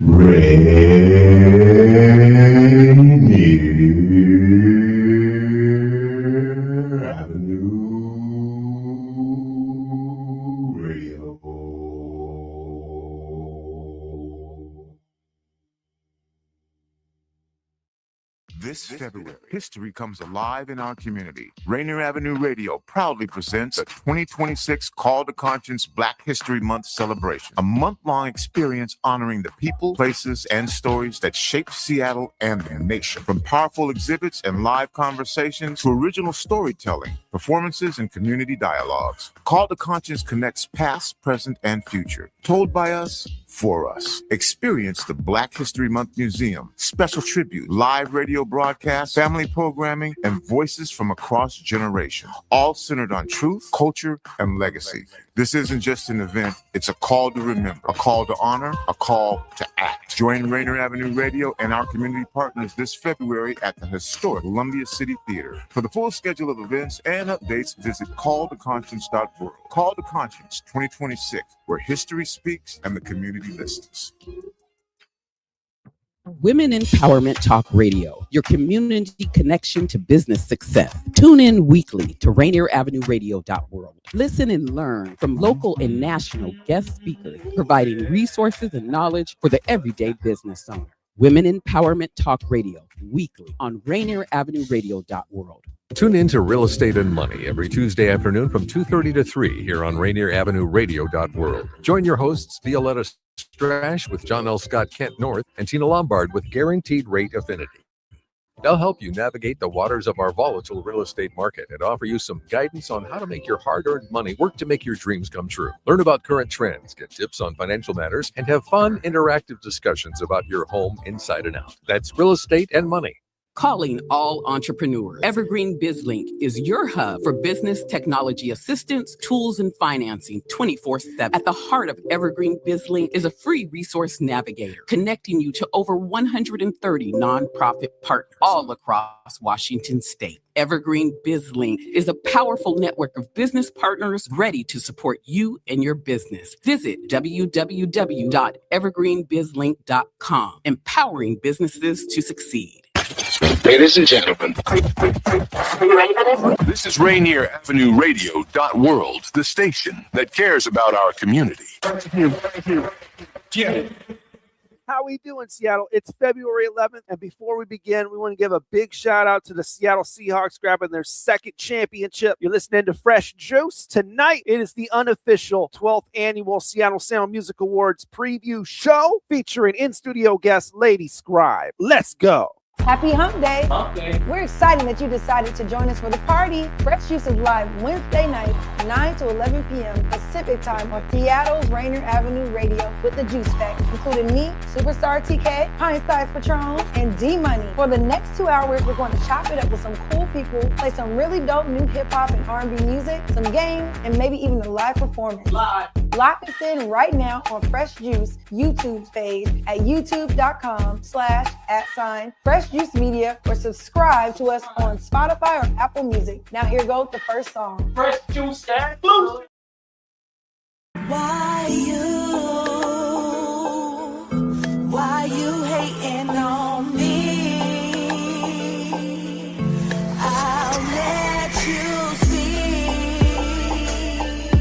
Rainier Avenue Radio. This February, history comes alive in our community. Rainier Avenue Radio proudly presents the 2026 Call to Conscience Black History Month celebration, a month-long experience honoring the people, places, and stories that shaped Seattle and the nation. From powerful exhibits and live conversations to original storytelling, performances, and community dialogues, Call to Conscience connects past, present, and future. Told by us, for us. Experience the Black History Month Museum, special tribute, live radio broadcasts, family programming, and voices from across generations, all centered on truth, culture, and legacy. This isn't just an event, it's a call to remember, a call to honor, a call to act. Join Rainier Avenue Radio and our community partners this February at the historic Columbia City Theater. For the full schedule of events and updates, visit calltoconscience.org. Call to Conscience 2026, where history speaks and the community listens. Women Empowerment Talk Radio, your community connection to business success. Tune in weekly to RainierAvenueRadio.world. Listen and learn from local and national guest speakers, providing resources and knowledge for the everyday business owner. Women Empowerment Talk Radio, weekly on RainierAvenueRadio.world. Tune in to Real Estate and Money every Tuesday afternoon from 2:30 to 3 here on RainierAvenueRadio.world. Join your hosts Violetta Strash with John L. Scott Kent North and Tina Lombard with Guaranteed Rate Affinity. They'll help you navigate the waters of our volatile real estate market and offer you some guidance on how to make your hard-earned money work to make your dreams come true. Learn about current trends, get tips on financial matters, and have fun, interactive discussions about your home inside and out. That's Real Estate and Money. Calling all entrepreneurs. Evergreen BizLink is your hub for business technology assistance, tools, and financing 24/7. At the heart of Evergreen BizLink is a free resource navigator connecting you to over 130 nonprofit partners all across Washington state. Evergreen BizLink is a powerful network of business partners ready to support you and your business. Visit www.evergreenbizlink.com, empowering businesses to succeed. Ladies and gentlemen, are you ready for this? This is Rainier Avenue Radio.world, the station that cares about our community. Yeah. How we doing, Seattle? It's February 11th, and before we begin, we want to give a big shout out to the Seattle Seahawks grabbing their second championship. You're listening to Fresh Juice. Tonight, it is the unofficial 12th annual Seattle Sound Music Awards preview show featuring in-studio guest Lady Scribe. Let's go. Happy Hump Day. Hump Day. We're excited that you decided to join us for the party. Fresh Juice is live Wednesday night, 9 to 11 p.m. Pacific time on Seattle's Rainier Avenue Radio with the Juice Facts, including me, Superstar TK, Pint Size Patron, and D-Money. For the next 2 hours, we're going to chop it up with some cool people, play some really dope new hip-hop and R&B music, some games, and maybe even a live performance. Lock us in right now on Fresh Juice YouTube page at youtube.com/@Fresh Juice Media, or subscribe to us on Spotify or Apple Music. Now here goes the first song. Fresh Juice and Blues. Why you hating on me? I'll let you speak,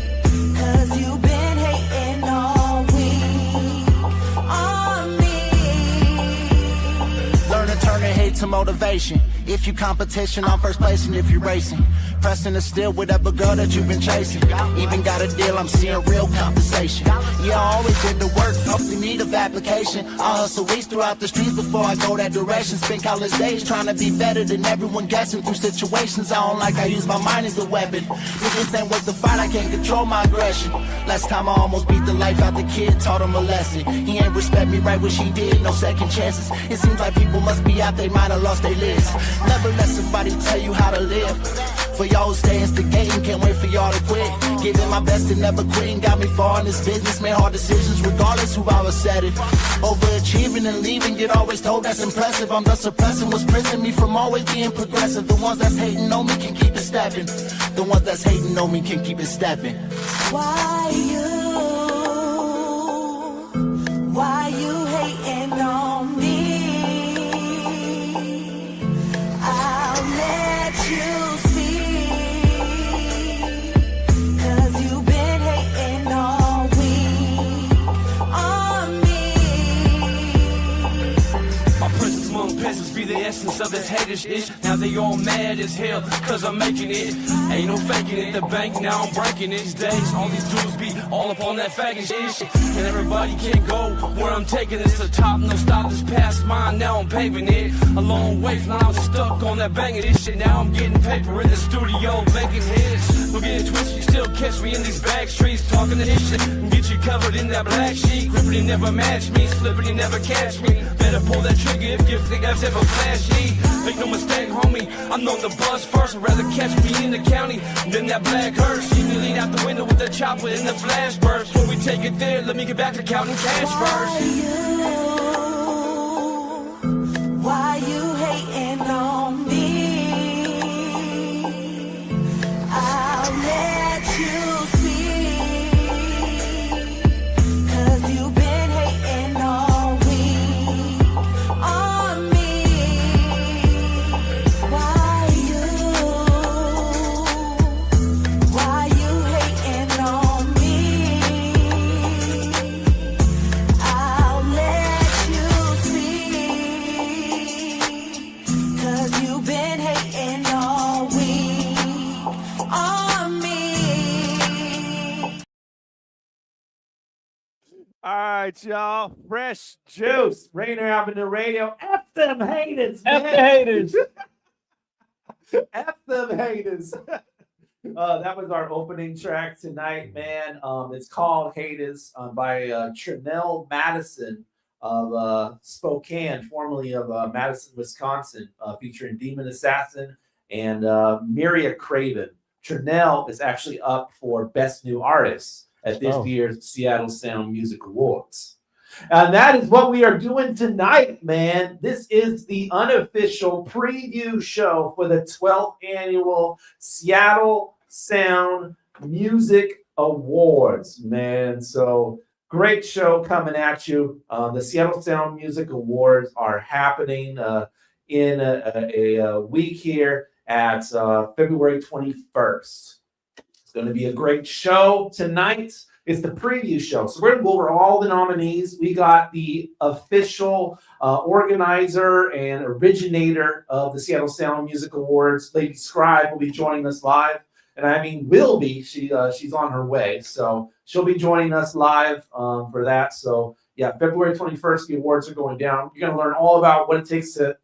'cause you've been hating all week on me. Learn to turn the hate to motivation. If you competition, I'm first place, and if you racing, pressing to steal whatever girl that you've been chasing. Even got a deal, I'm seeing real compensation. Yeah, I always did the work, felt the need of application. I hustle weeks throughout the streets before I go that direction. Spend countless days trying to be better than everyone, guessing through situations I don't like. I use my mind as a weapon. If this ain't worth the fight, I can't control my aggression. Last time I almost beat the life out the kid, taught him a lesson. He ain't respect me right what she did, no second chances. It seems like people must be out, they might have lost their lives. Never let somebody tell you how to live. For y'all who stay instigating, can't wait for y'all to quit. Giving my best and never quitting, got me far in this business. Made hard decisions regardless who I was set it. Overachieving and leaving, get always told that's impressive. I'm thus suppressing what's prison me from always being progressive. The ones that's hating on me can keep it stepping. The ones that's hating on me can keep it stepping. Why you hating essence of this haters shit. Now they all mad as hell, cause I'm making it. Ain't no faking it, the bank now I'm breaking it. These days, all these dudes be all up on that faggot shit. And everybody can't go where I'm taking it to the top. No stop, this past mine, now I'm paving it. A long way from when I was stuck on that banging this shit. Now I'm getting paper in the studio, making hits. Don't get it twisted, you still catch me in these back streets, talking to this shit. And get you covered in that black sheet. Gripping, you never match me, slipping, you never catch me. Better pull that trigger if you think I've ever flashy. Make no mistake, homie, I'm on the bus first. I'd rather catch me in the county than that black hearse. See me lean out the window with the chopper in the flash burst. Before we take it there, let me get back to counting cash first. Why you hating on me? I'll let you speak, 'cause you've been hating all week on me. Why you hating on me? I'll let you speak, 'cause you've been hating all week on me. All right, y'all. Fresh Juice, Rainer Avenue Radio. F them haters, man. F the haters. F them haters. That was our opening track tonight, man. It's called Haters by Trinell Madison of Spokane, formerly of Madison, Wisconsin, featuring Demon Assassin and Miria Craven. Trinell is actually up for Best New Artist at this year's Seattle Sound Music Awards. And that is what we are doing tonight, man. This is the unofficial preview show for the 12th annual Seattle Sound Music Awards, man. So great show coming at you. The Seattle Sound Music Awards are happening in a week here at February 21st. It's going to be a great show tonight. It's the preview show. So we're going to go over all the nominees. We got the official organizer and originator of the Seattle Sound Music Awards, Lady Scribe, will be joining us live. And I mean, will be. She's on her way. So she'll be joining us live for that. So yeah, February 21st, the awards are going down. You're going to learn all about what it takes to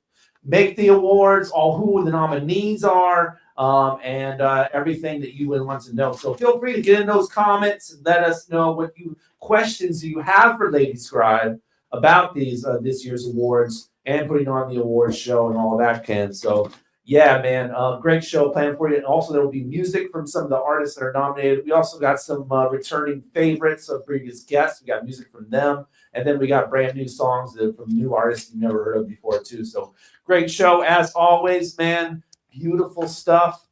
make the awards, who the nominees are, and everything that you would want to know. So feel free to get in those comments and let us know what questions you have for Lady Scribe about these this year's awards and putting on the awards show and all that So yeah, man, great show planned for you. And also there will be music from some of the artists that are nominated. We also got some returning favorites of previous guests. We got music from them. And then we got brand new songs from new artists you've never heard of before too. So great show as always, man. Beautiful stuff.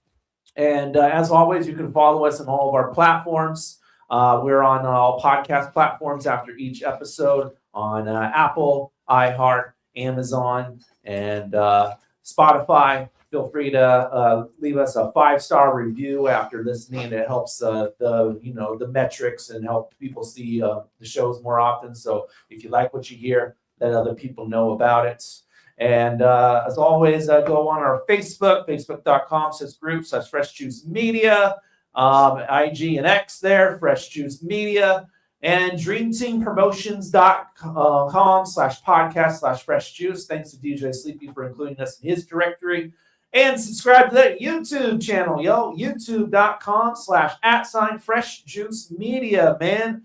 And as always, you can follow us on all of our platforms. We're on all podcast platforms after each episode on Apple, iHeart, Amazon, and Spotify. Feel free to leave us a 5-star review after listening. It helps the metrics and help people see the shows more often. So if you like what you hear, let other people know about it. And as always, go on our Facebook, facebook.com/group/Fresh Juice Media, IG and X there, Fresh Juice Media, and dreamteampromotions.com/podcast/Fresh Juice. Thanks to DJ Sleepy for including us in his directory. And subscribe to that YouTube channel, youtube.com/@Fresh Juice Media, man.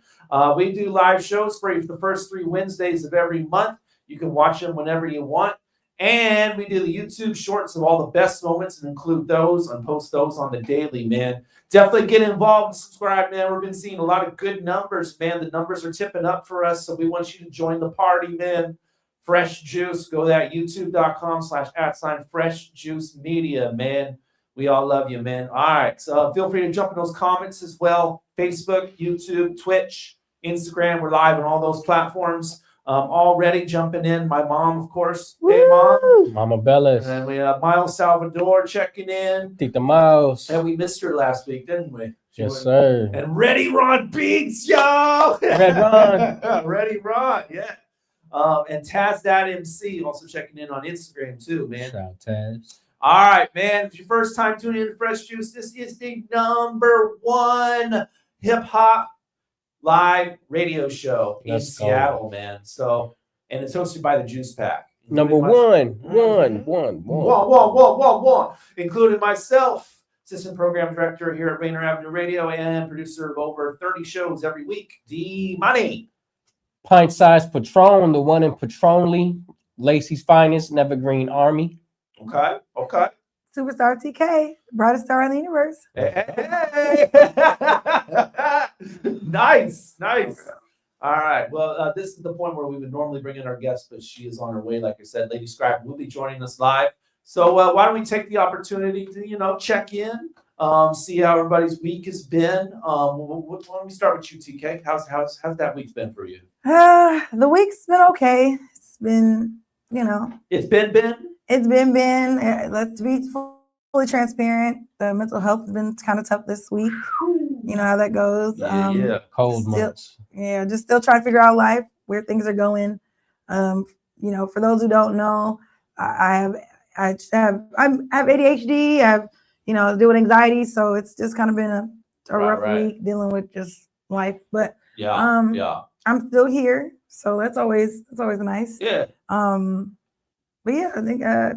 We do live shows for you for the first 3 Wednesdays of every month. You can watch them whenever you want. And we do the YouTube shorts of all the best moments and include those and post those on the daily, man. Definitely get involved and subscribe, man. We've been seeing a lot of good numbers, man. The numbers are tipping up for us, so we want you to join the party, man. Fresh Juice, go to that youtube.com/@Fresh Juice Media, man. We all love you, man. All right, so feel free to jump in those comments as well. Facebook, YouTube, Twitch, Instagram. We're live on all those platforms. Already jumping in. My mom, of course. Woo! Hey, Mom. Mama Bellas. And we have Miles Salvador checking in. Tita Miles. And we missed her last week, didn't we? Yes, sir. And Ready Ron Beats, y'all. Red Ron. Ready Ron, yeah. And Taz That MC also checking in on Instagram too, man. Shout out Taz. All right, man. If it's your first time tuning in to Fresh Juice, this is the #1 hip hop live radio show in Seattle, man. So, and it's hosted by the Juice Pack. One. Including myself, assistant program director here at Rainer Avenue Radio and producer of over 30 shows every week. D Money. Pint-sized Patron, the one in Patronly, Lacey's finest, Nevergreen Army. Okay. Superstar TK, brightest star in the universe. Hey. Nice. All right. Well, this is the point where we would normally bring in our guest, but she is on her way. Like I said, Lady Scribe will be joining us live. So why don't we take the opportunity to, check in, see how everybody's week has been. Why don't we start with you, TK? How's that week been for you? The week's been okay. It's been, It's been. It's been. Let's be fully transparent. The mental health has been kind of tough this week. You know how that goes. Cold months. Yeah, just still trying to figure out life, where things are going. For those who don't know, I have ADHD. I have, deal with anxiety. So it's just kind of been a rough week dealing with just life. But I'm still here, so that's always nice. Yeah. But yeah, I think I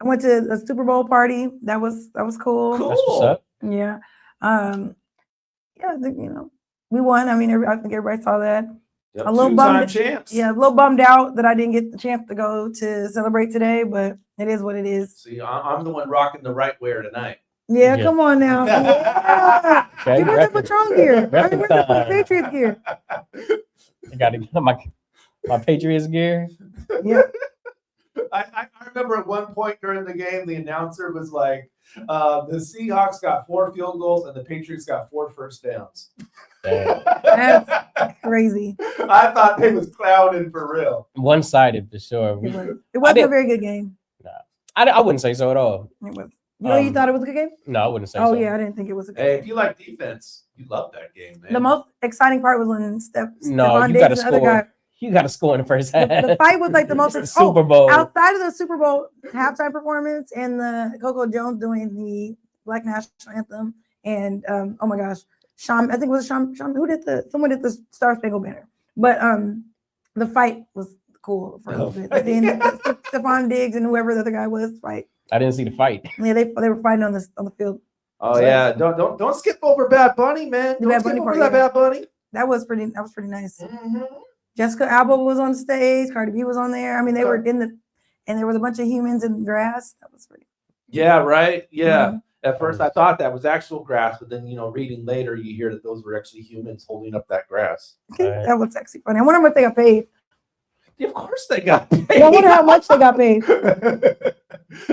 went to a Super Bowl party. That was cool. That's what's up. Yeah. I think, we won. I mean, I think everybody saw that. Yep, A little bummed. champs. Yeah, a little bummed out that I didn't get the chance to go to celebrate today, but it is what it is. See, I'm the one rocking the right wear tonight. Yeah, come on now. Yeah. Okay, You wear the Patron gear. I mean, where's the Patriots gear? I got to get my Patriots gear. Yeah. I remember at one point during the game, the announcer was like, the Seahawks got 4 field goals and the Patriots got 4 first downs. That's crazy. I thought they was clowning for real. One-sided for sure. It wasn't a very good game. No, I wouldn't say so at all. It was. You thought it was a good game? No, I wouldn't say so. so. Oh, yeah, I didn't think it was a good Hey, game. if you like defense, you love that game, man. The most exciting part was when No, you got to score. You got to score in the first half. The fight was like the most Super Bowl. Outside of the Super Bowl halftime performance and the Coco Jones doing the Black National Anthem and oh my gosh, Sean, I think it was Sean who did someone did the Star Spangled Banner. But the fight was cool for a little bit. Then Stephon Diggs and whoever the other guy was fight. I didn't see the fight. Yeah, they were fighting on the field. Oh yeah, don't skip over Bad Bunny, man. Don't skip over that Bad Bunny. That was pretty nice. Mm-hmm. Jessica Alba was on stage. Cardi B was on there. I mean, they were and there was a bunch of humans in the grass. That was pretty. Yeah, right. Yeah. Mm-hmm. At first, I thought that was actual grass, but then reading later, you hear that those were actually humans holding up that grass. That was actually funny. I wonder what they got paid. Yeah, of course they got paid. Yeah, I wonder how much they got paid.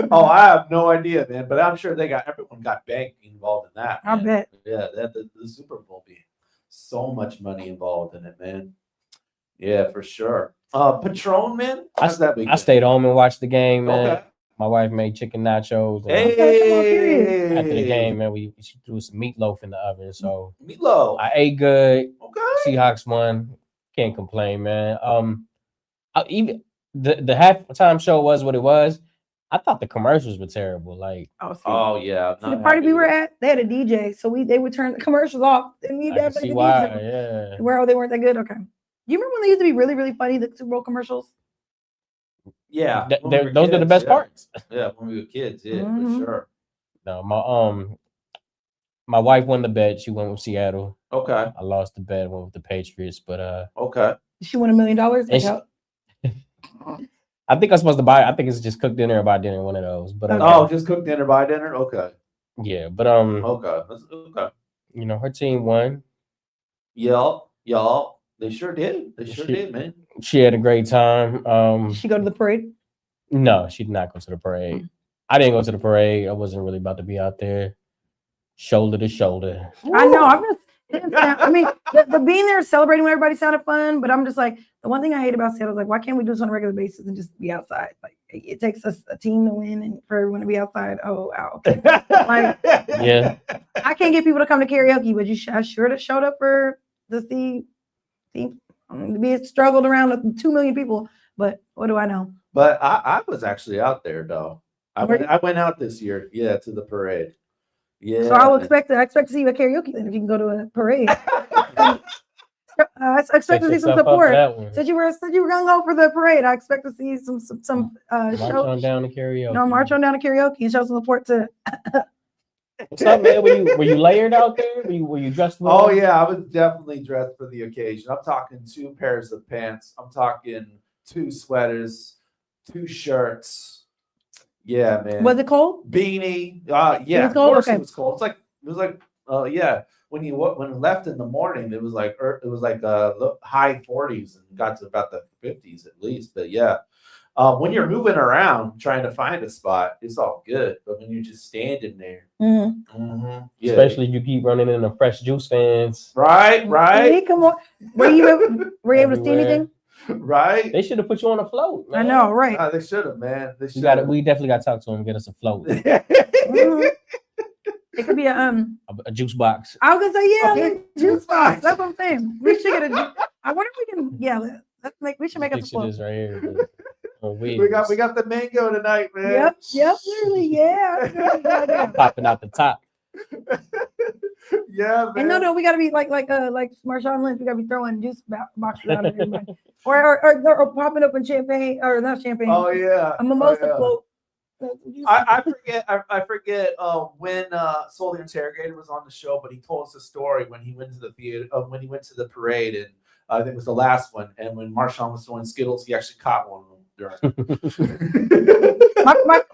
Oh, I have no idea, man. But I'm sure everyone got bank involved in that. I bet. Yeah, the Super Bowl be so much money involved in it, man. Yeah, for sure. Patron, man. How's that weekend? I stayed home and watched the game, man. Okay. My wife made chicken nachos. And Hey. after the game, man, she threw some meatloaf in the oven. So Meatloaf. I ate good. Okay. Seahawks won. Can't complain, man. Even the halftime show was what it was. I thought the commercials were terrible. Like, oh yeah. The party we were at, they had a DJ, so they would turn the commercials off. And we I can see why. Yeah. Where they weren't that good. Okay. You remember when they used to be really, really funny, the Super Bowl commercials? Yeah. Those are the best parts. Yeah, when we were kids, yeah, Mhm. for sure. No, my wife won the bet. She went with Seattle. Okay. I lost the bet, went with the Patriots, but okay. She won $1 million. I think I'm supposed to buy. I think it's just cook dinner or buy dinner, one of those. But just cook dinner, buy dinner. Okay. Yeah, but Okay. Okay. Her team won. Y'all. They sure did. They sure did, man. She had a great time. Did she go to the parade? No, she did not go to the parade. I didn't go to the parade. I wasn't really about to be out there, shoulder to shoulder. I know. I mean, the being there celebrating with everybody sounded fun, but I'm just like, the one thing I hate about Seattle is like, why can't we do this on a regular basis and just be outside? Like, it takes us a team to win and for everyone to be outside. Oh, wow. Okay. Like, yeah, I can't get people to come to karaoke, but I sure showed up for the team. We struggled around with 2 million people, but what do I know? But I was actually out there though. I Were you? went out this year, to the parade. Yeah. So I expect to see you at karaoke then if you can go to a parade. I expect to see some support. Since you were gonna go for the parade, I expect to see some march on down to karaoke. No, march on down to karaoke and show some support to. What's up, man? Were you layered out there? Were you dressed well? Oh yeah, I was definitely dressed for the occasion. I'm talking 2 pairs of pants. I'm talking 2 sweaters, 2 shirts. Yeah, man. Was it cold? Beanie. Yeah, It was cold? Of course Okay. it was cold. It was like yeah. When we left in the morning, it was like high 40s and got to about the 50s at least. But yeah, when you're moving around trying to find a spot, it's all good. But when you're just standing there, Yeah. Especially if you keep running into fresh juice fans. Right. Hey, come on. Were you able to see anything? Right. They should have put you on a float, man. I know, right? They should have, man. They We definitely got to talk to him and get us a float. It could be a juice box. I was gonna say, yeah, Okay. juice box. That's what I'm saying. We should get a. I wonder if we can. Yeah, we should make us a Picture float. this right here. We got the mango tonight, man. Yep, literally, yeah. Popping out the top. Yeah, man. And no, we gotta be like Marshawn Lynch. We gotta be throwing juice boxes out of everybody, or popping up in champagne or not champagne. Oh yeah, a mimosa yeah. float. I forget when Soul the Interrogator was on the show, but he told us a story when he went to the theater, when he went to the parade, and I think it was the last one. And when Marshawn was throwing Skittles, he actually caught one of them during.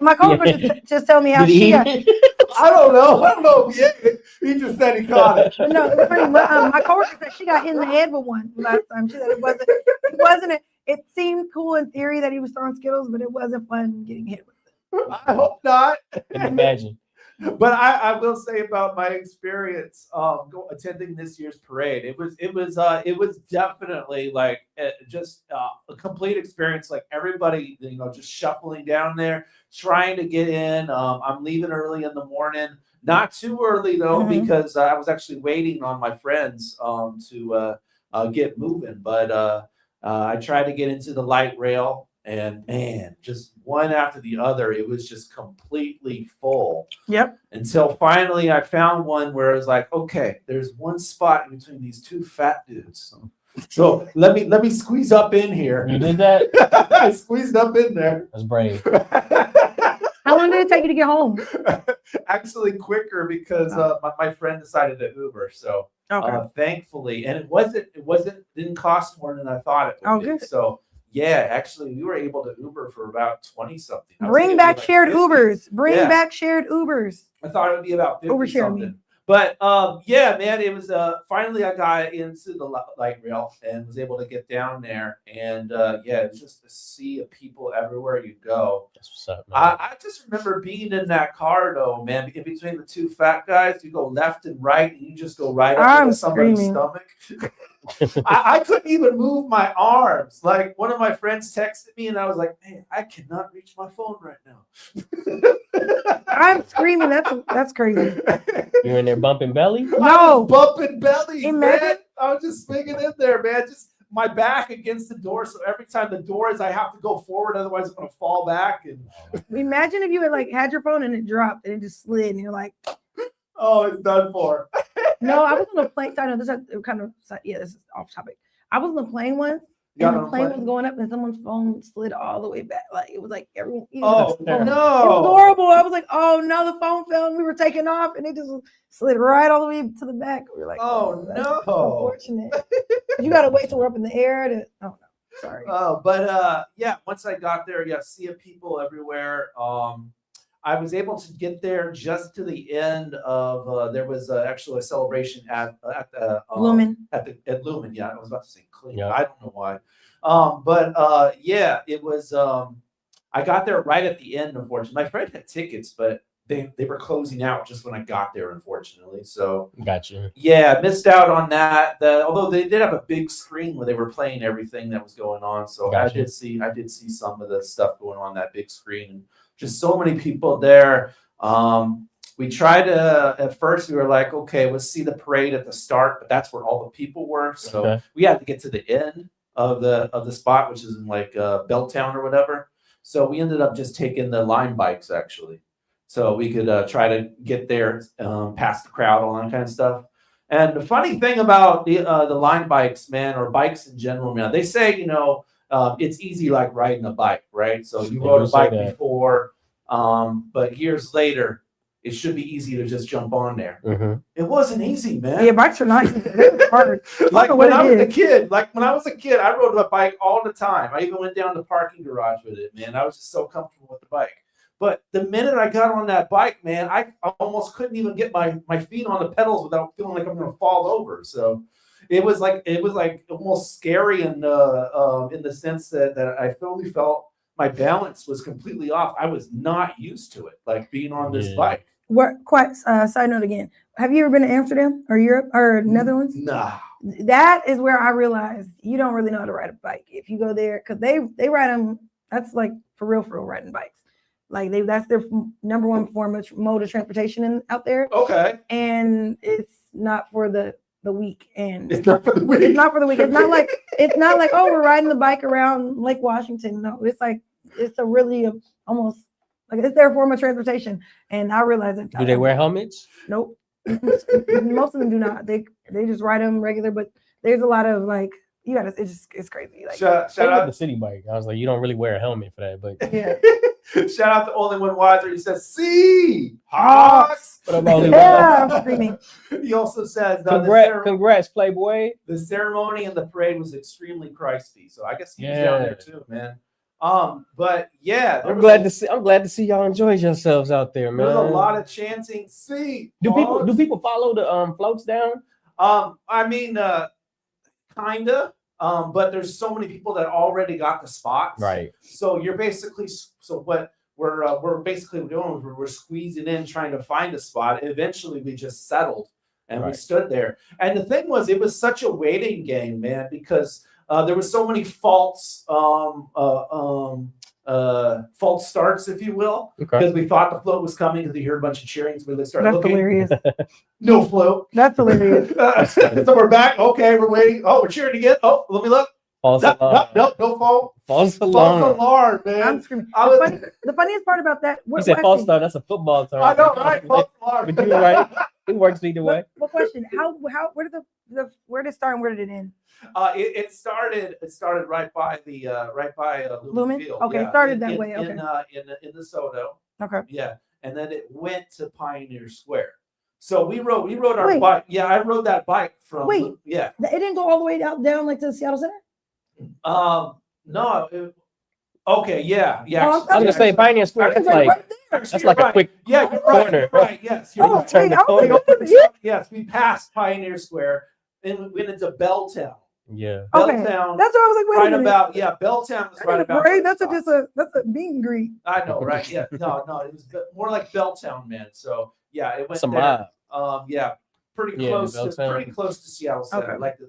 my coworker just tell me how she got. I don't know if he ate it. He just said he caught it. No, my coworker said she got hit in the head with one last time. She said it seemed cool in theory that he was throwing Skittles, but it wasn't fun getting hit with. I hope not. Can you imagine? But I will say about my experience attending this year's parade. It was definitely like just a complete experience. Like everybody, just shuffling down there, trying to get in. I'm leaving early in the morning, not too early though, because I was actually waiting on my friends to get moving. But I tried to get into the light rail. And man, just one after the other, it was just completely full. Yep. Until finally I found one where I was like, okay, there's one spot in between these 2 fat dudes. So let me squeeze up in here. You did that? I squeezed up in there. That's brave. How long did it take you to get home? Actually quicker because my friend decided to Uber. So thankfully, and it didn't cost more than I thought it would be. Good. So yeah, actually, we were able to Uber for about 20 something. Bring back shared Ubers. Bring back shared Ubers. I thought it would be about 50 Overshare something. me. But yeah, man, it was finally I got into the light rail and was able to get down there. And yeah, it was just a sea of people everywhere you go. That's what's up, man. I just remember being in that car though, man. In between the 2 fat guys, you go left and right, and you just go right up into somebody's stomach. I couldn't even move my arms. Like one of my friends texted me, and I was like, "Man, I cannot reach my phone right now." I'm screaming. That's crazy. You're in there bumping belly? No, bumping belly. Imagine. Man. I was just swinging in there, man. Just my back against the door. So every time the door is, I have to go forward. Otherwise, I'm gonna fall back. And imagine if you had your phone and it dropped and it just slid, and you're like, "Oh, it's done for." No, I was on a plane. I know this is kind of this is off topic. I was on a plane once, and the plane was going up, and someone's phone slid all the way back. Like it was like everyone. Oh no! It was horrible. I was like, oh no, the phone fell, and we were taking off, and it just slid right all the way to the back. We were like, oh no! Unfortunate. You gotta wait till we're up in the air to. Oh no, sorry. Oh, but yeah, once I got there, yeah, sea of people everywhere. I was able to get there just to the end of. There was actually a celebration at the Lumen. At Lumen. Yeah, I was about to say Clean. Yeah. I don't know why. But yeah, it was. I got there right at the end. Unfortunately, my friend had tickets, but they were closing out just when I got there. Unfortunately, so gotcha. Yeah, I missed out on that. Although they did have a big screen where they were playing everything that was going on, so gotcha. I did see some of the stuff going on that big screen. And just so many people there. We tried to, at first, we were like, okay, let's see the parade at the start, but that's where all the people were. So we had to get to the end. of the spot, which is in like Belltown or whatever. So we ended up just taking the line bikes actually, so we could try to get there past the crowd, all that kind of stuff. And the funny thing about the line bikes, man, or bikes in general, man, they say it's easy like riding a bike, right? So you rode a bike before, but years later, it should be easy to just jump on there. It wasn't easy, man. Yeah, bikes are not easy. They're hard. Like when I was a kid, I rode a bike all the time. I even went down to the parking garage with it, man. I was just so comfortable with the bike. But the minute I got on that bike, man, I almost couldn't even get my feet on the pedals without feeling like I'm going to fall over. So it was like almost scary in the sense that I totally felt my balance was completely off. I was not used to it, like being on this bike. Side note again. Have you ever been to Amsterdam or Europe or Netherlands? Nah. That is where I realized you don't really know how to ride a bike. If you go there, because they ride them, that's like for real riding bikes. Like that's their number one mode of transportation out there. Okay. And it's not for the weak. And it's not for the weak. It's not for the weak. It's not like oh, we're riding the bike around Lake Washington. No, it's a really almost like it's their form of transportation. And I realized that. Do they wear helmets? Nope. Most of them do not. They just ride them regular, but there's a lot of like it's crazy. Like shout out the city bike. I was like, you don't really wear a helmet for that, but yeah. Shout out to Only One Wiser. He says, "See, Hawks." What about yeah, I'm screaming. He also says, "Congrats, Playboy." The ceremony and the parade was extremely Christy, so I guess he was down there too, man. But yeah, I'm glad to see y'all enjoyed yourselves out there, man. There's a lot of chanting. See, do people follow the floats down? I mean, kinda. But there's so many people that already got the spots. Right. So you're basically what we're basically doing is we're squeezing in trying to find a spot. Eventually we just settled and we stood there. And the thing was, it was such a waiting game, man, because there were so many false starts, if you will, because we thought the float was coming because we heard a bunch of cheering. So we started looking. Hilarious. No float. That's hilarious. So we're back. Okay, we're waiting. Oh, we're cheering again. Oh, let me look. False alarm. No phone. False alarm. False alarm, man. I'm screaming. The funniest part about that. You said false start. That's a football term. I know, right? False alarm. But you're right. It works either way. What question? Where did it start and where did it end? It started right by Lumen Field. Okay, it started that way. Okay. In the Soto. Okay. Yeah, and then it went to Pioneer Square. So we rode our bike. Yeah, I rode that bike from. Wait. Yeah. It didn't go all the way down like to the Seattle Center. No. Okay. Yeah. Oh, I was gonna say Pioneer Square. That's like right there. that's like a quick you're corner. You're right. Yes. You're right. Turn the corner. Yes, we passed Pioneer Square and went into Belltown. Yeah. Okay. Belltown. That's what I was like. Wait a minute. Belltown was right about. Parade. That's a meet and greet. I know, right? Yeah. No, it was more like Belltown, man. So yeah, it went Some there. vibe. Yeah, pretty close to Seattle Center. Okay. Like the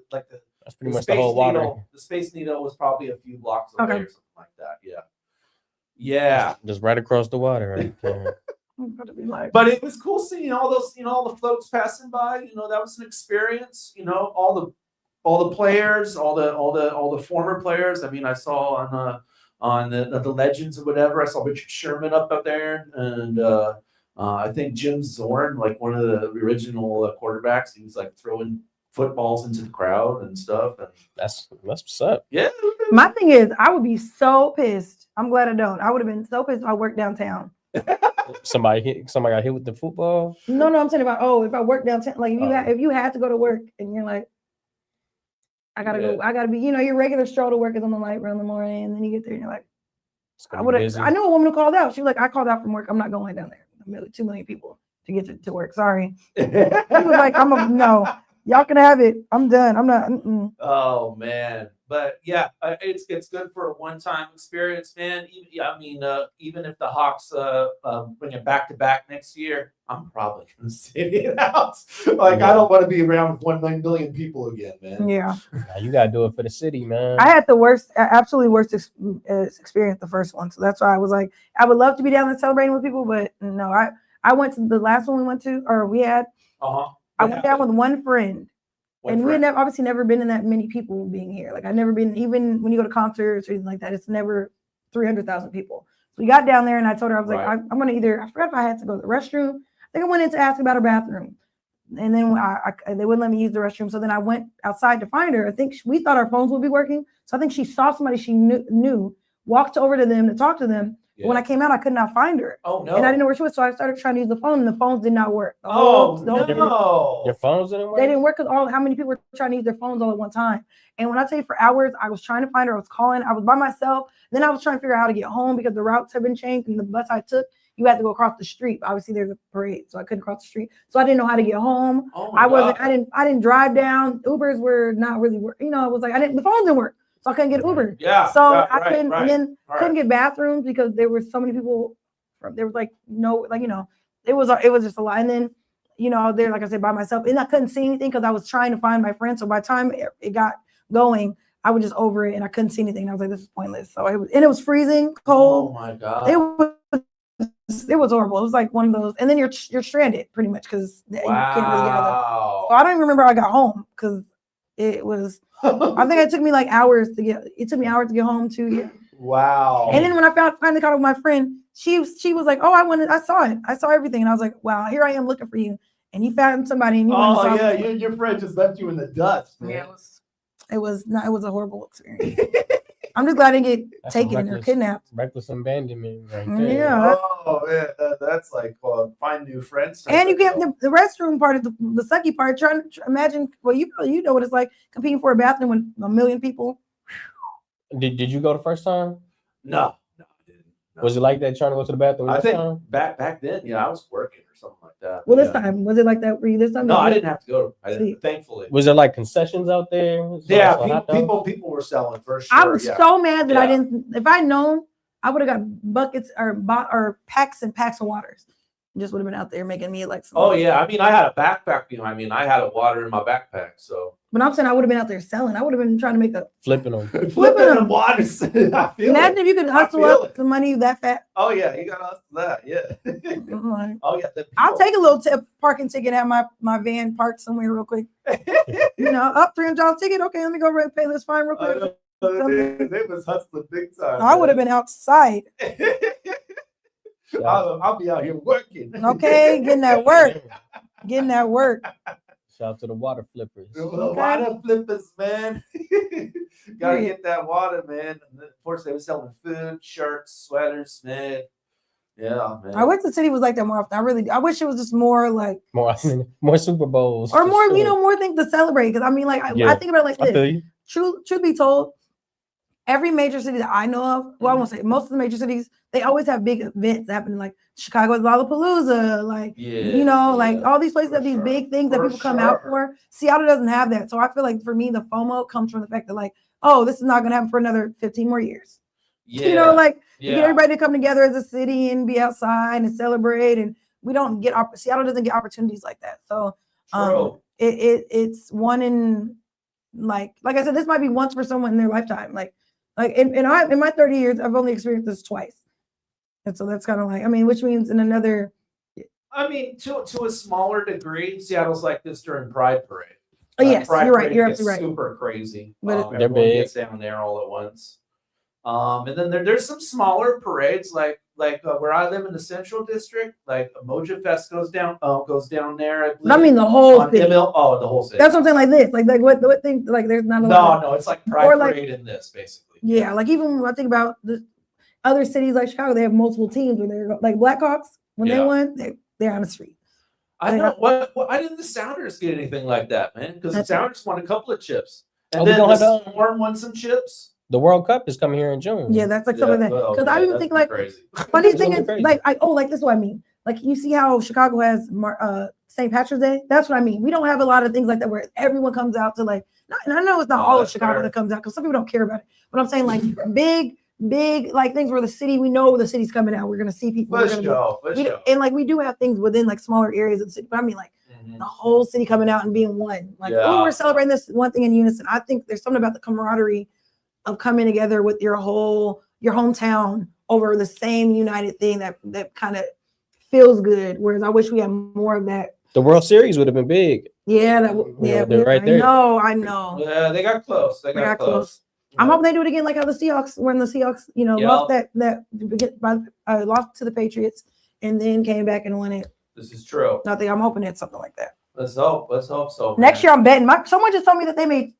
That's pretty much the whole water. The Space Needle was probably a few blocks away or something like that. Yeah. Yeah. Just right across the water, right there. But it was cool seeing all those, all the floats passing by. That was an experience. All the players, all the former players. I mean, I saw on the Legends or whatever. I saw Richard Sherman up there, and I think Jim Zorn, like one of the original quarterbacks. He was like throwing footballs into the crowd and stuff. And that's what's up. Yeah. My thing is, I would be so pissed. I'm glad I don't. I would have been so pissed if I worked downtown. Somebody got hit with the football. No, I'm saying about if I work downtown, like if you had to go to work and you're like, I gotta go, I gotta be, your regular stroll to work is on the light run in the morning, and then you get there and you're like, I knew a woman who called out. She was like, I called out from work. I'm not going down there. 2 million people to get to work. Sorry. She was like, no, y'all can have it. I'm done. I'm not. Oh man. But yeah, it's good for a one-time experience, man. Even if the Hawks bring it back to back next year, I'm probably gonna sit it out. I don't want to be around with 1 million people again, man. Yeah, you gotta do it for the city, man. I had the absolutely worst experience the first one, so that's why I was like, I would love to be down there celebrating with people, but no, I went to the last one we went to, or we had. I went down with one friend. And we had obviously never been in that many people being here. Like I've never been, even when you go to concerts or anything like that, it's never 300,000 people. So we got down there and I told her, I was like, I'm going to either, I forgot if I had to go to the restroom. I think I went in to ask about her bathroom. And then they wouldn't let me use the restroom. So then I went outside to find her. I think we thought our phones would be working. So I think she saw somebody she knew, walked over to them to talk to them. Yeah. When I came out, I could not find her. Oh, no. And I didn't know where she was. So I started trying to use the phone and the phones did not work. No. Your phones didn't work? They didn't work because how many people were trying to use their phones all at one time. And when I tell you for hours, I was trying to find her. I was calling. I was by myself. Then I was trying to figure out how to get home because the routes have been changed and the bus I took, you had to go across the street. Obviously, there's a parade, so I couldn't cross the street. So I didn't know how to get home. Oh I didn't drive down. Ubers were not really work. You know, it was like the phones didn't work, so I couldn't get Uber. Yeah. So I couldn't, and then couldn't get bathrooms because there were so many people. There was like no, like it was just a lot. And then there, like I said, by myself, and I couldn't see anything because I was trying to find my friend. So by the time it got going, I was just over it, and I couldn't see anything. And I was like, this is pointless. So it was freezing cold. Oh my god. It was horrible. It was like one of those, and then you're stranded pretty much because you can't really get out of it. So I don't even remember how I got home because it was. I think it took me like hours to get. It took me hours to get home too. Yeah. Wow. And then when I finally caught up with my friend, she was like, "Oh, I saw it. I saw everything." And I was like, "Wow, here I am looking for you." And you found somebody, and you. Oh yeah, your friend just left you in the dust. Man. Yeah, it was a horrible experience. I'm just glad I didn't get taken or kidnapped. Reckless abandonment, right there. Yeah. Oh yeah, that's like find new friends. And you get the restroom part of the sucky part. Trying to imagine. Well, you know what it's like competing for a bathroom with a million people. Did you go the first time? No, I didn't. No. Was it like that trying to go to the bathroom? I think back then, I was working or something like that. Well, this time was it like that for you? This time? No, I didn't have to go. I didn't. Thankfully. Was there like concessions out there? Yeah, people were selling for sure. I'm so mad that I didn't. If I'd known, I would have got buckets or packs and packs of waters. Just would have been out there making me like. Oh yeah, I mean, I had a backpack. I had a water in my backpack, so. But I'm saying I would have been out there selling. I would have been trying to make flipping them waters. Imagine if you could hustle up the money that fast. Oh yeah, you gotta hustle that. Yeah. Oh yeah. I'll take a little parking ticket, have my van parked somewhere real quick. Up $300 ticket. Okay, let me go pay this fine real quick. They was hustling big time. I would have been outside. I'll be out here working. Okay, getting that work. Shout out to the water flippers. The water flippers, man. Gotta get that water, man. And of course, they were selling food, shirts, sweaters, man. Yeah, man. I wish the city was like that more often. I wish it was just more like more Super Bowls or more, more things to celebrate. Because I mean, like I think about it like this. Truth be told, every major city that I know of, well, I won't say most of the major cities, they always have big events happening. Like Chicago's Lollapalooza, like all these places have these big things that people come out for. Seattle doesn't have that. So I feel like for me, the FOMO comes from the fact that like, oh, this is not going to happen for another 15 more years. Yeah. You get everybody to come together as a city and be outside and celebrate. And we don't get, Seattle doesn't get opportunities like that. So it's one in, like I said, this might be once for someone in their lifetime. Like in my 30 years, I've only experienced this twice. And so that's kind of like, which means in another. To a smaller degree, Seattle's like this during Pride Parade. Oh, yes, you're right. You're absolutely right. Super crazy. Everyone gets down there all at once. And then there's some smaller parades like where I live in the Central District, like Moja Fest goes down there. The whole city. The whole city. That's what I'm saying. Like this, like what thing? Like there's not a lot. No, it's like Pride Parade in this basically. Yeah, like even when I think about the other cities like Chicago, they have multiple teams where they're like Blackhawks when they won, they're on the street. I know why didn't the Sounders get anything like that, man? Because the Sounders won a couple of chips, and then the Storm won some chips. The World Cup is coming here in June. Yeah, that's like something like that. Because I even think like funny thing is like this is what I mean. Like you see how Chicago has St. Patrick's Day. That's what I mean. We don't have a lot of things like that where everyone comes out to like. And I know it's not all of Chicago that comes out because some people don't care about it. But I'm saying like big like things where we know the city's coming out. We're gonna see people. And like we do have things within like smaller areas of the city. But I mean like the whole city coming out and being one. Like we're celebrating this one thing in unison. I think there's something about the camaraderie of coming together with your hometown over the same united thing that kind of feels good. Whereas I wish we had more of that. The World Series would have been big. Yeah, they're right there. I know. Yeah, they got close. They got close. I'm hoping they do it again, like how the Seahawks, when the Seahawks, lost lost to the Patriots and then came back and won it. This is true. I'm hoping it's something like that. Let's hope so. Next year, I'm betting. Someone just told me that they made,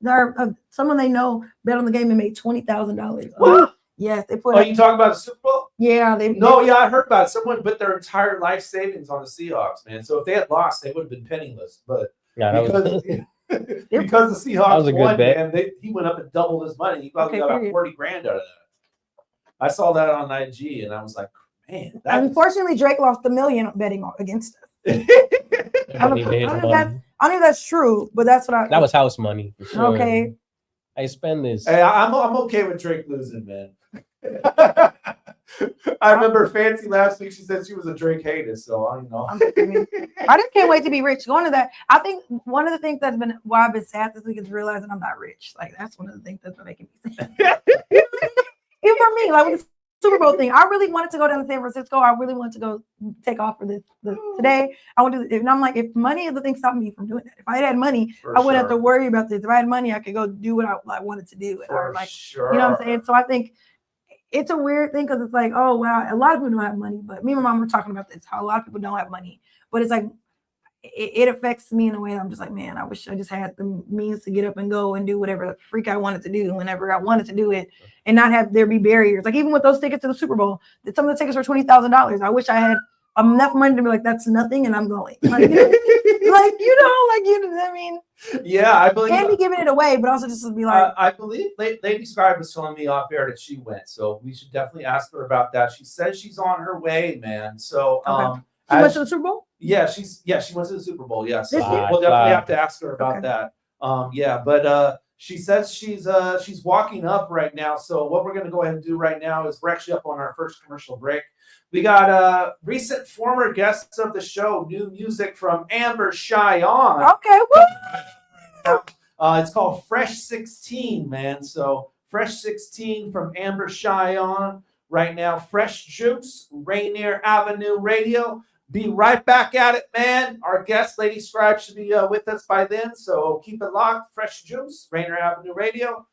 someone they know bet on the game and made $20,000. What? Yes, they put. Oh, you talking about the Super Bowl? Yeah, I heard about it. Someone bet their entire life savings on the Seahawks, man. So if they had lost, they would have been penniless. But because the Seahawks won, man, he went up and doubled his money. He probably got about 40 grand out of that. I saw that on IG, and I was like, man. Unfortunately, Drake lost $1 million betting against us. I don't know if that's true, but that's what that was house money. For sure. Okay. I spend this. Hey, I'm okay with Drake losing, man. I remember Fancy last week. She said she was a Drake hater, so I don't know. I just can't wait to be rich. Going to that, I think one of the things that's been why I've been sad this week is realizing I'm not rich. Like that's one of the things that's been making me sad. Even for me, like with the Super Bowl thing, I really wanted to go down to San Francisco. I really wanted to go take off for this today. I want to do it, and I'm like, if money is the thing stopping me from doing it. If I had money, I wouldn't have to worry about this. If I had money, I could go do what I wanted to do. And I like, you know what I'm saying? So I think it's a weird thing because it's like, oh wow, a lot of people don't have money, but me and my mom were talking about this, how a lot of people don't have money, but it's like it affects me in a way that I'm just like, man, I wish I just had the means to get up and go and do whatever the freak I wanted to do whenever I wanted to do it and not have there be barriers. Like even with those tickets to the Super Bowl, some of the tickets were $20,000. I wish I had enough money to be like, that's nothing, and I'm going. Like, I mean, yeah, I believe. And be giving it away, but also just to be like, I believe Lady Scribe was telling me off air that she went, so we should definitely ask her about that. She says she's on her way, man. So, she went to the Super Bowl. Yeah, she went to the Super Bowl. Yeah, so we'll definitely have to ask her about that. But she says she's walking up right now. So what we're going to go ahead and do right now is we're actually up on our first commercial break. We got recent former guests of the show, new music from Amber Cheyenne. Okay, what? It's called Fresh 16, man. So Fresh 16 from Amber Cheyenne right now. Fresh Juice, Rainier Avenue Radio. Be right back at it, man. Our guest, Lady Scribe, should be with us by then. So keep it locked. Fresh Juice, Rainier Avenue Radio.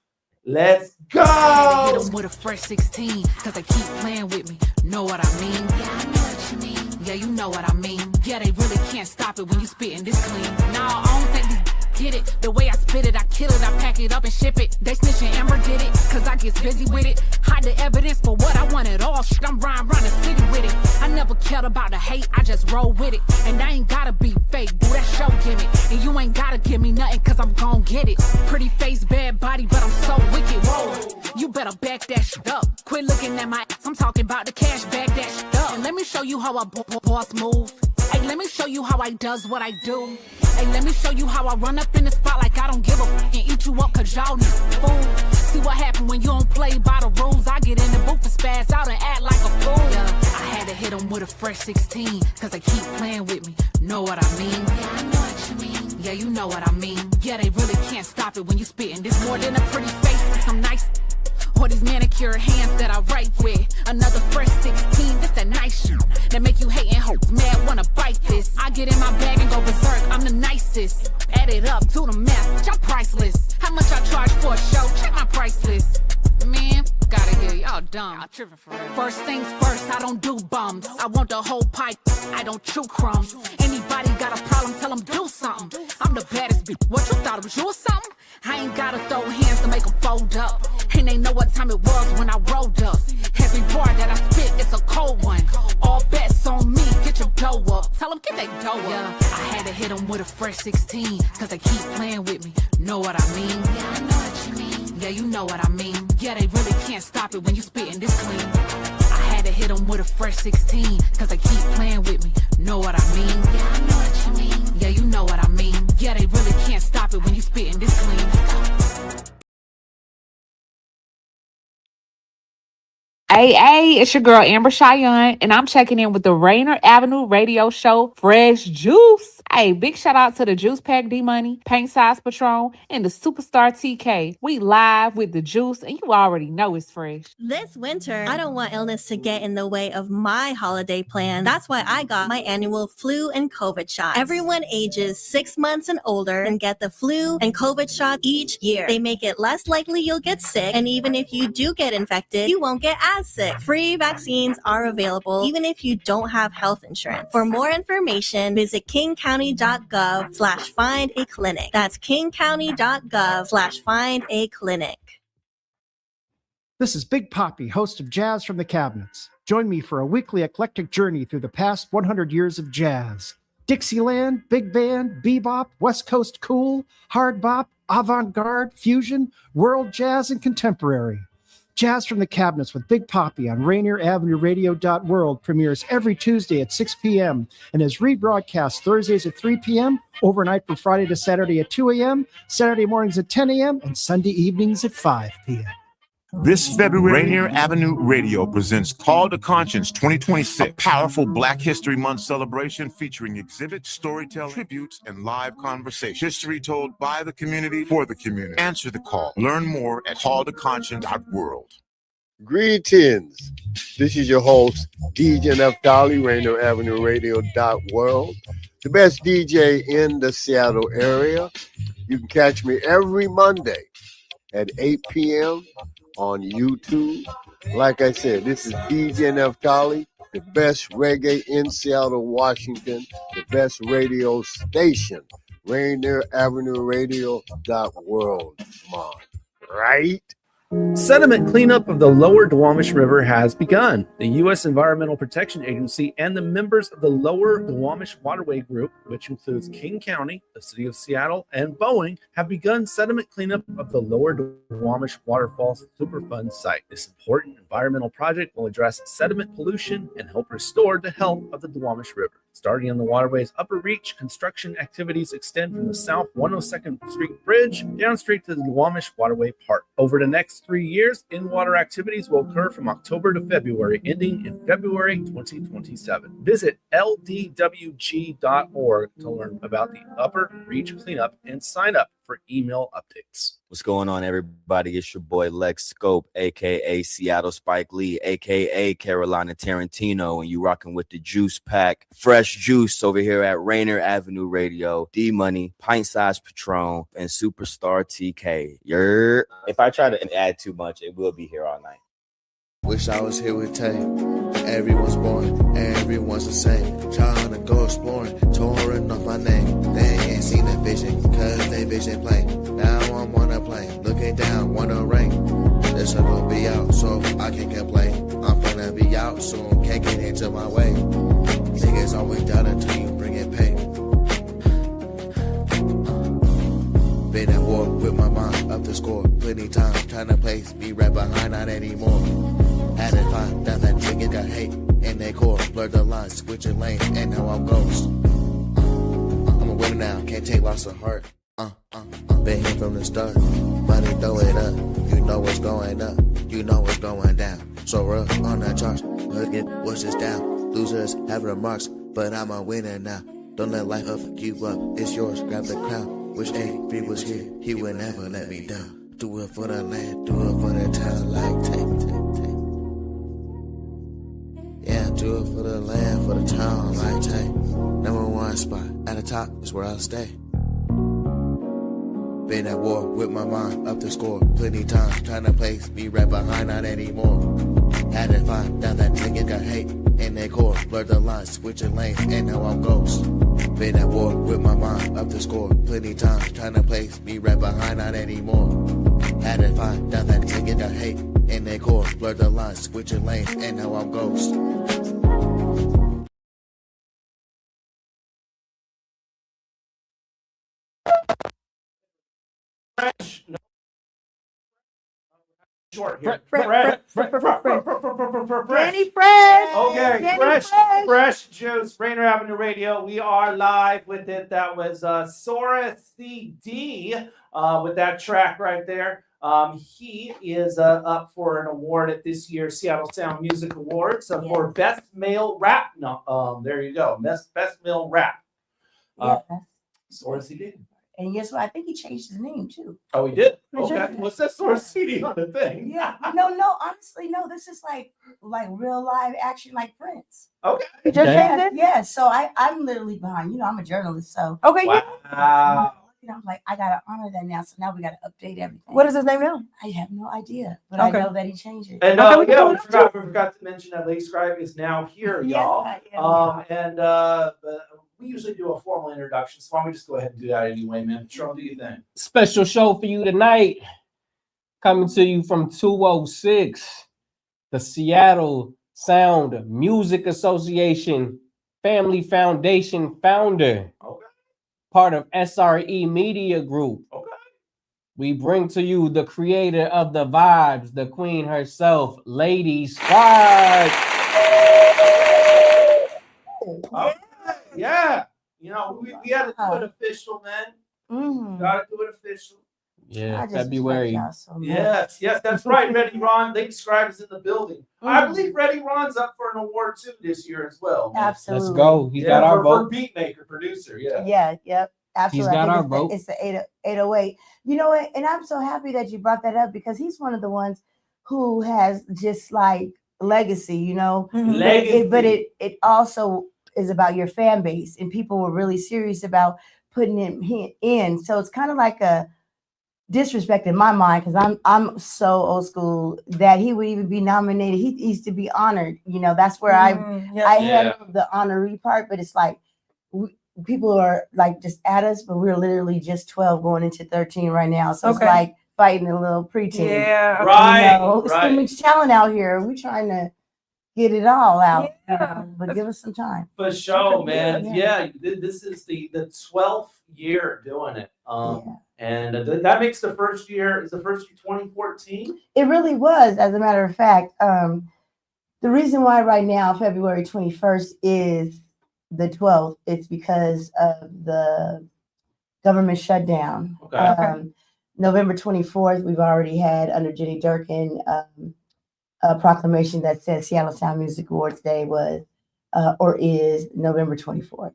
Let's go! I hit 'em with a fresh 16, cause they keep playing with me. Know what I mean? Yeah, I know what you mean. Yeah, you know what I mean. Yeah, they really can't stop it when you spitting this clean. Nah, I don't think these get it. The way I spit it, I kill it, I pack it up and ship it. They snitching Amber did it, cause I get busy with it. Hide the evidence for what I want it all. Shit, I'm riding around the city with it. I never cared about the hate, I just roll with it. And I ain't gotta be fake, do that show gimmick. And you ain't gotta give me nothing, cause I'm gon' get it. Pretty face, bad body, but I'm so wicked. Whoa, you better back that shit up. Quit looking at my ass, I'm talking about the cash, back that shit up. And let me show you how a boss move. Hey, let me show you how I does what I do. Hey, let me show you how I run up in the spot like I don't give a f*** and eat you up cause y'all need fool. See what happen when you don't play by the rules. I get in the booth and spaz out and act like a fool. Yeah, I had to hit them with a fresh 16 cause they keep playing with me. Know what I mean? Yeah, I know what you mean. Yeah, you know what I mean. Yeah, they really can't stop it when you spitting. This more than a pretty face and some nice or these manicured hands that I write with. Another fresh 16, this that nice shit that make you hate and hope mad wanna bite this. I get in my bag and go berserk, I'm the nicest. Add it up, do the math, y'all priceless. How much I charge for a show, check my price list. Man, gotta hear y'all dumb. Y'all tripping for real. First things first, I don't do bums. I want the whole pipe, I don't chew crumbs. Anybody got a problem, tell them do something. I'm the baddest bitch, what you thought it was you or something? I ain't gotta throw hands to make them fold up. And they know what time it was when I rolled up. Every bar that I spit, it's a cold one. All bets on me, get your dough up. Tell them get that dough up. Yeah, I had to hit them with a fresh 16 cause they keep playing with me. Know what I mean? Yeah, I know what you mean. Yeah, you know what I mean. Yeah, they really can't stop it when you spitting this clean. I had to hit them with a fresh 16 cause they keep playing with me. Know what I mean? Yeah, I know what you mean. Yeah, you know what I mean. Yeah, they really can't stop it when you spitting this clean. Hey, it's your girl Amber Cheyenne, and I'm checking in with the Rainier Avenue Radio Show, Fresh Juice. Hey, big shout out to the Juice Pack D Money, Paint Size Patron, and the Superstar TK. We live with the juice, and you already know it's fresh. This winter, I don't want illness to get in the way of my holiday plans. That's why I got my annual flu and COVID shot. Everyone ages 6 months and older and get the flu and COVID shot each year. They make it less likely you'll get sick, and even if you do get infected, you won't get as sick. Free vaccines are available even if you don't have health insurance. For more information, visit kingcounty.gov/find a clinic. That's kingcounty.gov/find a clinic. This is Big Poppy, host of Jazz from the Cabinets. Join me for a weekly eclectic journey through the past 100 years of jazz. Dixieland, big band, bebop, West Coast cool, hard bop, avant-garde, fusion, world jazz, and contemporary. Jazz from the Cabinets with Big Poppy on RainierAvenueRadio.world premieres every Tuesday at 6 p.m. and is rebroadcast Thursdays at 3 p.m., overnight from Friday to Saturday at 2 a.m., Saturday mornings at 10 a.m., and Sunday evenings at 5 p.m. This February, Rainier Avenue Radio presents Call to Conscience 2026, a powerful Black History Month celebration featuring exhibits, storytelling, tributes, and live conversation. History told by the community for the community. Answer the call. Learn more at calltoconscience.world. Greetings. This is your host, DJ Neftali, Rainier Avenue Radio.world, the best DJ in the Seattle area. You can catch me every Monday at 8 p.m. on YouTube. Like I said, this is DJ Neftali, the best reggae in Seattle, Washington, the best radio station, Rainier Avenue Radio.world. Come on, right? Sediment cleanup of the lower Duwamish River has begun. The U.S. Environmental Protection Agency and the members of the Lower Duwamish Waterway Group, which includes King County, the City of Seattle, and Boeing, have begun sediment cleanup of the Lower Duwamish Waterfalls Superfund site. This important environmental project will address sediment pollution and help restore the health of the Duwamish River. Starting on the waterway's upper reach, construction activities extend from the South 102nd Street Bridge down straight to the Duwamish Waterway Park. Over the next 3 years, in-water activities will occur from October to February, ending in February 2027. Visit ldwg.org to learn about the upper reach cleanup and sign up for email updates. What's going on, everybody? It's your boy Lex Scope, aka Seattle Spike Lee, aka Carolina Tarantino, and you rocking with the Juice Pack, fresh juice over here at Rainier Avenue Radio, D Money, Pint Size Patron, and Superstar TK. If I try to add too much, it will be here all night. Wish I was here with Tay. Everyone's born, everyone's the same. Trying to go exploring, touring off my name. They ain't seen the vision, cause they vision plain. Now I'm on a plane, looking down, wanna rain. This sun will be out, so I can't complain. I'm finna be out soon, can't get into my way. Niggas always down until you bring it pain. Been at war with my mind, up the score. Plenty time, trying to place me right behind, not anymore. Had to find out that niggas got hate in their core. Blur the lines, switching lanes, and now I'm ghost. I'm a winner now, can't take loss of heart. Been here from the start, money throw it up. You know what's going up, you know what's going down. So rough on the charts, look at what's this down. Losers have remarks, but I'm a winner now. Don't let life up you up, it's yours, grab the crown. Wish A3 was here, he would never let me down. Do it for the land, do it for the town, like take. Yeah, do it for the land, for the town, like take. Number one spot, at the top is where I'll stay. Been at war with my mind, up the score. Plenty time, trying to place me right behind, not anymore. Had to find out that niggas got hate in their core. Blur the lines, switching lanes, and now I'm ghost. Been at war with my mind, up the score. Plenty time, trying to place me right behind, not anymore. Had to find out that niggas got hate in their core. Blur the lines, switching lanes, and now I'm ghost. Short here. Danny Fresh. Okay, Danny fresh juice. Rainier Avenue Radio. We are live with it. That was Sora CD with that track right there. He is up for an award at this year's Seattle Sound Music Awards for Best Male Rap. No, there you go. Best Male Rap. Yeah. Source CD. And guess what? I think he changed his name too. Oh, he did? He Okay. changed- What's that Source CD on the thing? Yeah. No, honestly, no. This is like real live action, like Prince. Okay. You just changed it? Yeah. So I'm literally behind. You know, I'm a journalist, so Okay. Wow. I'm like, I gotta honor that now. So now we gotta update everything. What is his name now? I have no idea, but Okay. I know that he changed it. And Okay, we can yeah, pull we it up, forgot to mention that Lady Scribe is now here, Yes, y'all. I am. And we usually do a formal introduction, so why don't we just go ahead and do that anyway, man? Patron, do you think? Special show for you tonight. Coming to you from 206, the Seattle Sound Music Association Family Foundation founder. Okay. Part of SRE Media Group. Okay. We bring to you the creator of the vibes, the queen herself, Lady Scribe. Yeah. You know, we had to do it official, man. Mm-hmm. Got to do it official. Yeah, February. Yes, that's right. Ready Ron, Lady Scribe is in the building. I believe Ready Ron's up for an award too this year as well. Man. Absolutely. Let's go. He's got our for vote. beat maker, producer. Yeah. Yeah, yep. Absolutely. He's got I our think vote. it's the 808. You know what? And I'm so happy that you brought that up because he's one of the ones who has just like legacy, you know. Legacy. But it also is about your fan base, and people were really serious about putting him in. So it's kind of like a disrespect in my mind because I'm so old school that he would even be nominated. He needs to be honored. You know, that's where I handle the honoree part, but it's like people are like just at us, but we're literally just 12 going into 13 right now. So it's like fighting a little preteen. Yeah. Right. You know, it's too much talent out here. We're trying to get it all out. You know, but give us some time. For sure, man. Yeah, this is the 12th year doing it. And that makes the first year, is the first year 2014? It really was, as a matter of fact. The reason why right now, February 21st is the 12th, it's because of the government shutdown. Okay. November 24th, we've already had under Jenny Durkin a proclamation that says Seattle Sound Music Awards Day was or is November 24th.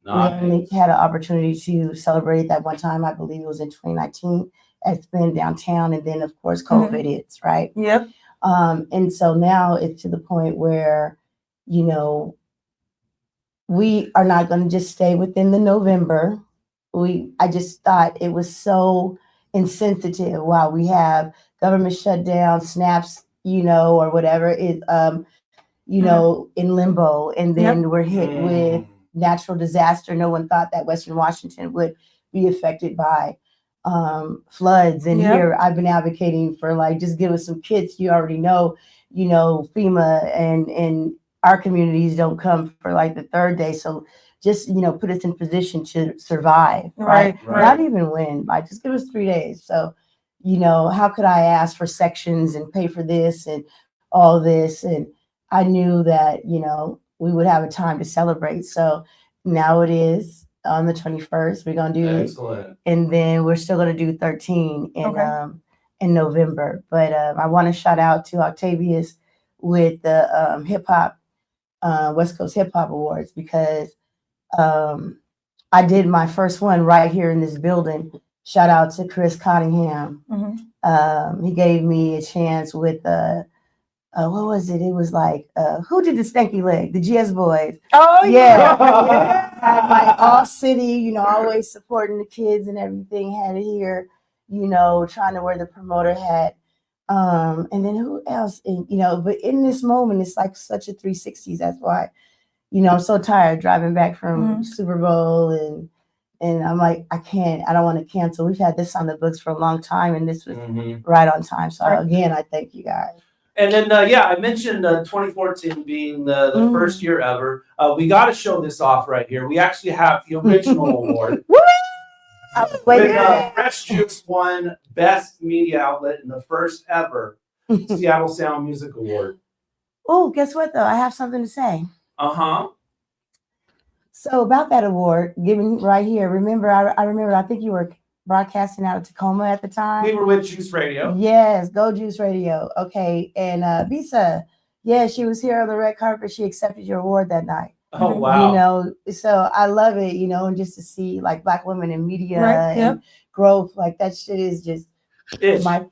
Nice. We only had an opportunity to celebrate that one time. I believe it was in 2019. It's been downtown, and then of course COVID hits, right? Yep. And so now it's to the point where, you know, we are not going to just stay within the November. I just thought it was so insensitive while we have government shutdown, snaps, you know, or whatever it, you know, in limbo, and then we're hit with natural disaster. No one thought that Western Washington would be affected by floods. And here I've been advocating for like, just give us some kits. You already know, you know, FEMA and our communities don't come for like the third day. So just, you know, put us in position to survive, right? Not even win, like just give us 3 days. So, you know, how could I ask for sections and pay for this and all this? And I knew that, you know, we would have a time to celebrate. So now it is on the 21st. We're going to do Excellent. And then we're still going to do 13 in November. But I want to shout out to Octavius with the hip hop, West Coast Hip Hop Awards, because I did my first one right here in this building. Shout out to Chris Cottingham. He gave me a chance with what was it? It was like, who did the Stanky Leg? The GS Boys. Oh, yeah. Had my all city, you know, always supporting the kids and everything. Had it here, you know, trying to wear the promoter hat. And then who else? And, you know, but in this moment, it's like such a 360s. That's why, you know, I'm so tired driving back from Super Bowl and I'm like, I don't want to cancel. We've had this on the books for a long time, and this was right on time. So again, I thank you guys. And then, I mentioned 2014 being the first year ever. We got to show this off right here. We actually have the original award. Fresh Juice won Best Media Outlet in the first ever Seattle Sound Music Award. Oh, guess what, though? I have something to say. Uh-huh. So about that award, given right here, remember, I remember, I think you were broadcasting out of Tacoma at the time. We were with Juice Radio. Yes, go Juice Radio. Okay, and Visa, yeah, she was here on the red carpet. She accepted your award that night. Oh, wow. You know, so I love it, you know, and just to see like Black women in media Right, yep. and growth, like that shit is just my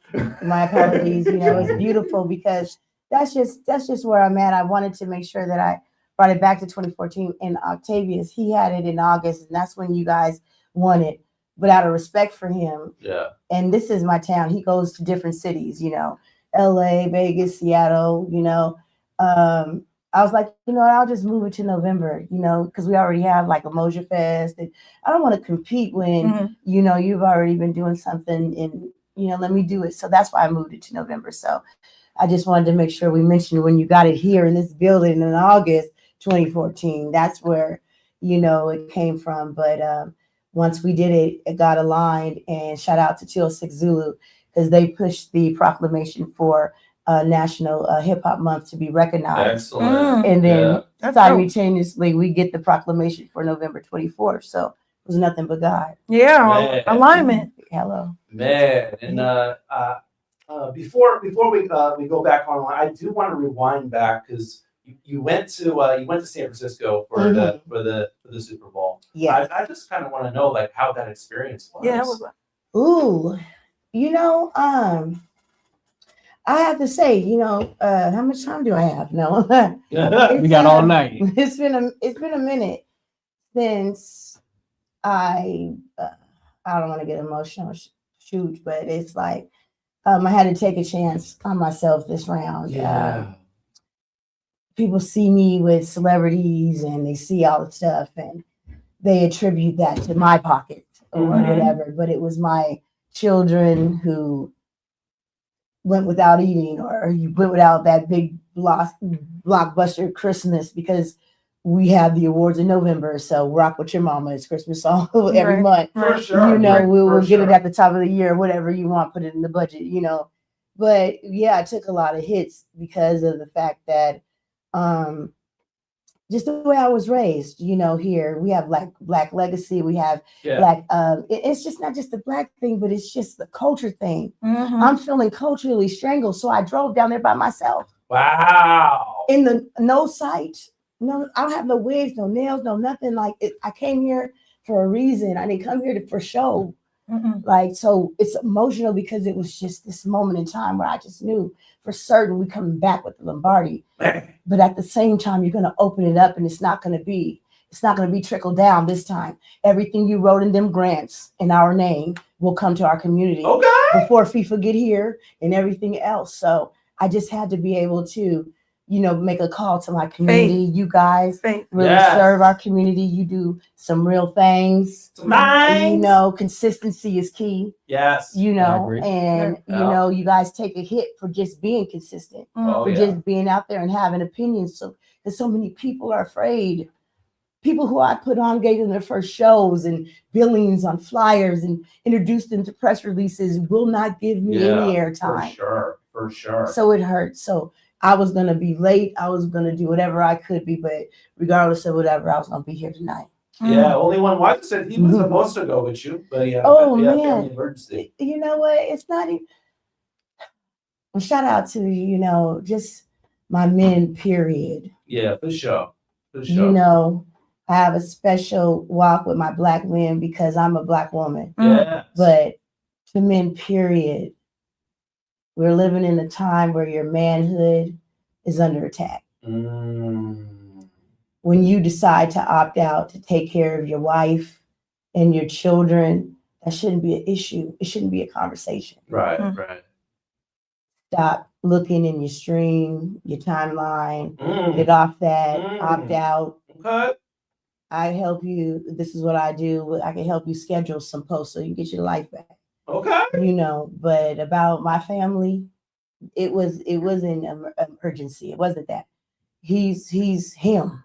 apologies, you know, it's beautiful because that's just where I'm at. I wanted to make sure that I brought it back to 2014. And Octavius, he had it in August, and that's when you guys won it. But out of respect for him, and this is my town, he goes to different cities, you know, LA, Vegas, Seattle, you know. I was like, you know, I'll just move it to November, you know, because we already have like a Moja Fest. And I don't want to compete when, you know, you've already been doing something and, you know, let me do it. So that's why I moved it to November. So I just wanted to make sure we mentioned when you got it here in this building in August 2014, that's where, you know, it came from. But once we did it, it got aligned, and shout out to 206 Zulu because they pushed the proclamation for National Hip Hop Month to be recognized. Excellent. And then That's simultaneously, we get the proclamation for November 24th. So it was nothing but God. Yeah, Man. alignment. Hello. Man, and before we go back online, I do want to rewind back because you went to San Francisco for the Super Bowl. Yes. I just kind of want to know like how that experience was. Yeah, it was. Ooh, you know, I have to say, you know, how much time do I have? No, We got all night. It's been a minute since I don't want to get emotional, shoot, but it's like I had to take a chance on myself this round. Yeah. People see me with celebrities and they see all the stuff and they attribute that to my pocket or whatever. But it was my children who went without eating, or you went without that big blockbuster Christmas because we have the awards in November. So rock with your mama. It's Christmas song every month. For sure. You know, we'll get sure. it at the top of the year, whatever you want, put it in the budget, you know. But yeah, I took a lot of hits because of the fact that just the way I was raised, you know, here we have black legacy, we have black, it's just not just the black thing, but it's just the culture thing. I'm feeling culturally strangled. So I drove down there by myself. Wow. In the no sight, no, I don't have no wigs, no nails, no nothing. Like I came here for a reason. I didn't come here for show. Like, so it's emotional because it was just this moment in time where I just knew for certain we coming back with the Lombardi. But at the same time, you're going to open it up and it's not going to be trickled down this time. Everything you wrote in them grants in our name will come to our community before FIFA get here and everything else. So I just had to be able to, you know, make a call to my community. You guys really serve our community. You do some real things. You know, consistency is key. Yes. You know, and you know, you guys take a hit for just being consistent, for just being out there and having opinions. So because so many people are afraid. People who I put on, gave them their first shows and billings on flyers and introduced them to press releases will not give me any airtime. For sure. So it hurts. So I was going to be late. I was going to do whatever I could be, but regardless of whatever, I was going to be here tonight. Yeah, only one wife said he was supposed to go with you, but man, emergency. You know what? It's not even. Well, shout out to, you know, just my men, period. Yeah, for sure. You know, I have a special walk with my black men because I'm a black woman. Yeah. But to men, period, we're living in a time where your manhood is under attack. When you decide to opt out to take care of your wife and your children, that shouldn't be an issue. It shouldn't be a conversation. Right. Stop looking in your stream, your timeline, get off that, opt out. Okay. I help you. This is what I do. I can help you schedule some posts so you get your life back. Okay. You know, but about my family, it was an emergency. It wasn't that. He's him.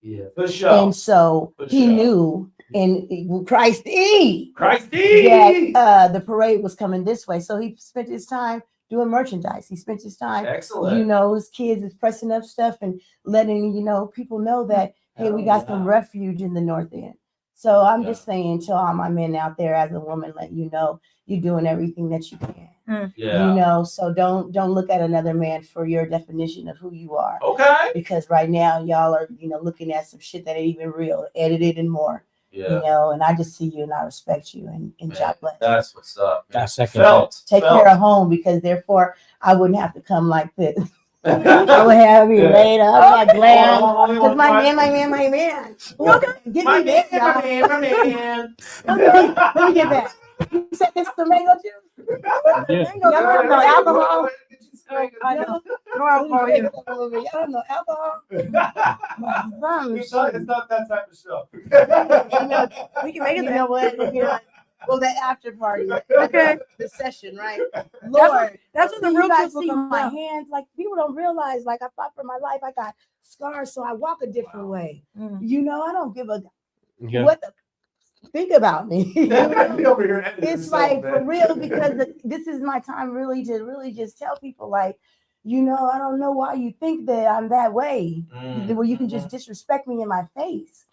Yeah, for sure. And so he knew, and Christ that the parade was coming this way. So he spent his time doing merchandise. He spent his time, you know, his kids is pressing up stuff and letting, you know, people know that, hey, we got some refuge in the North End. So I'm just saying to all my men out there, as a woman, let you know you're doing everything that you can. You know, so don't look at another man for your definition of who you are. Okay. Because right now y'all are, you know, looking at some shit that ain't even real, edited and more. You know, and I just see you and I respect you and God bless. That's what's up. Man. That's second. Take care of home, because therefore I wouldn't have to come like this. I would have you laid up like glam. Because my man. Okay, give me this, y'all. My man. Okay, let me get back. You said this is the mango juice? Y'all don't know alcohol. I know. No alcohol here. Y'all don't know alcohol. It's not that type of show. We can make it. You know what? Well, the after party. Okay. The session, right? Lord, that's what the real guys truth will see come my out. hands. Like, people don't realize, like, I fought for my life. I got scars, so I walk a different way. You know, I don't give a what the think about me. Over here It's like for real, because this is my time really to just tell people, like, you know, I don't know why you think that I'm that way. Where you can just disrespect me in my face.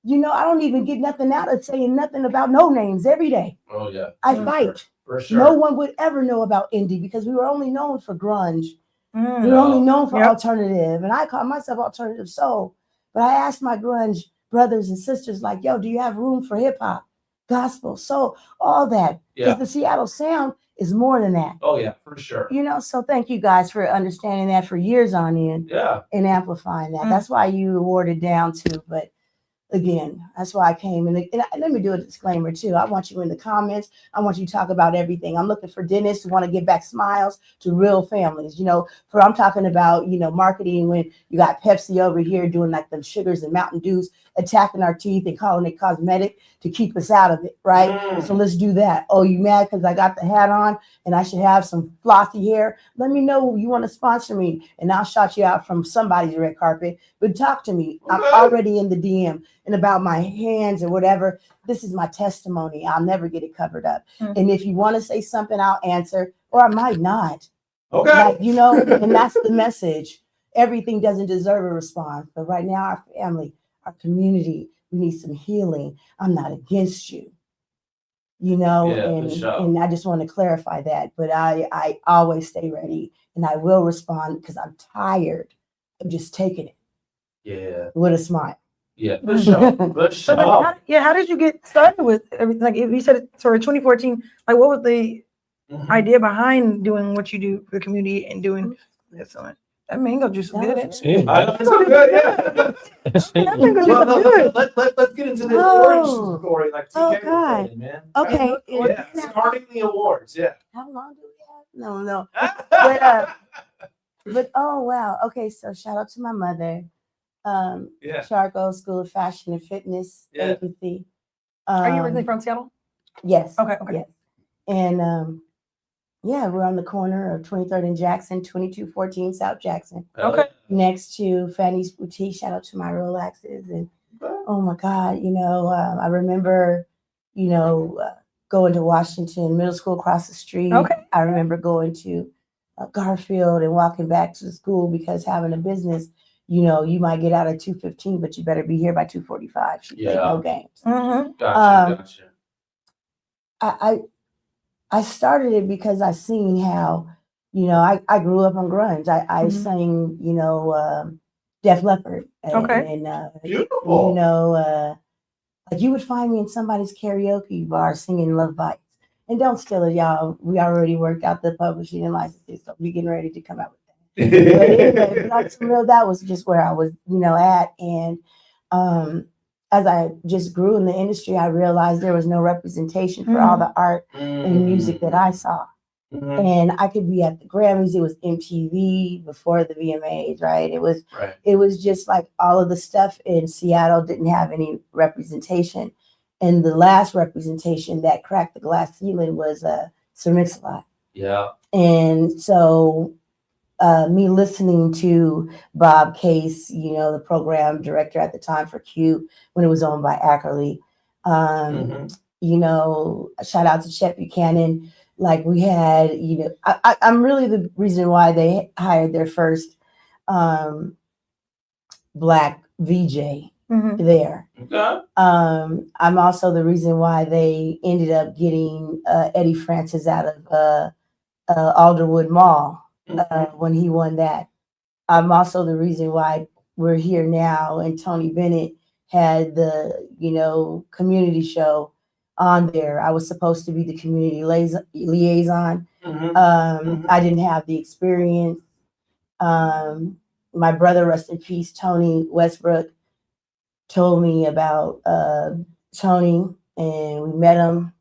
You know, I don't even get nothing out of saying nothing about no names every day. Oh yeah. I fight. For sure. No one would ever know about indie because we were only known for grunge. We were only known for alternative, and I call myself alternative soul. But I asked my grunge brothers and sisters, like, yo, do you have room for hip hop, gospel, soul, all that? Because the Seattle sound is more than that. Oh yeah, for sure. You know, so thank you guys for understanding that for years on end. And amplifying that. That's why you awarded down too. But again, that's why I came. And let me do a disclaimer too. I want you in the comments. I want you to talk about everything. I'm looking for dentists who want to give back smiles to real families. You know, I'm talking about, you know, marketing when you got Pepsi over here doing like them sugars and Mountain Dews, attacking our teeth and calling it cosmetic to keep us out of it, right? So let's do that. Oh, you mad because I got the hat on and I should have some flossy hair? Let me know you want to sponsor me and I'll shout you out from somebody's red carpet. But talk to me. I'm already in the DM. And about my hands or whatever, this is my testimony. I'll never get it covered up. And if you want to say something, I'll answer, or I might not. Okay. Like, you know, and that's the message. Everything doesn't deserve a response. But right now, our family, our community, we need some healing. I'm not against you. You know, and I just want to clarify that. But I always stay ready and I will respond because I'm tired of just taking it. Yeah. With a smile. Yeah, for sure. For sure. How did you get started with everything? Like, if you said, sorry, 2014, like, what was the idea behind doing what you do for the community and doing this? That mango juice is good. It's so good, yeah. That mango juice is good. Let's get into the orange story, like TK God. was saying, man. Okay. Yeah, starting the awards, yeah. How long do we have? No. But oh wow. Okay, so shout out to my mother. Charco School of Fashion and Fitness Agency. Are you originally from Seattle? Yes. Okay. Yes. And we're on the corner of 23rd and Jackson, 2214 South Jackson. Okay. Next to Fanny's Boutique. Shout out to my Rolexes. And oh my God, you know, I remember, you know, going to Washington Middle School across the street. Okay. I remember going to Garfield and walking back to the school because having a business, you know, you might get out at 2:15, but you better be here by 2:45. She played no games. Gotcha. I started it because I seen how, you know, I grew up on grunge. I sang, you know, Def Leppard. And Beautiful. you know, like you would find me in somebody's karaoke bar singing Love Bites. And don't steal it, y'all. We already worked out the publishing and licensing, so we're getting ready to come out with that. But anyway, like, for real, that was just where I was, you know, at. And as I just grew in the industry, I realized there was no representation for all the art and music that I saw. And I could be at the Grammys. It was MTV before the VMAs, right? It was just like all of the stuff in Seattle didn't have any representation. And the last representation that cracked the glass ceiling was Sir Mix-a-Lot. Yeah. And so me listening to Bob Case, you know, the program director at the time for Q when it was owned by Ackerley. You know, shout out to Chet Buchanan. Like we had, you know, I'm really the reason why they hired their first Black VJ there. Okay. I'm also the reason why they ended up getting Eddie Francis out of Alderwood Mall when he won that. I'm also the reason why we're here now, and Tony Bennett had the, community show on there. I was supposed to be the community liaison. I didn't have the experience. My brother, rest in peace, Tony Westbrook, told me about Tony, and we met him.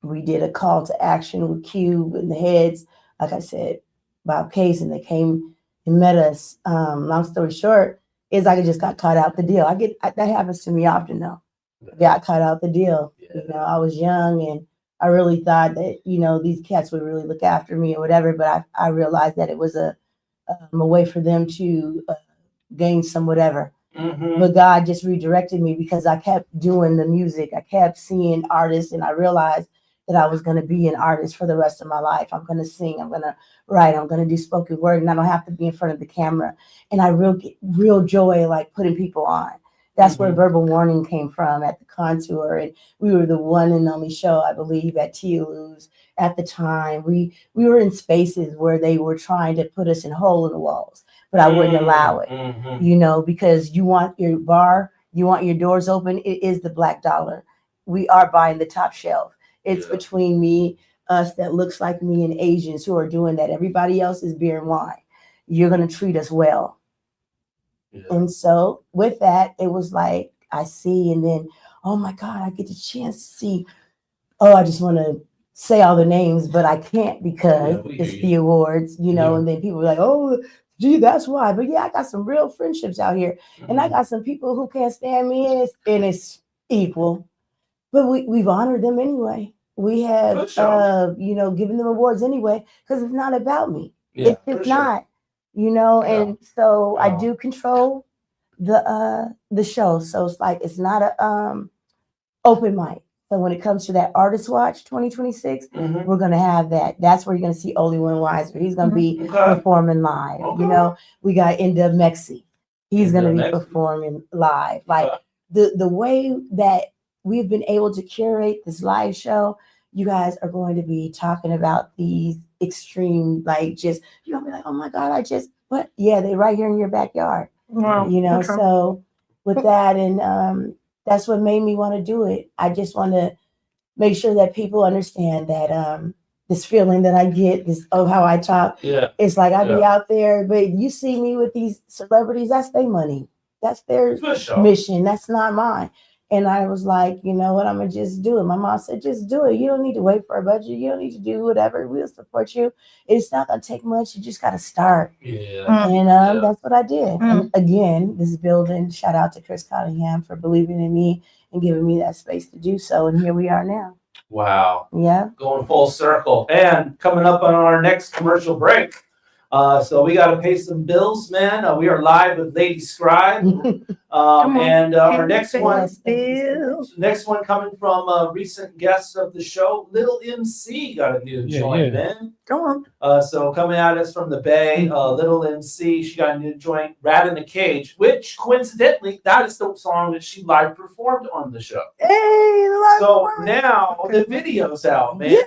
We did a call to action with Cube and the heads, like I said, Bob Case, and they came and met us. Long story short, is I just got caught out the deal. That happens to me often though. Got caught out the deal. I was young and I really thought that, these cats would really look after me or whatever, but I realized that it was a way for them to gain some whatever. But God just redirected me because I kept doing the music. I kept seeing artists, and I realized that I was going to be an artist for the rest of my life. I'm going to sing, I'm going to write, I'm going to do spoken word, and I don't have to be in front of the camera. And I get real joy like putting people on. That's where Verbal Warning came from at the Contour. And we were the one and only show, I believe, at TLU's at the time. We were in spaces where they were trying to put us in hole in the walls, but I wouldn't allow it, because you want your bar, you want your doors open. It is the black dollar. We are buying the top shelf. It's between me, us that looks like me, and Asians who are doing that. Everybody else is beer and wine. You're going to treat us well. And so with that, it was like, I see, and then, oh my God, I get the chance to see. Oh, I just want to say all the names, but I can't because it's the awards, and then people are like, oh, gee, that's why. But yeah, I got some real friendships out here. And I got some people who can't stand me, and it's equal. But we've honored them anyway. We have, given them awards anyway, because it's not about me. It's not, and so I do control the show. So it's like, it's not a open mic. So when it comes to that Artist Watch 2026, we're going to have that. That's where you're going to see Only One Wiser. He's going to be performing live. We got N-Dub Mexi. He's going to be performing live. Like the way that we've been able to curate this live show, you guys are going to be talking about these extreme, like just, you're going to be like, oh my God, but yeah, they're right here in your backyard. Wow. So with that, and that's what made me want to do it. I just want to make sure that people understand that this feeling that I get, how I talk, it's like I be out there, but you see me with these celebrities, that's their money. That's their mission. That's not mine. And I was like, you know what, I'm going to just do it. My mom said, just do it. You don't need to wait for a budget. You don't need to do whatever. We'll support you. It's not going to take much. You just got to start. And that's what I did. And again, this building, shout out to Chris Cottingham for believing in me and giving me that space to do so. And here we are now. Wow. Yeah. Going full circle. And coming up on our next commercial break. So we got to pay some bills, man. We are live with Lady Scribe. And our next one coming from a recent guest of the show, Little MC got a new joint, man. Go on. So coming at us from the Bay, Little MC, she got a new joint, Rat in a Cage, which coincidentally, that is the song that she live performed on the show. Hey, so now the video's out, man. Yay.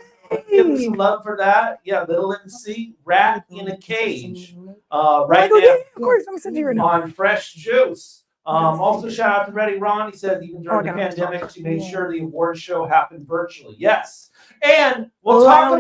Give us some love for that. Yeah, Little MC, Rat in a Cage. Right now, of course, I'm sending you right now. On Fresh Juice. Also, shout out to Ready Ron. He said even during the pandemic, she made sure the award show happened virtually. Yes, and we'll talk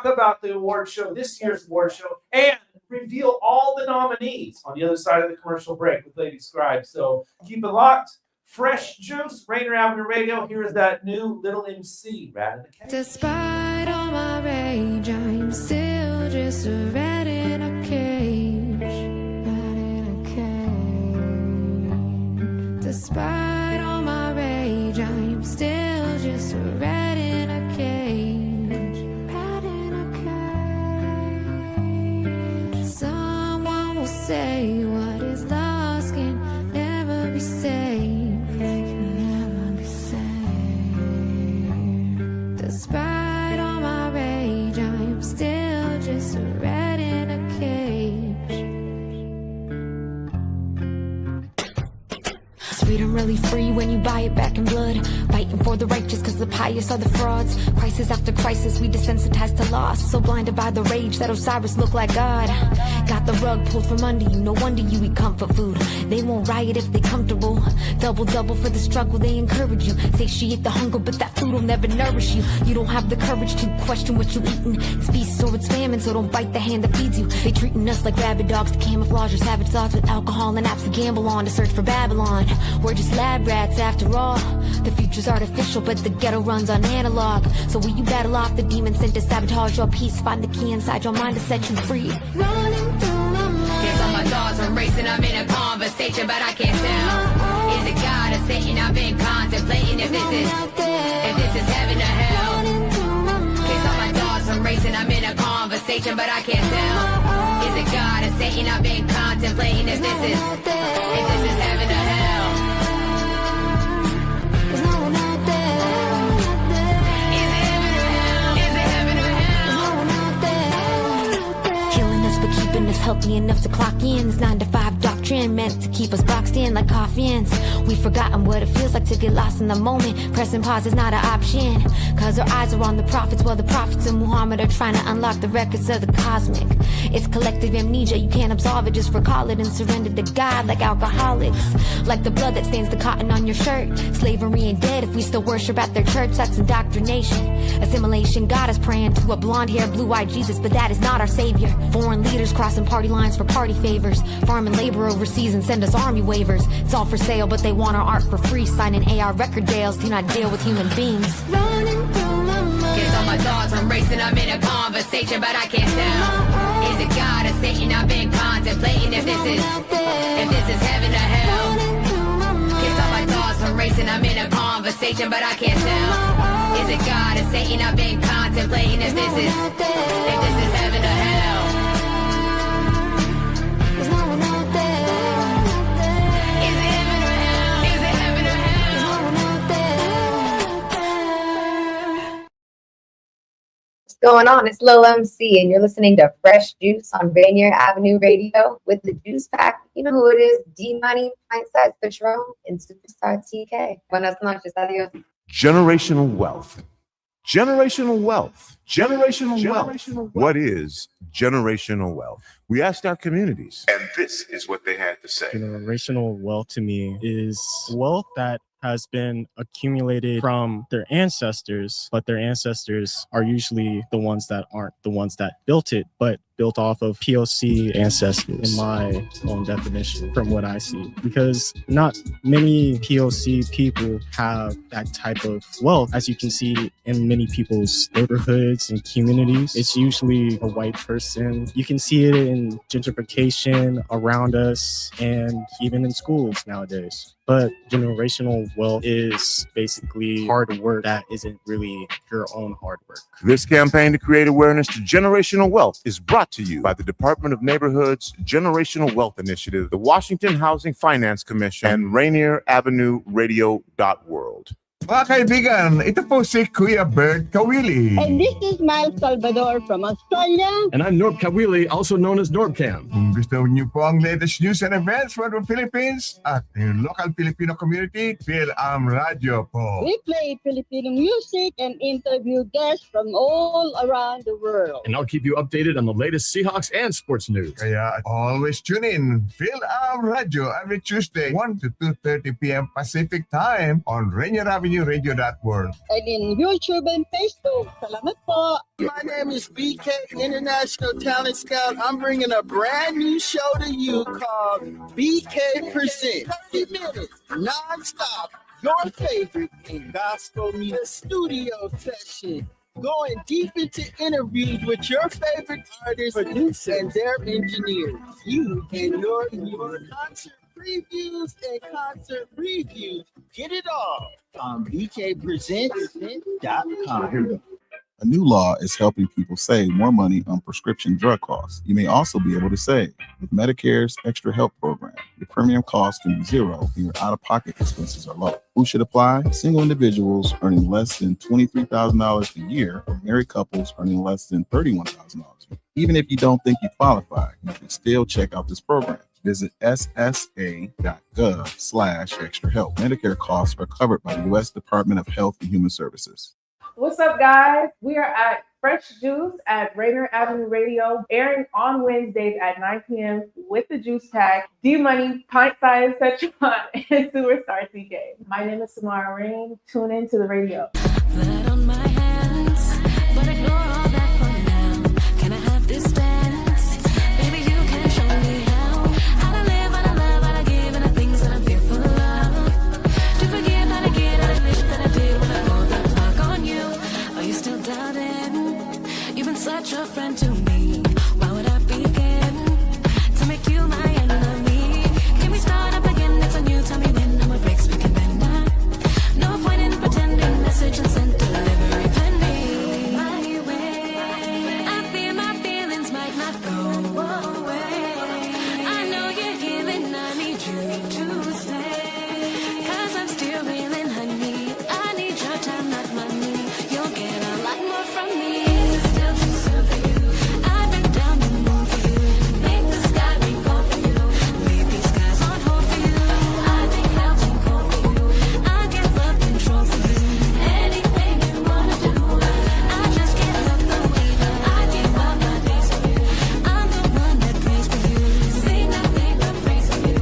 about the award show, this year's award show, and reveal all the nominees on the other side of the commercial break with Lady Scribe. So keep it locked. Fresh Juice, Rainer Avenue Radio. Here is that new Little MC, Rat in a Cage. Despite all my rage, I'm still just a rat in a cage. Rat in a cage. Despite all my rage, I'm still just a rat in a cage. Rat in a cage. Someone will say what is lost can never be saved. Despite all my rage, I am still just a rat in a cage. really free when you buy it back in blood. Fighting for the righteous cause the pious are the frauds. Crisis after crisis, we desensitized to loss. So blinded by the rage that Osiris looked like God. Got the rug pulled from under you, no wonder you eat comfort food. They won't riot if they comfortable. Double for the struggle, they encourage you. Satiate the hunger, but that food will never nourish you. You don't have the courage to question what you eating. It's feast or it's famine, so don't bite the hand that feeds you. They treating us like rabid dogs to camouflage your savage thoughts with alcohol and apps to gamble on to search for Babylon. We're just lab rats after all. The future's artificial, but the ghetto runs on analog. So will you battle off the demons sent to sabotage your peace? Find the key inside your mind to set you free. Running through my mind. Guess all my thoughts are racing, I'm in a conversation, but I can't tell. Is it God or Satan? I've been contemplating if this is heaven or hell. Guess all my thoughts are racing, I'm in a conversation, but I can't tell. Is it God or Satan? I've been contemplating if this is heaven or hell. There's no one out there. Is it heaven or hell? Is it heaven or hell? There's no one out there. Killing us but keeping us healthy enough to clock in. This 9-to-5 doctrine meant to keep us boxed in like coffins. We've forgotten what it feels like to get lost in the moment. Pressing pause is not an option, cause our eyes are on the prophets, while the prophets of Muhammad are trying to unlock the records of the cosmic. It's collective amnesia, you can't absolve it, just recall it and surrender to God like alcoholics. Like the blood that stains the cotton on your shirt. Slavery ain't dead if we still worship at their church, that's indoctrination. Assimilation got us praying to a blonde-haired, blue-eyed Jesus, but that is not our savior. Foreign leaders crossing party lines for party favors. Farm and labor overseas and send us army waivers. It's all for sale, but they want our art for free. Signing AR record deals to not deal with human beings. Running through my mind. Guess all my thoughts are racing, I'm in a conversation, but I can't tell. Is it God or Satan? I've been contemplating if this is heaven or hell. Guess all my thoughts are racing, I'm in a conversation, but I can't tell. Is it God or Satan? I've been contemplating if this is heaven or hell. There's no one out there. Is it heaven or hell? Is it heaven or hell? There's no one out there. What's going on? It's Lil MC, and you're listening to Fresh Juice on Rainier Avenue Radio with the Juice Pack. You know who it is: D-Money, Pint Size Patron, and Superstar TK. Buenas noches, adios. Generational wealth. Generational wealth. Generational wealth. What is generational wealth? We asked our communities, and this is what they had to say. Generational wealth to me is wealth that has been accumulated from their ancestors, but their ancestors are usually the ones that aren't the ones that built it, but built off of POC ancestors, in my own definition, from what I see. Because not many POC people have that type of wealth, as you can see in many people's neighborhoods and communities. It's usually a white person. You can see it in gentrification around us and even in schools nowadays. But generational wealth is basically hard work that isn't really your own hard work. This campaign to create awareness to generational wealth is brought to you by the Department of Neighborhoods Generational Wealth Initiative, the Washington Housing Finance Commission, and Rainier Avenue Radio.world. Mga kaibigan, ito po si Kuya Bert Kawili. And this is Miles Salvador from Australia. And I'm Norb Kawili, also known as Norbcam. Kung gusto niyo po ang latest news and events from the Philippines at yung local Filipino community, Phil Radio po. We play Filipino music and interview guests from all around the world. And I'll keep you updated on the latest Seahawks and sports news. Kaya always tune in, Phil Radio, every Tuesday, 1 to 2:30 p.m. Pacific Time on Rainier Avenue Radio.world. And in YouTube and Facebook. Salamat po. My name is BK, International Talent Scout. I'm bringing a brand new show to you called BK Present. 30 minutes, non-stop, your favorite in gospel music studio session. Going deep into interviews with your favorite artists, producers, and their engineers. You and your concert previews and concert reviews. Get it all on bkpresents.com. A new law is helping people save more money on prescription drug costs. You may also be able to save with Medicare's Extra Help program. Your premium cost can be zero and your out-of-pocket expenses are low. Who should apply? Single individuals earning less than $23,000 a year or married couples earning less than $31,000 a year. Even if you don't think you qualify, you can still check out this program. Visit ssa.gov/extra help. Medicare costs are covered by the U.S. Department of Health and Human Services. What's up, guys? We are at Fresh Juice at Rainier Avenue Radio, airing on Wednesdays at 9 p.m. with the Juice Pack, D-Money, Pint Size, Petron, and Superstar TK. My name is Samara Rain. Tune in to the radio. Blood on my hands, but ignore all that for now. Can I have this dance? Baby, you can show me how to live, how to love, how to give, and the things that I'm fearful of. To forgive, how to get, how to live that I did when I pulled the plug on you. Are you still doubting? You've been such a friend to me. Why would I begin to make you my enemy? Can we start up again? It's on you. Tell me when no more breaks we can bend that. No point in pretending. Message and sent delivery pending. My way. I fear my feelings might not go away. I know you're healing. I need you to stay. 'Cause I'm still reeling, honey. I need your time, not money. You'll get a lot more from me. Still too soon for you. I break down the moon for you. Make the sky rain gold for you. Leave these skies on hold for you. I think hell can go for you. I give up control for you. Anything you wanna do, I just can't love the way that I give up my days for you. I'm the one that prays for you. Sing nothing but praise for you.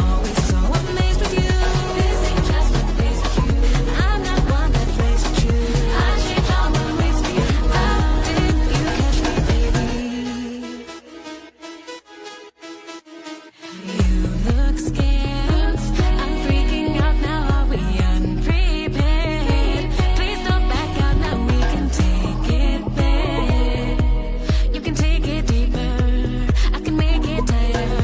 Always so amazed with you. This ain't just a phase with you. I'm not one that plays with you. I change all my ways for you. How did you catch me, baby? You look scared. I'm freaking out now. Are we unprepared? Please don't back out now. We can take it there. You can take it deeper. I can make it tighter.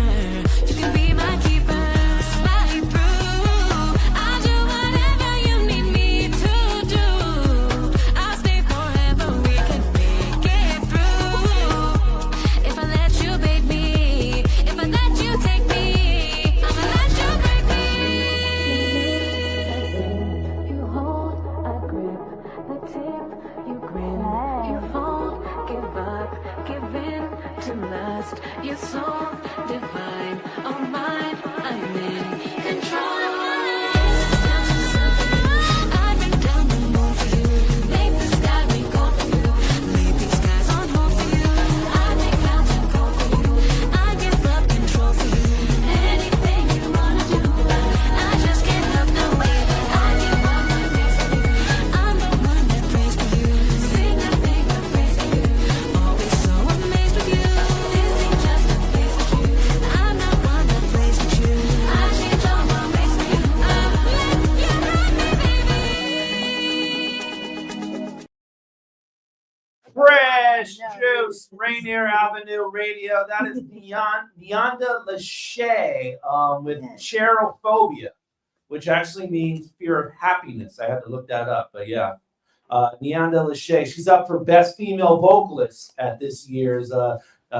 You can be my keeper. Slide through. I'll do whatever you need me to do. I'll stay forever. We can make it through. If I let you bait me, if I let you take me, I'ma let you break me. You hold, I grip, the tip, you grin, you fold, give up, give in to lust. You're so divine, oh mine, I'm in control. I break down the moon for you, make the sky rain gold for you. Leave these skies on hold for you. I think I'll just go for you. I give up control for you. Anything you wanna do, I just can't help the way that I give up my days for you. I'm the one that prays for you. Sing nothing but praise for you. Always so amazed with you. This ain't just a phase with you. I'm not one that plays with you. I change all my ways for you. Let you ride me, baby. Fresh Juice, Rainier Avenue Radio. That is Neonda Lachey with cherophobia, which actually means fear of happiness. I had to look that up, but yeah. Neonda Lachey. She's up for Best Female Vocalist at this year's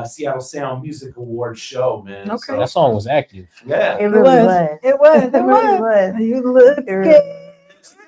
Seattle Sound Music Awards show, man. Okay. So, That song was active. yeah. It really was. It was. It really was. was. You look It really good.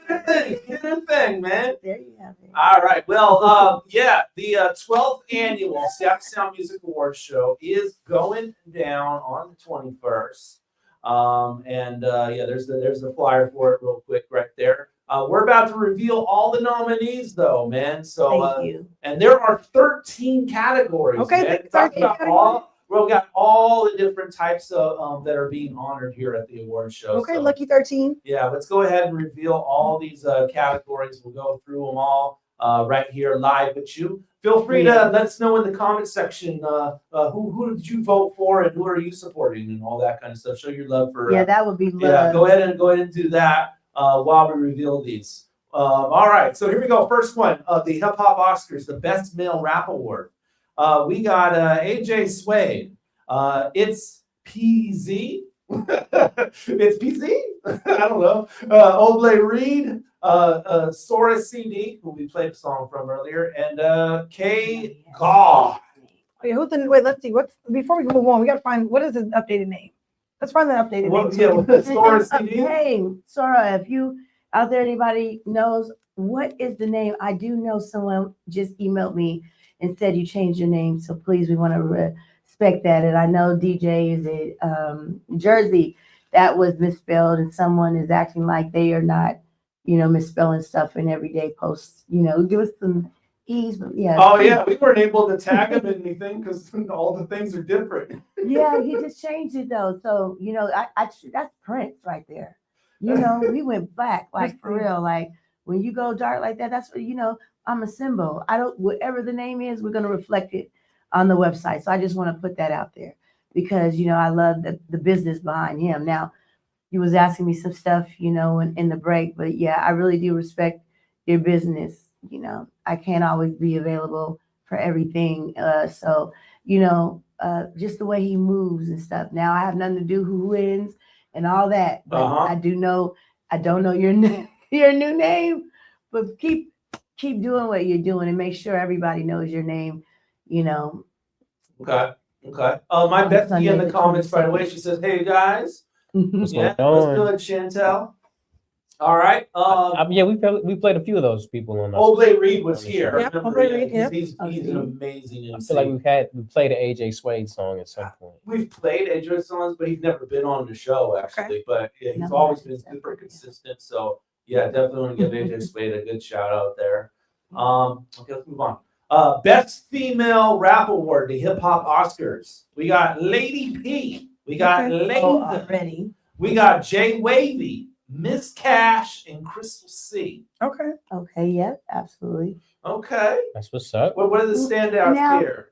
Good thing, man. There you have it. All right. Well, yeah, the 12th annual Seattle Sound Music Awards show is going down on the 21st. Yeah, there's the flyer for it real quick right there. We're about to reveal all the nominees, though, man. So, Thank you. And there are 13 categories. Okay, man. 13 categories. We've got all the different types of that are being honored here at the award show. Okay, So, lucky 13. yeah, let's go ahead and reveal all these categories. We'll go through them all right here live with you. Feel free to let us know in the comment section who did you vote for and who are you supporting and all that kind of stuff. Show your love for. Yeah, that would be love. Yeah, go ahead and do that while we reveal these. All right, so here we go. First one, the Hip Hop Oscars, the Best Male Rap Award. We got AJ Suede. It's PZ. It's PZ? I don't know. Oblate Reed, Sora CD, who we played a song from earlier, and K. Gaw. Wait, let's see. Before we move on, we gotta find what is his updated name. Let's find the updated name. Yeah, Sora CD. Hey, Sora, if you out there, anybody knows what is the name? I do know someone just emailed me and said you changed your name, so please, we want to respect that. And I know DJ is it Jersey, that was misspelled, and someone is acting like they are not, misspelling stuff in everyday posts. Give us some ease, but yeah. Oh yeah, we weren't able to tag him in anything because all the things are different. Yeah, he just changed it though. So I that's Prince right there. We went black, like for real. Like when you go dark like that, that's what I'm a symbol. Whatever the name is, we're gonna reflect it on the website. So I just want to put that out there because I love the business behind him. Now, you was asking me some stuff, in the break, but yeah, I really do respect your business. I can't always be available for everything. So just the way he moves and stuff. Now I have nothing to do who wins and all that, but I don't know your your new name, but keep doing what you're doing and make sure everybody knows your name. Okay. My bestie in the comments right away. She says, "Hey guys, yeah, what's good, Chantel? All right. Yeah, we played a few of those people on. Oblate Reed was here. Yep, Oblate Reed. Yep. He's an amazing MC. I feel like we played an AJ Suede song at some point. We've played AJ songs, but he's never been on the show actually. Okay. But yeah, he's always been super consistent. So yeah, definitely want to give AJ Suede a good shout out there. Okay, let's move on. Best Female Rap Award, the Hip Hop Oscars. We got Lady P. We got Layton. We got Jay Wavy, Miss Cash, and Crystal C. Okay. Okay. Yep. Absolutely. Okay. That's what's up. What are the standouts here?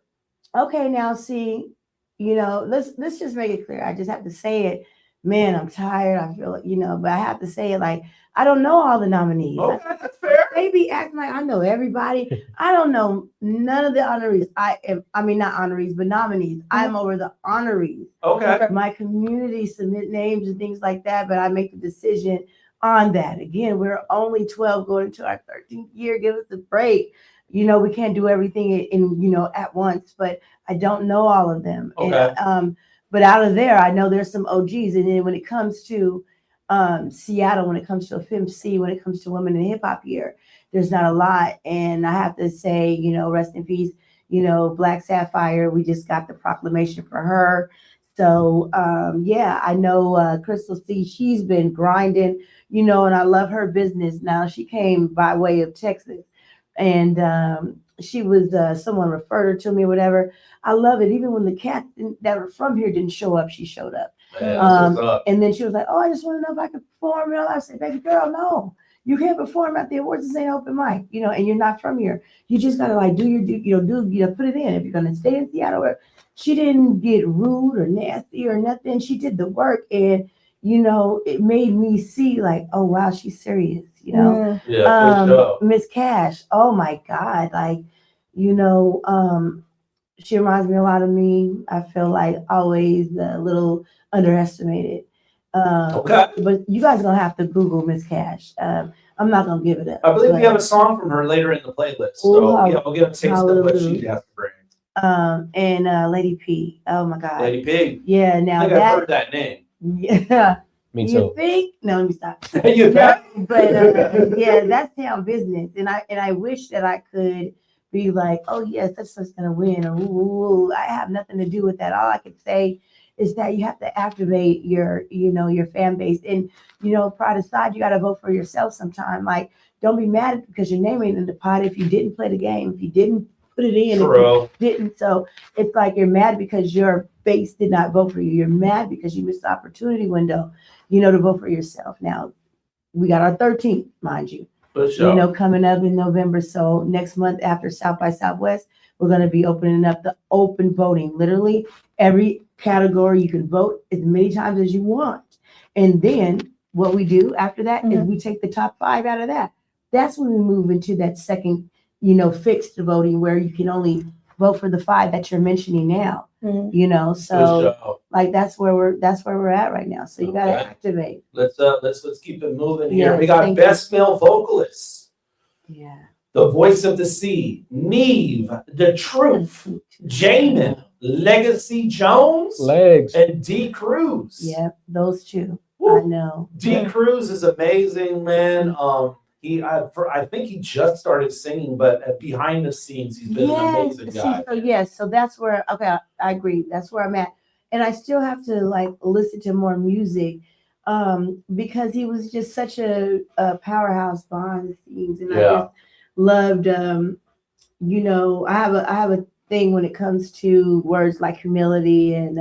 Okay. Now, see, let's just make it clear. I just have to say it. Man, I'm tired. I feel but I have to say it like I don't know all the nominees. Okay, that's fair. They be acting like I know everybody. I don't know none of the honorees. I mean not honorees, but nominees. I'm over the honorees. Okay. My community submit names and things like that, but I make the decision on that. Again, we're only 12 going into our 13th year. Give us a break. We can't do everything in at once, but I don't know all of them. Okay. And, but out of there, I know there's some OGs. And then when it comes to Seattle, when it comes to FMC, when it comes to Women in Hip Hop Year, there's not a lot. And I have to say, rest in peace, Black Sapphire, we just got the proclamation for her. So, yeah, I know Crystal C, she's been grinding, and I love her business. Now, she came by way of Texas, and she was, someone referred her to me, whatever. I love it. Even when the cats that were from here didn't show up, she showed up. And then she was like, "Oh, I just want to know if I could perform." And I said, "Baby girl, no, you can't perform at the awards. This ain't open mic, and you're not from here. You just gotta like do your put it in. If you're gonna stay in Seattle." She didn't get rude or nasty or nothing. She did the work, and it made me see like, oh wow, she's serious. Yeah, for sure. Miss Cash, oh my God, like she reminds me a lot of me. I feel like always a little underestimated. Okay. But you guys are gonna have to Google Miss Cash. I'm not gonna give it up. I believe we have a song from her later in the playlist. So yeah, we'll get a taste of what she has to bring. And Lady P. Oh my God. Lady P. Yeah. Now I think I've heard that name. Yeah. Me too. You think? No, let me stop. You think? But yeah, that's town business, and I wish that I could be like, oh yes, that's what's gonna win, or ooh, I have nothing to do with that. All I could say is that you have to activate your fan base, and pride aside, you got to vote for yourself sometime. Like, don't be mad because your name ain't in the pot if you didn't play the game, if you didn't put it in, True. if you didn't. So it's like you're mad because your base did not vote for you. You're mad because you missed the opportunity window, to vote for yourself. Now we got our 13th, mind you. For sure. Coming up in November. So next month after South by Southwest, we're going to be opening up the open voting. Literally every category you can vote as many times as you want. And then what we do after that is we take the top 5 out of that. That's when we move into that second, fixed voting where you can only vote for the 5 that you're mentioning now. So like that's where we're at right now. So you got to activate. Let's keep it moving here. Yes, We got best male vocalist. Yeah. The Voice of the Sea, Neve, The Truth, Jamin, Legacy Jones, Legs, and D Cruz. Yep, those two. I know. D Cruz is amazing, man. I think he just started singing, but behind the scenes, he's been an amazing guy. So that's where, okay, I agree. That's where I'm at. And I still have to like listen to more music because he was just such a powerhouse behind the scenes. And I just loved, you know, I have a thing when it comes to words like humility and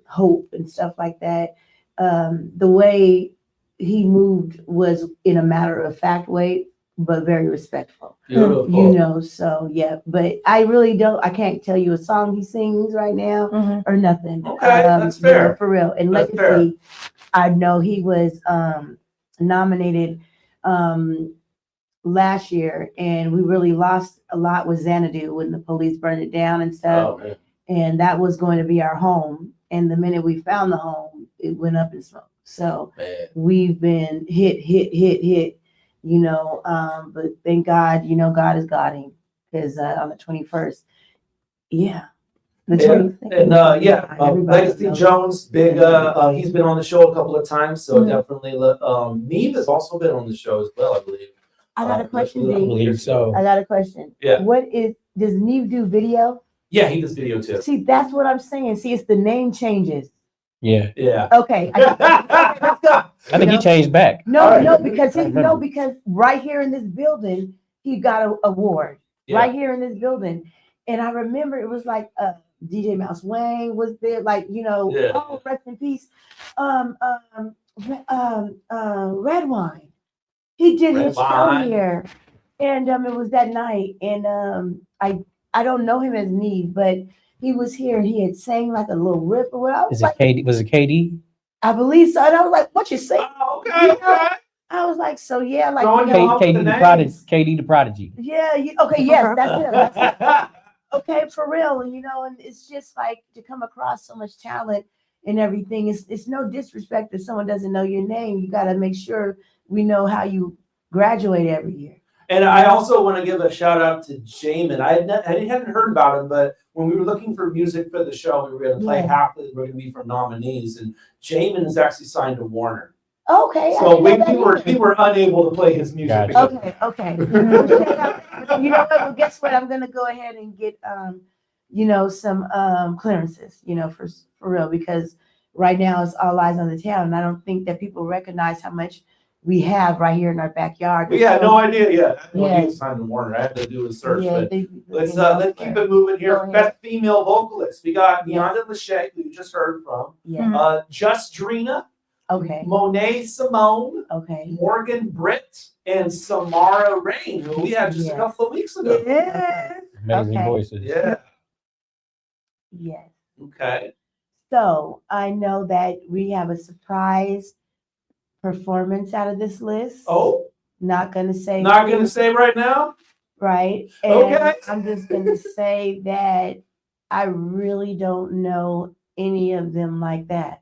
hope and stuff like that. The way he moved was in a matter of fact way, but very respectful. Beautiful. You know, so yeah, but I can't tell you a song he sings right now or nothing. Okay, that's fair. You know, for real. And That's Legacy, I know he was nominated last year, and we really lost a lot with Xanadu when the police burned it down and stuff. Oh, man. And that was going to be our home. And the minute we found the home, it went up in smoke. So we've been hit, you know, but thank God, you know, God is guarding because on the 21st, Legacy Jones, big, he's been on the show a couple of times, so definitely, Neve has also been on the show as well, I believe. I got a question, I believe so. I got a question. Yeah. Does Neve do video? Yeah, he does video too. See, that's what I'm saying. See, it's the name changes. Yeah. Yeah. Okay. Let's go. I think he changed back. No, because right here in this building, he got an award. Yeah. Right here in this building. And I remember it was like DJ Mouse Wang was there, like, you know, oh, rest in peace. Red Wine. He did his show here. And it was that night. And I don't know him as Neve, but he was here. He had sang like a little riff or whatever. Was it KD? I believe so. And I was like, what you say? Oh, okay, okay. I was like, so yeah, like KD the Prodigy. Yeah, okay, yes, that's it. Okay, for real, you know, and it's just like to come across so much talent and everything. It's no disrespect if someone doesn't know your name. You got to make sure we know how you graduate every year. And I also want to give a shout out to Jamin. I hadn't heard about him, but when we were looking for music for the show, we were going to play half of it. We're going to be from nominees, and Jamin is actually signed to Warner. Okay. So we were unable to play his music. Okay. You know what? Well, guess what? I'm going to go ahead and get you know, some clearances, you know, for real, because right now it's all eyes on the town, and I don't think that people recognize how much we have right here in our backyard. We had no idea. Yeah, he was signed to Warner. I had to do a search, but let's keep it moving here. Best female vocalist. We got Deanna Lachey, who you just heard from. Yeah. Just Drina. Okay. Monet Simone. Okay. Morgan Britt and Samara Rain, who we had just a couple of weeks ago. Yeah. Amazing voices. Yeah. Yes. Okay. So I know that we have a surprise performance out of this list. Oh. Not gonna say right now. Right. And okay. I'm just gonna say that I really don't know any of them like that.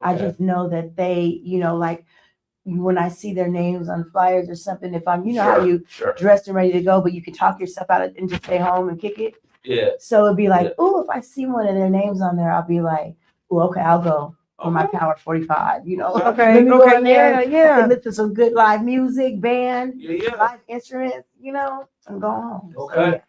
Okay. I just know that they, you know, like when I see their names on flyers or something, if I'm, you know, how you dressed and ready to go, but you can talk yourself out and just stay home and kick it. Yeah. So it'd be like, oh, if I see one of their names on there, I'll be like, oh, okay, I'll go for my Power 45, you know. Okay. Let me go in there yeah. listen to some good live music, band, live instruments, you know, and go home. Okay.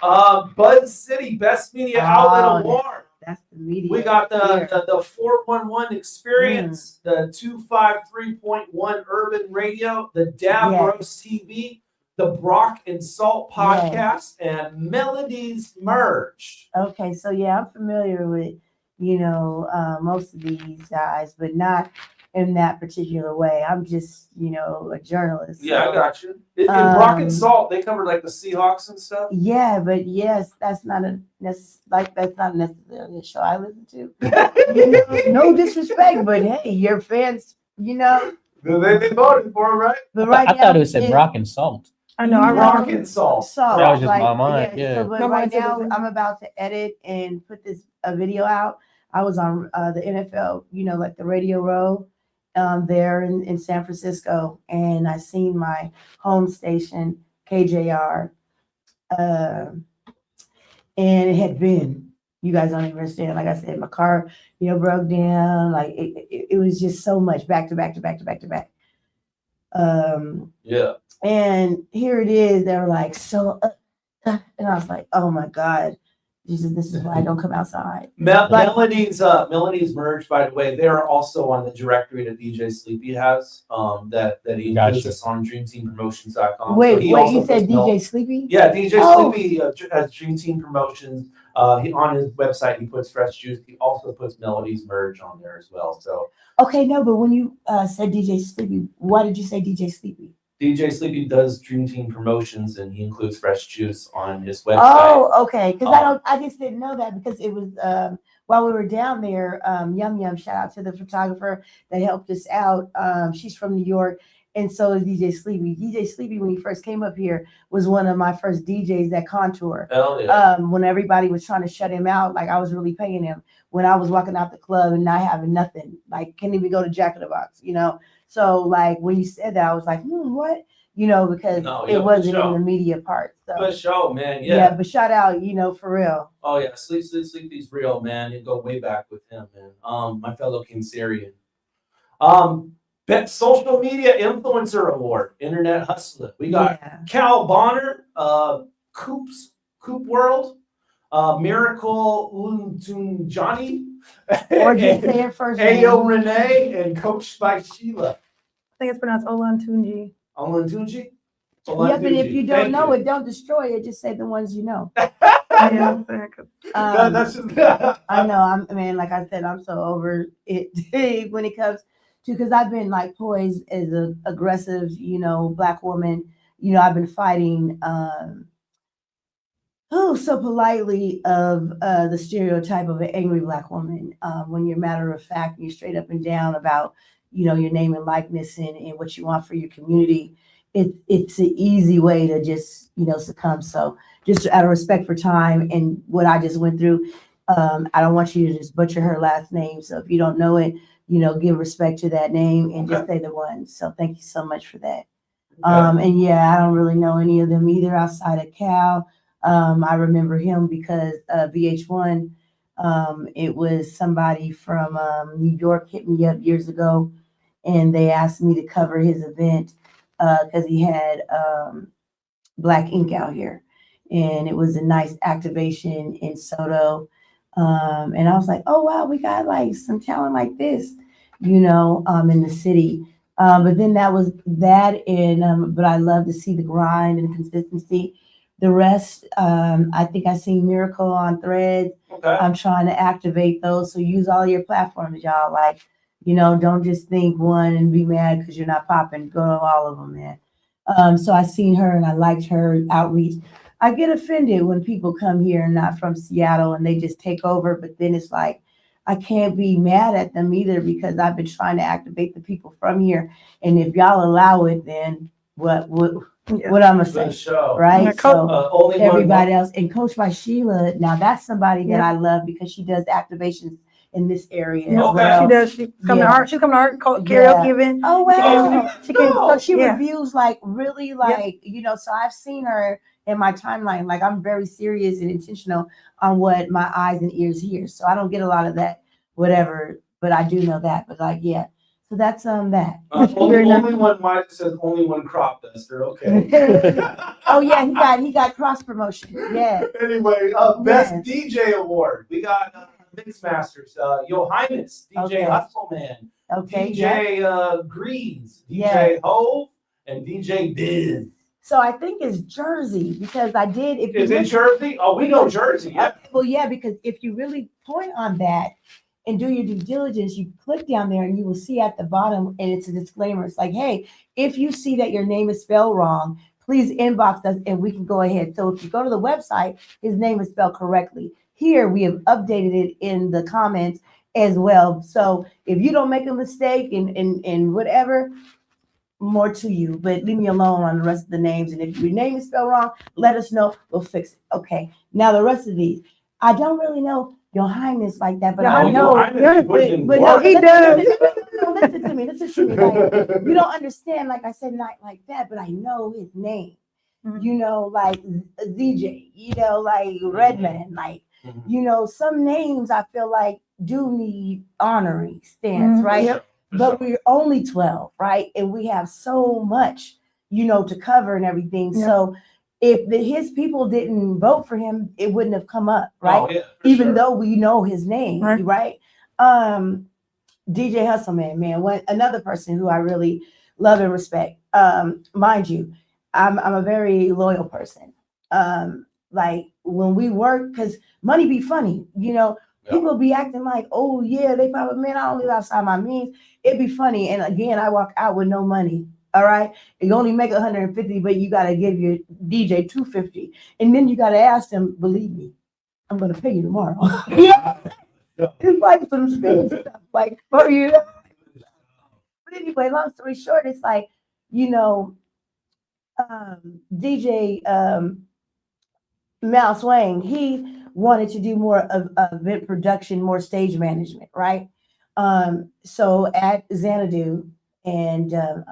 So, Buzz City Best Media Outlet Award. That's the media. We got the 411 Experience, the 253.1 Urban Radio, the Dab Roast TV, the Brock and Salt podcast, and Melodies Merged. Okay, so yeah, I'm familiar with, you know, most of these guys, but not in that particular way. I'm just, you know, a journalist. Yeah, so, I got you. In Brock and Salt, they cover like the Seahawks and stuff. Yeah, but yes, that's not necessarily a show I listen to. You know, no disrespect, but hey, your fans, you know. They voted for him, right? But right I thought it said Brock and Salt. I know. Brock and Salt. That was just my mind. Yeah. So, but right now, I'm about to edit and put this video out. I was on the NFL, you know, like the Radio Row. There in San Francisco, and I seen my home station KJR, and it had been. You guys don't even understand. Like I said, my car, you know, broke down. Like it was just so much back to back to back to back to back. Yeah. And here it is. They were like, and I was like, oh my God, Jesus, this is why I don't come outside. Melody's merge, by the way. They are also on the directory that DJ Sleepy has. That he includes us on DreamTeamPromotions.com. Wait, So you said DJ Sleepy? Yeah, DJ Sleepy has Dream Team Promotions. He on his website he puts Fresh Juice. He also puts Melody's merge on there as well. So okay, no, but when you said DJ Sleepy, why did you say DJ Sleepy? DJ Sleepy does Dream Team Promotions, and he includes Fresh Juice on his website. Oh, okay. Because I just didn't know that because it was while we were down there. Yum Yum, shout out to the photographer that helped us out. She's from New York, and so is DJ Sleepy. DJ Sleepy, when he first came up here, was one of my first DJs at Contour. Hell yeah. When everybody was trying to shut him out, like I was really paying him when I was walking out the club and not having nothing, like can't even go to Jack in the Box, you know. So like when you said that, I was like, what? You know, because it wasn't in the media part. So. Good show, man. Yeah. Yeah, but shout out, you know, for real. Oh yeah, Sleepy's real, man. You go way back with him, man. My fellow King Syrian. Best Social Media Influencer Award, Internet Hustler. We got Cal Bonner, Coop World, Miracle Johnny, or just say it first. Ayo Renee, and Coached by Sheila. I think it's pronounced Olantunji. Olantunji? Yeah, but if you don't know it, don't destroy it. Just say the ones you know. That's I know. Like I said, I'm so over it when it comes to, because I've been like poised as an aggressive, you know, Black woman. You know, I've been fighting so politely of the stereotype of an angry Black woman. When you're matter of fact, you're straight up and down about, you know, your name and likeness and what you want for your community. It's an easy way to just, you know, succumb. So just out of respect for time and what I just went through, I don't want you to just butcher her last name. So if you don't know it, you know, give respect to that name and just say the one. So thank you so much for that. And yeah, I don't really know any of them either outside of Cal. I remember him because VH1, it was somebody from New York hit me up years ago, and they asked me to cover his event because he had Black ink out here, and it was a nice activation in Soto. And I was like, oh wow, we got like some talent like this, you know, in the city. But then that was that, and but I love to see the grind and consistency. The rest, I think I seen Miracle on Threads. I'm trying to activate those. So use all your platforms, y'all. Like, you know, don't just think one and be mad because you're not popping. Go to all of them, man. So I seen her and I liked her outreach. I get offended when people come here and not from Seattle and they just take over. But then it's like, I can't be mad at them either because I've been trying to activate the people from here. And if y'all allow it, then what I'm gonna say, right? So everybody else, and Coached by Sheila. Now that's somebody that I love because she does activations in this area. As well. She does. She's coming to art. She's coming to art karaoke event. Oh wow! So she Yeah. reviews like really like you know. So I've seen her in my timeline. Like I'm very serious and intentional on what my eyes and ears hear. So I don't get a lot of that, whatever. But I do know that. But like yeah. So that's that. Only one Mike says only one crop duster. Okay. Oh yeah, he got cross promotion. Yeah. Anyway, best DJ award. We got Mix Masters, Yo Highness, DJ Hustleman, DJ Greaves, DJ Hove, and DJ Biz. So I think it's Jersey because I did. Is it Jersey? Oh, we know Jersey. Yeah. Well, yeah, because if you really point on that and do your due diligence, you click down there and you will see at the bottom, and it's a disclaimer. It's like, hey, if you see that your name is spelled wrong, please inbox us and we can go ahead. So if you go to the website, his name is spelled correctly. Here, we have updated it in the comments as well. So if you don't make a mistake and whatever, more to you, but leave me alone on the rest of the names. And if your name is spelled wrong, let us know. We'll fix it. Okay. Now the rest of these, I don't really know Your Highness like that, but I know. But no, he does. Listen to me. Like, you don't understand, like I said, not like that, but I know his name. You know, like ZJ, you know, like Redman, like, you know, some names I feel like do need honoring stance, right? but we're only 12, right? And we have so much, to cover and everything. Yeah. So if his people didn't vote for him, it wouldn't have come up, right? Oh, yeah, Even though we know his name, Right. DJ Hustleman, man, another person who I really love and respect. Mind you, I'm a very loyal person. Like when we work, because money be funny, people be acting like, oh yeah, they probably, man, I don't live outside my means. It'd be funny. And again, I walk out with no money. All right. You only make 150, but you gotta give your DJ 250. And then you gotta ask them, believe me, I'm gonna pay you tomorrow. It's like some spin stuff, like for you. But anyway, long story short, it's like, DJ Mal Swain, he wanted to do more of event production, more stage management, right? So at Xanadu and oh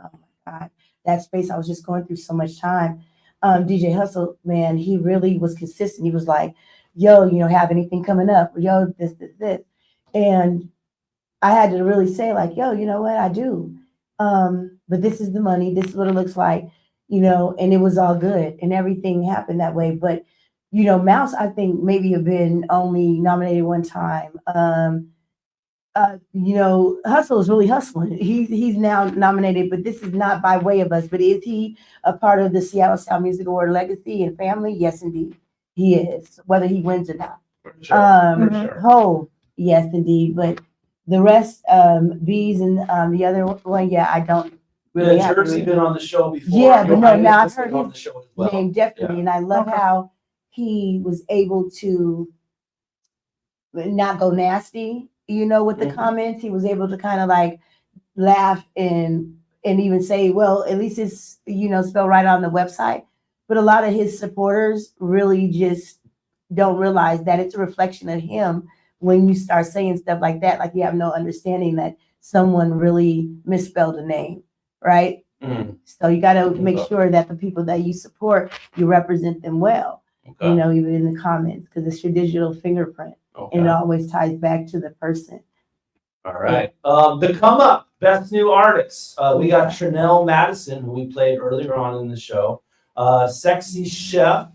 my God, that space, I was just going through so much time. DJ Hustle, man, he really was consistent. He was like, yo, have anything coming up? Yo, this. And I had to really say like, yo, you know what? I do. But this is the money. This is what it looks like, and it was all good and everything happened that way. But, Mouse, I think maybe have been only nominated one time. Hustle is really hustling. He's now nominated, but this is not by way of us. But is he a part of the Seattle Sound Music Award legacy and family? Yes, indeed. He is, whether he wins or not. Ho, yes, indeed. But the rest, Bees and the other one, yeah, I don't really have. Jersey been on the show before. Yeah, but no, now I've heard on the his show as well. name definitely, and I love how he was able to not go nasty, with the comments. He was able to kind of like laugh and even say, well, at least it's, spelled right on the website. But a lot of his supporters really just don't realize that it's a reflection of him when you start saying stuff like that, like you have no understanding that someone really misspelled a name, right? So you got to make sure that the people that you support, you represent them well, even in the comments, because it's your digital fingerprint. And it always ties back to the person. All right. The come up, best new artists. We got Chanel Madison, who we played earlier on in the show. Sexy Chef,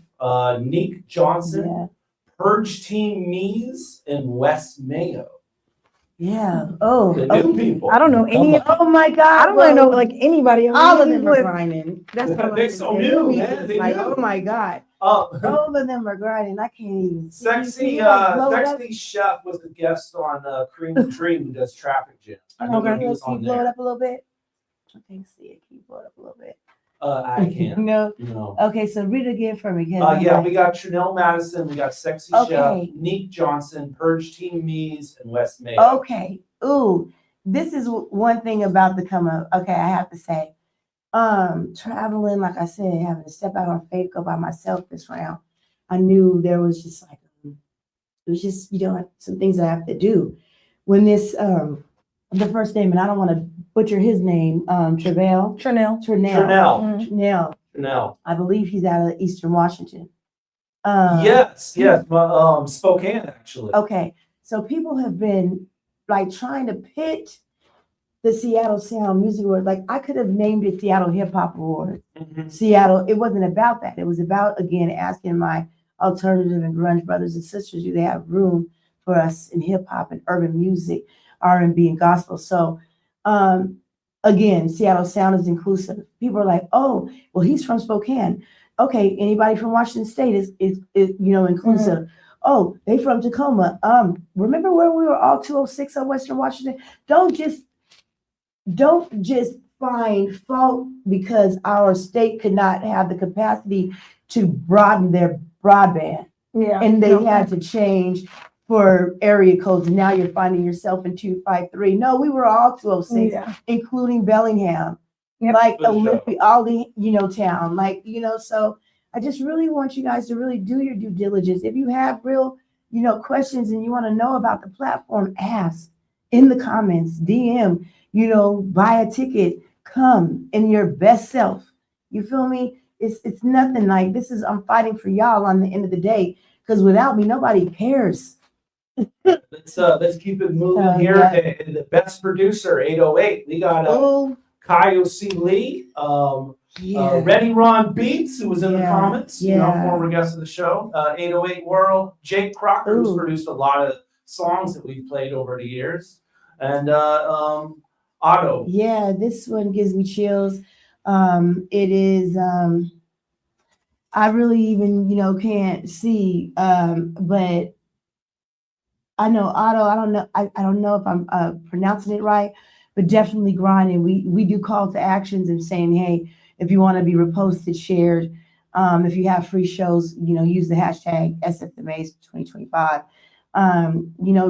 Nick Johnson, Purge Team Mees, and Wes Mayo. Yeah. The new people. I don't know any. Oh my God. I don't really know like anybody. All of them are grinding. That's what They're so new, man. Like, oh my God. All of them are grinding. I can't even. Sexy Chef was a guest on Cream of Dream, who does Traffic Jam. I remember he was Can on you blow it there. up a little bit? I can't see it. Can you blow it up a little bit? I can't. No. Okay, so read it again for me. We got Chanel Madison, we got Sexy Chef, Nick Johnson, Purge Team Mees, and Wes Mayo. Okay. Ooh, this is one thing about the come up. Okay, I have to say, traveling, like I said, having to step out on faith, go by myself this round. I knew there was just like, it was just, some things that I have to do. When this, the first name, and I don't want to butcher his name, Chanel. I believe he's out of Eastern Washington. Yes, Spokane, actually. Okay, so people have been like trying to pit the Seattle Sound Music Award. Like I could have named it Seattle Hip Hop Award. Seattle, it wasn't about that. It was about, again, asking my alternative and grunge brothers and sisters, do they have room for us in hip hop and urban music, R&B and gospel? So again, Seattle Sound is inclusive. People are like, oh, well, he's from Spokane. Okay, anybody from Washington State is inclusive. Oh, they from Tacoma. Remember where we were all 206 on Western Washington? Don't just find fault because our state could not have the capacity to broaden their broadband. Yeah. And they had to change for area codes. And now you're finding yourself in 253. No, we were all 206, including Bellingham, like Olympia, all the, town, like, so I just really want you guys to really do your due diligence. If you have real, questions and you want to know about the platform, ask in the comments, DM, buy a ticket, come in your best self. You feel me? It's nothing like this is, I'm fighting for y'all on the end of the day, because without me, nobody cares. Let's keep it moving So, here. yeah. And the best producer, 808. We got Kyle C. Lee, Ready Ron Beats, who was in the comments, former guest of the show. 808 World, Jake Crocker, who's produced a lot of songs that we've played over the years, and Otto. Yeah, this one gives me chills. It is. I really even can't see, but I know Otto. I don't know. I don't know if I'm pronouncing it right, but definitely grinding. We do call to actions and saying, hey, if you want to be reposted, shared, if you have free shows, use the hashtag SFMAs2025.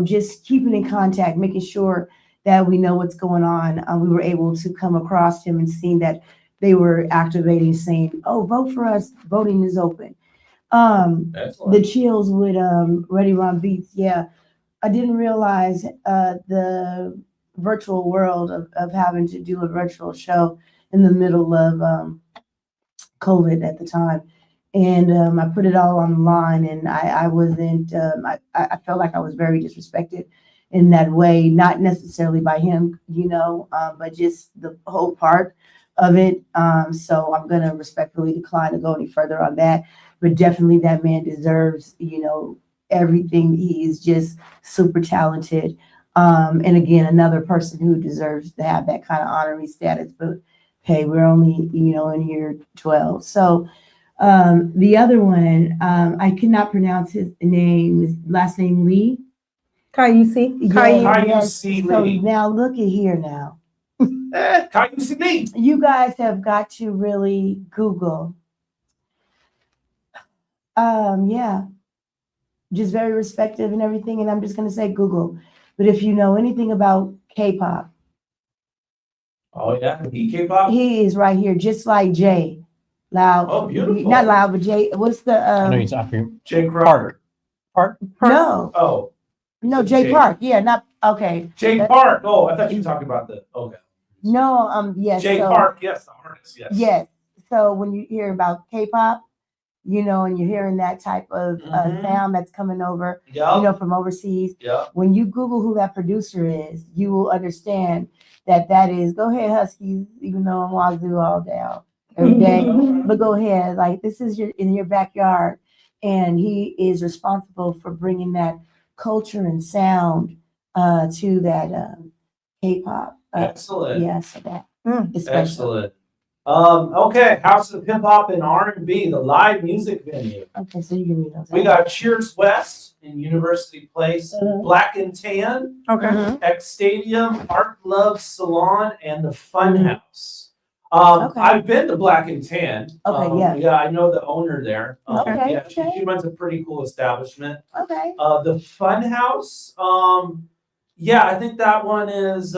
Just keeping in contact, making sure that we know what's going on. We were able to come across him and seeing that they were activating, saying, "Oh, vote for us! Voting is open." The chills with Ready Ron Beats. Yeah, I didn't realize the virtual world of having to do a virtual show in the middle of COVID at the time. And I put it all online, and I wasn't, I felt like I was very disrespected in that way, not necessarily by him, but just the whole part of it. So I'm going to respectfully decline to go any further on that, but definitely that man deserves, everything. He is just super talented. And again, another person who deserves to have that kind of honorary status, but hey, we're only, in year 12. So the other one, I could not pronounce his name, his last name Lee. Kayusi. Yes. Lee. So now look at here now. Lee. You guys have got to really Google. Just very respective and everything. And I'm just going to say Google. But if you know anything about K-pop. Oh, yeah. K-pop? He is right here, just like Jay. Loud. Oh, beautiful. Not Loud, but Jay. What's the... I know he's up here. Jay Crocker. Park? No. Oh. No, Jay Park. Yeah, not... Okay. Jay Park. Oh, I thought you were talking about the... Okay. No, yes. Jay Park, yes, the artist, yes. Yes. So when you hear about K-pop, and you're hearing that type of sound that's coming over, from overseas. Yeah. When you Google who that producer is, you will understand that is, go ahead, Huskies, even though I'm Wazoo all down every day, but go ahead. Like, this is in your backyard, and he is responsible for bringing that culture and sound to that K-pop. Excellent. Yeah, so that. Excellent. Okay, House of Hip Hop and R&B, the live music venue. Okay, so you can read those. We got Cheers West in University Place, Black and Tan, X Stadium, Art Love Salon, and the Fun House. I've been to Black and Tan. Yeah, I know the owner there. She runs a pretty cool establishment. Okay. The Fun House, I think that one is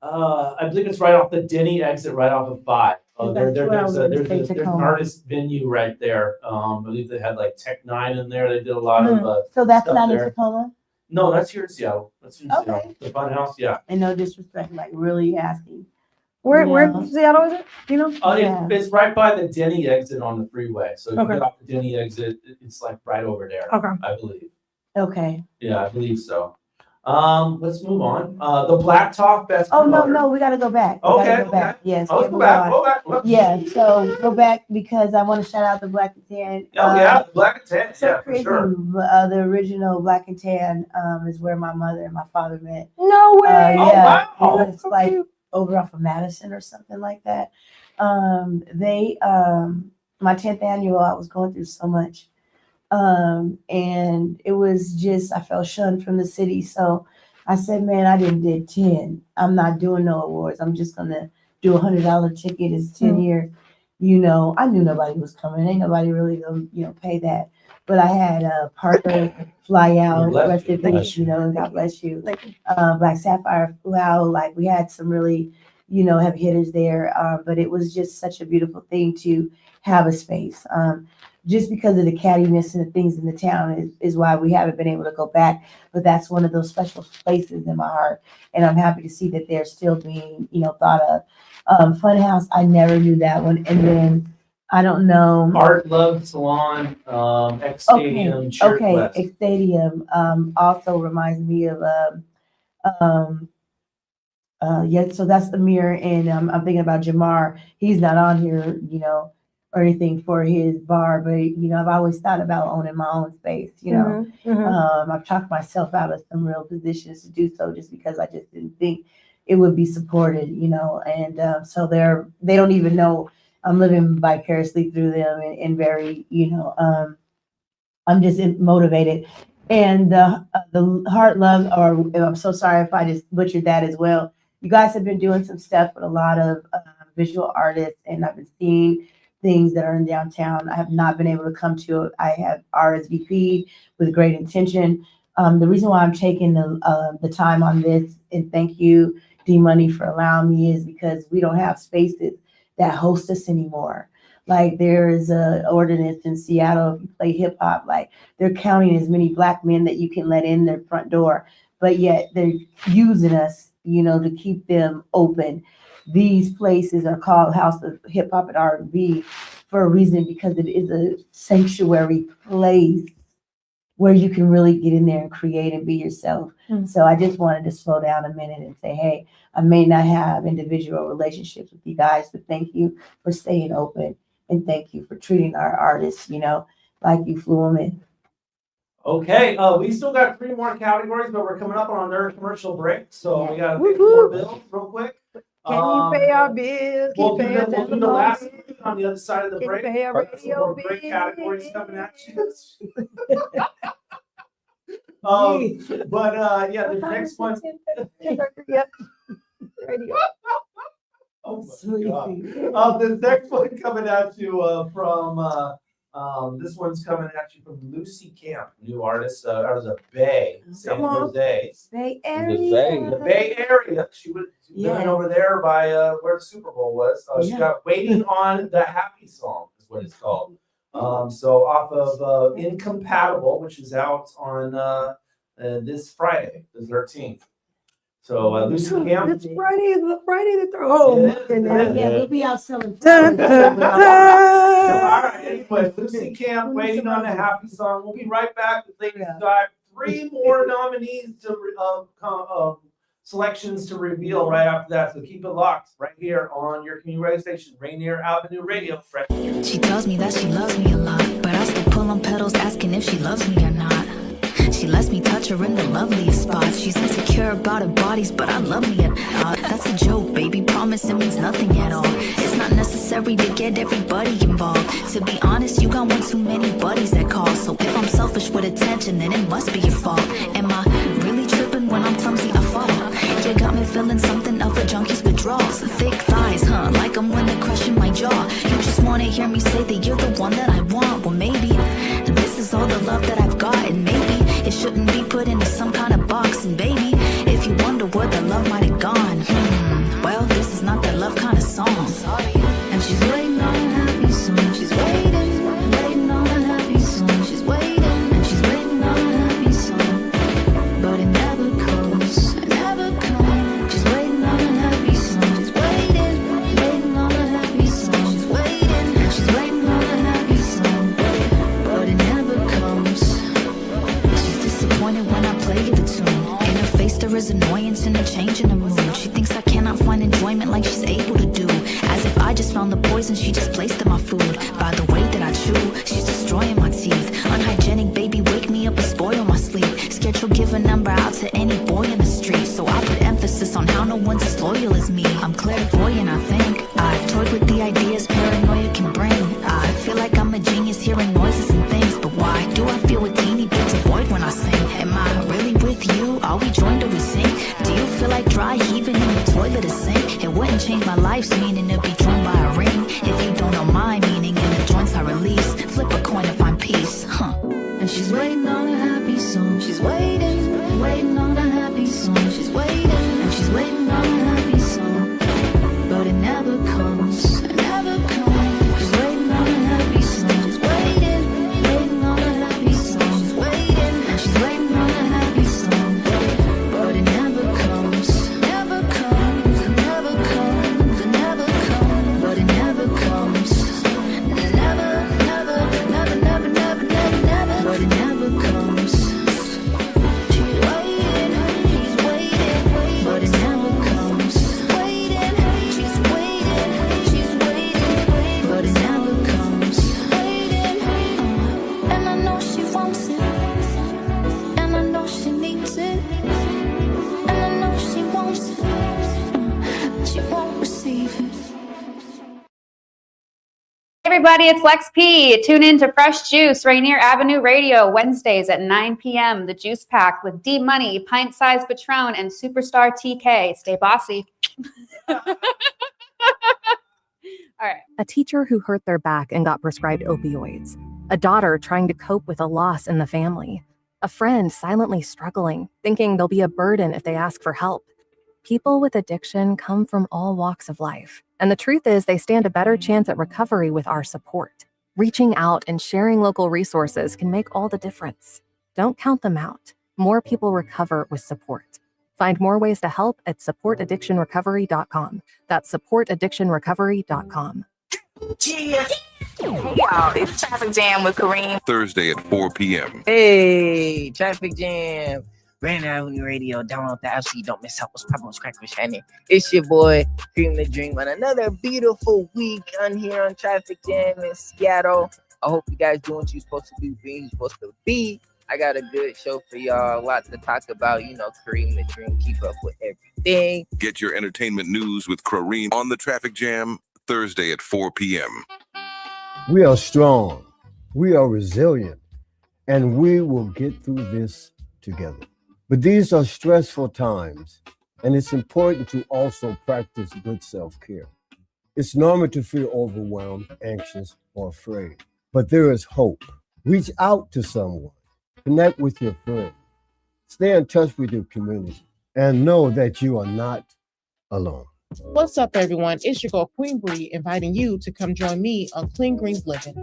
I believe it's right off the Denny exit, right off of 5. There's an artist venue right there. I believe they had like Tech 9 in there. They did a lot of so that's stuff not in there. Tacoma? No, that's here in Seattle. That's in Seattle. The Fun House, yeah. And no disrespect, like really asking. Where in Seattle is it? Do you know? It's right by the Denny exit on the freeway. So if you get off the Denny exit, it's like right over there. I believe. Okay. Yeah, I believe so. Let's move on. The Black Talk Best. No, we gotta go back. Okay. Yes. Let's go back. Yeah, so go back because I want to shout out the Black and Tan. The Black and Tan. So Yeah, crazy. for sure. The original Black and Tan is where my mother and my father met. No way. Yeah. Oh, wow. It's like over off of Madison or something like that. They my 10th annual, I was going through so much. And it was just, I felt shunned from the city. So I said, man, I did 10. I'm not doing no awards. I'm just going to do $100 ticket. It's 10 years. I knew nobody was coming. Ain't nobody really going to, pay that. But I had Parker fly out, rest in peace, God bless you. Black Sapphire flew out. Like, we had some really, heavy hitters there. But it was just such a beautiful thing to have a space. Just because of the cattiness and the things in the town is why we haven't been able to go back. But that's one of those special places in my heart. And I'm happy to see that they're still being, thought of. Funhouse, I never knew that one. And then I don't know. Art Love Salon, X Stadium, Church West. X Stadium also reminds me of yeah, so that's the mirror, and I'm thinking about Jamar. He's not on here, you know, or anything for his bar, but you know, I've always thought about owning my own space. You know, I've talked myself out of some real positions to do so, just because I just didn't think it would be supported. You know, and so they don't even know I'm living vicariously through them, and very, you know, I'm just motivated. And the Heart Love, or I'm so sorry if I just butchered that as well. You guys have been doing some stuff with a lot of visual artists, and I've been seeing things that are in downtown. I have not been able to come to it. I have RSVP'd with great intention. The reason why I'm taking the time on this, and thank you, D Money, for allowing me, is because we don't have spaces that host us anymore. Like, there is a ordinance in Seattle, if you play hip hop, like they're counting as many Black men that you can let in their front door, but yet they're using us, you know, to keep them open. These places are called House of Hip Hop and R&B for a reason, because it is a sanctuary place where you can really get in there and create and be yourself. So I just wanted to slow down a minute and say, hey, I may not have individual relationships with you guys, but thank you for staying open. And thank you for treating our artists, you know, like you flew them in. Okay, we still got 3 more categories, but we're coming up on another commercial break. So we got to pay 4 bills real quick. Can you pay our bills? We'll do the last one on the other side of the break. Pay our radio bills? Break categories coming at you. Yeah, the next one. Yep. Radio. Oh my God. The next one coming at you from this one's coming at you from Lucy Camp, new artist out of the Bay, San Jose. Bay Area. The Bay Area. She was living over there by where the Super Bowl was. She got Waiting on the Happy Song is what it's called. So off of Incompatible, which is out on this Friday, the 13th. So Lucy Camp. It's Friday. Is the Friday the Yeah, we'll be out selling. All right, anyway, Lucy Camp, Waiting on the Happy Song. We'll be right back with Ladies Dive. 3 more nominees to selections to reveal right after that. So keep it locked right here on your community radio station, Rainier Avenue Radio. Fresh. She tells me that she loves me a lot, but I still pull on pedals asking if she loves me or not. She lets me touch her in the loveliest spots. She's insecure about her bodies, but I love me a lot. That's a joke, baby. Promise it means nothing at all. It's not necessary to get everybody involved. To be honest, you got one too many buddies that call. So if I'm selfish with attention, then it must be your fault. Am I really tripping when I'm clumsy? I fall. You got me feeling something of a junkie's withdrawals. Thick thighs, huh? Like I'm when they're crushing my jaw. You just wanna hear me say that you're the one that I want. Well, maybe this is all the love that I've got, and maybe it shouldn't be put into some kind of box. And baby, if you wonder where the love might have gone, well, this is not that love kind of song. And she's waiting on a happy song. She's waiting, waiting on a happy song. She's waiting, and she's waiting on a happy song. But it never comes, it never comes. She's waiting on a happy song. She's waiting, waiting on a happy song. She's waiting, and she's waiting on a happy song. But it never comes. She's disappointed when I play the tune. In her face there is annoyance and a change in her mood. She thinks I cannot find enjoyment like she's able to do. As if I just found the poison she just placed in my food. By the way that I chew, she's destroying my teeth. Unhygienic, baby, wake me up and spoil my sleep. Scared she'll give a number out to any boy in the street. So I put emphasis on how no one's as loyal as me. I'm clairvoyant, I think. I've toyed with the ideas paranoia can bring. I feel like I'm a genius hearing noises and things. But why do I feel a teeny bit of void when I sing? Am I really with you? Are we joined or we sing? Do you feel like dry heaving in the toilet or sink? It wouldn't change my life's meaning to be joined by a ring. If you don't know my meaning in the joints I release, flip a coin to find peace, And she's waiting on a happy song. She's waiting, waiting on a happy song. She's waiting, and she's waiting on a happy song. But it never comes, it never comes. She's waiting on a happy song. She's waiting, waiting on a happy song. She's waiting, and she's waiting on a happy song. But it never comes, never comes, it never comes, it never comes. But it never comes, everybody, it's Lex P. Tune in to Fresh Juice, Rainier Avenue Radio, Wednesdays at 9 p.m. The Juice Pack with D Money, Pint Size Patron, and Superstar TK. Stay bossy. All right. A teacher who hurt their back and got prescribed opioids. A daughter trying to cope with a loss in the family. A friend silently struggling, thinking they'll be a burden if they ask for help. People with addiction come from all walks of life. And the truth is they stand a better chance at recovery with our support. Reaching out and sharing local resources can make all the difference. Don't count them out. More people recover with support. Find more ways to help at supportaddictionrecovery.com. That's supportaddictionrecovery.com. Yeah. Hey y'all, it's Traffic Jam with Kareem. Thursday at 4 p.m. Hey, Traffic Jam. Rainier Avenue Radio. Download the app so you don't miss out what's popping with Crack Shining. It's your boy, Cream the Dream, on another beautiful week on here on Traffic Jam in Seattle. I hope you guys doing what you're supposed to do, being you're supposed to be. I got a good show for y'all. A lot to talk about. You know, Kareem the Dream, keep up with everything. Get your entertainment news with Kareem on the Traffic Jam, Thursday at 4 p.m. We are strong, we are resilient, and we will get through this together. But these are stressful times, and it's important to also practice good self-care. It's normal to feel overwhelmed, anxious, or afraid, but there is hope. Reach out to someone, connect with your friends, stay in touch with your community, and know that you are not alone. What's up, everyone? It's your girl, Queen Bree, inviting you to come join me on Clean Greens Living.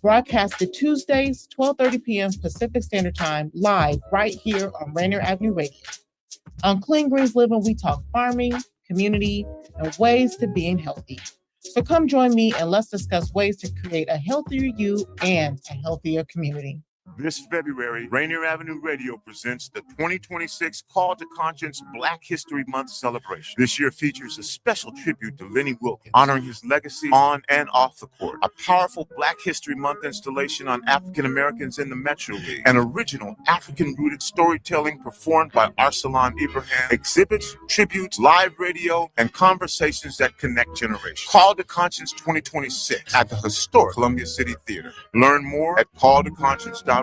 Broadcasted Tuesdays, 12:30 p.m. Pacific Standard Time, live right here on Rainier Avenue Radio. On Clean Greens Living, we talk farming, community, and ways to being healthy. So come join me and let's discuss ways to create a healthier you and a healthier community. This February, Rainier Avenue Radio presents the 2026 Call to Conscience Black History Month celebration. This year features a special tribute to Lenny Wilkins, honoring his legacy on and off the court. A powerful Black History Month installation on African Americans in the Metro League. An original African-rooted storytelling performed by Arsalan Ibrahim. Exhibits, tributes, live radio, and conversations that connect generations. Call to Conscience 2026 at the historic Columbia City Theater. Learn more at calltoconscience.org.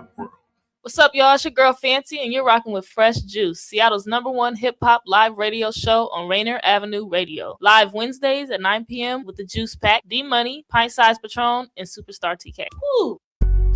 What's up, y'all? It's your girl Fancy, and you're rocking with Fresh Juice, Seattle's #1 hip-hop live radio show on Rainier Avenue Radio. Live Wednesdays at 9 p.m. with the Juice Pack, D Money, Pint Size Patron, and Superstar TK. Woo!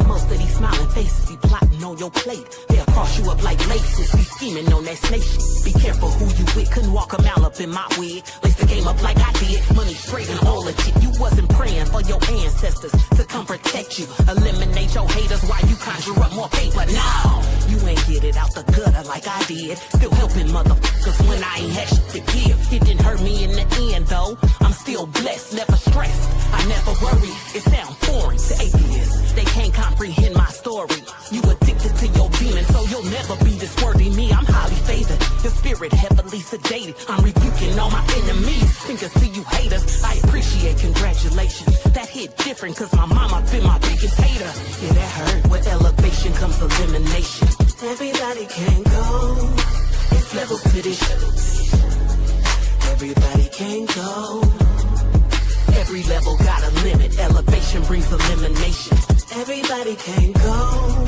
Most of these smiling faces be plotting on your plate. They'll cross you up like laces, be scheming on that snake shit. Be careful who you with, couldn't walk a mile up in my wig. Lace the game up like I did, money straight and all the shit. You wasn't praying for your ancestors to come protect you. Eliminate your haters while you conjure up more paper. No, you ain't get it out the gutter like I did. Still helping motherfuckers when I ain't had shit to give. It didn't hurt me in the end though. I'm still blessed, never stressed. I never worry, it sound foreign to atheists. They can't comprehend my story. You addicted to your demons, so you'll never be this worthy. Me, I'm highly favored. Your spirit heavily sedated. I'm rebuking all my enemies. Fingers to you haters. I appreciate congratulations. That hit different, cause my mama been my biggest hater. Yeah, that hurt. With elevation comes elimination. Everybody can go. It's levels to this shit. Everybody can go. Every level got a limit. Elevation brings elimination. Everybody can go.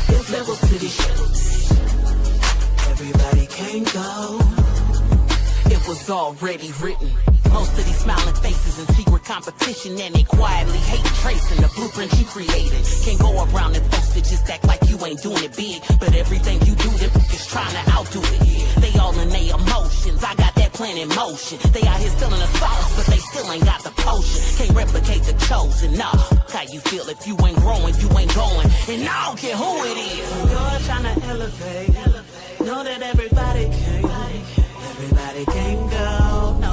There's levels to this shit. Everybody can go. It was already written. Most of these smiling faces in secret competition, and they quietly hate tracing the blueprint you created. Can't go around and folks that just act like you ain't doing it big, but everything you do, them is trying to outdo it. They all in their emotions. I got that plan in motion. They out here stealing the sauce, but they still ain't got the potion. Can't replicate the chosen. Nah, how you feel if you ain't growing, you ain't going. And I don't care who it is. You're trying to elevate. Know that everybody can. Everybody can go. No,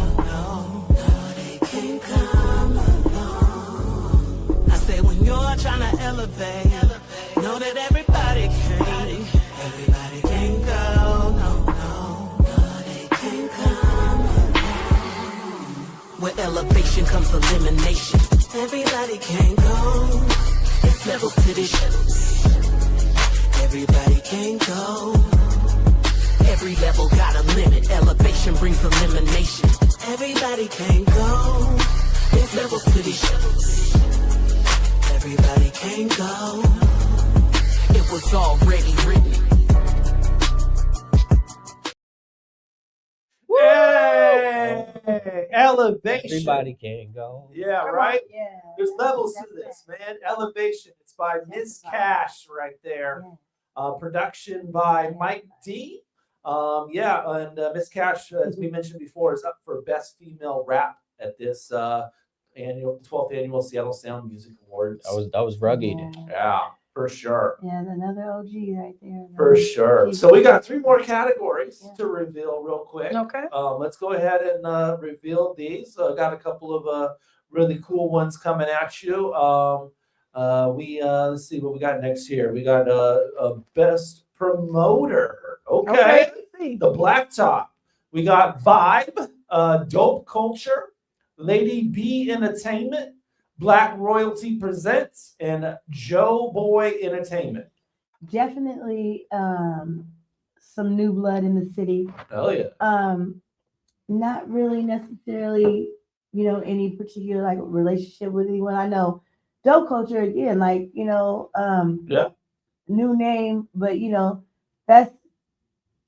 they can come along. I say when you're trying to elevate, know that everybody can. Everybody can go. No, they can come along. Where elevation comes elimination. Everybody can go. It's levels to this shit. Everybody can go. Every level got a limit. Elevation brings elimination. Everybody can go. There's levels to this shit. Everybody can go. It was already written. Hey, elevation. Everybody can go. Yeah, right? Yeah. There's levels to this, man. Elevation. It's by Miss Cash right there. Production by Mike D. Miss Cash, as we mentioned before, is up for Best Female Rap at this 12th annual Seattle Sound Music Awards. That was rugged. Yeah, for sure. Yeah, another OG right there. For sure. So we got 3 more categories to reveal real quick. Okay. Let's go ahead and reveal these. Got a couple of really cool ones coming at you. Let's see what we got next here. We got a best promoter. Okay. The Blacktop. We got Vibe, Dope Culture, Lady B Entertainment, Black Royalty Presents, and Joe Boy Entertainment. Definitely some new blood in the city. Hell yeah. Not really necessarily, any particular like relationship with anyone. I know Dope Culture again, like, new name, but that's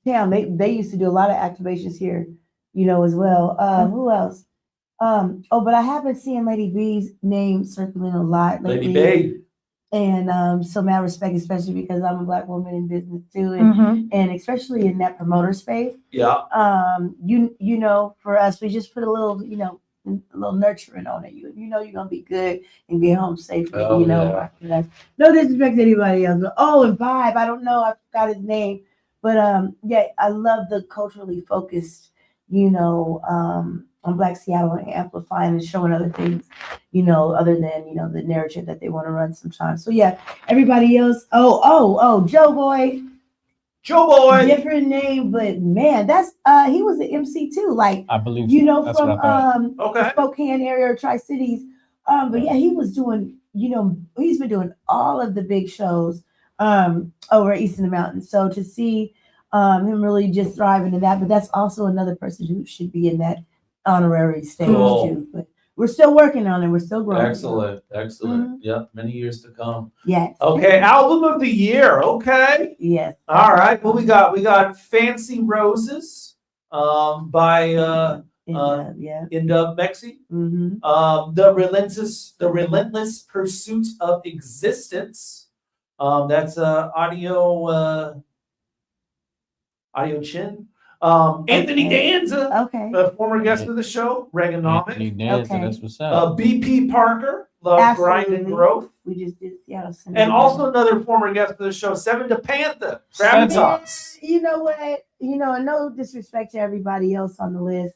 they used to do a lot of activations here, as well. Who else? But I have been seeing Lady B's name circling a lot lately. Lady B. And so mad respect, especially because I'm a Black woman in business too, and especially in that promoter space. Yeah. For us, we just put a little, a little nurturing on it. You know you're gonna be good and get home safely. Yeah. No disrespect to anybody else, but and Vibe, I don't know, I forgot his name, but I love the culturally focused, on Black Seattle and amplifying and showing other things, other than the narrative that they want to run sometimes. So yeah, everybody else. Joe Boy. Joe Boy. Different name, but man, that's he was an MC too. Like I believe from the Spokane area or Tri-Cities. But yeah, he was doing, he's been doing all of the big shows over east of the mountains. So to see him really just thriving in that, but that's also another person who should be in that honorary stage too. But we're still working on it. We're still growing. Excellent. Yep, many years to come. Yes. Okay, album of the year. Okay. Yes. All right. Well, we got Fancy Roses by Indub Mexi. The Relentless Pursuit of Existence. That's Audio Chin. Anthony Danza, a former guest of the show, Reaganomics. Anthony Danza, that's what's up. BP Parker, Love, Grind, and Growth. We just did Seattle. And also another former guest of the show, Seven to Panther, Gravitas. You know what? No disrespect to everybody else on the list,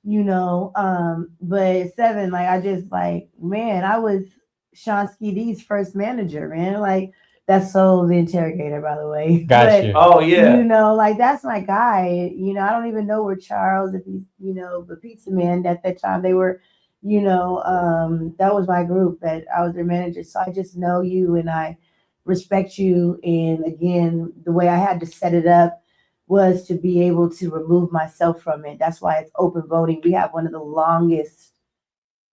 but Seven, like, I was Sean D's first manager, man. Like, that's so the interrogator, by the way. Gotcha. Oh yeah. That's my guy. I don't even know where Charles, if he's, the Pizza Man at that time, they were, that was my group that I was their manager. So I just know you and I respect you. And again, the way I had to set it up was to be able to remove myself from it. That's why it's open voting. We have one of the longest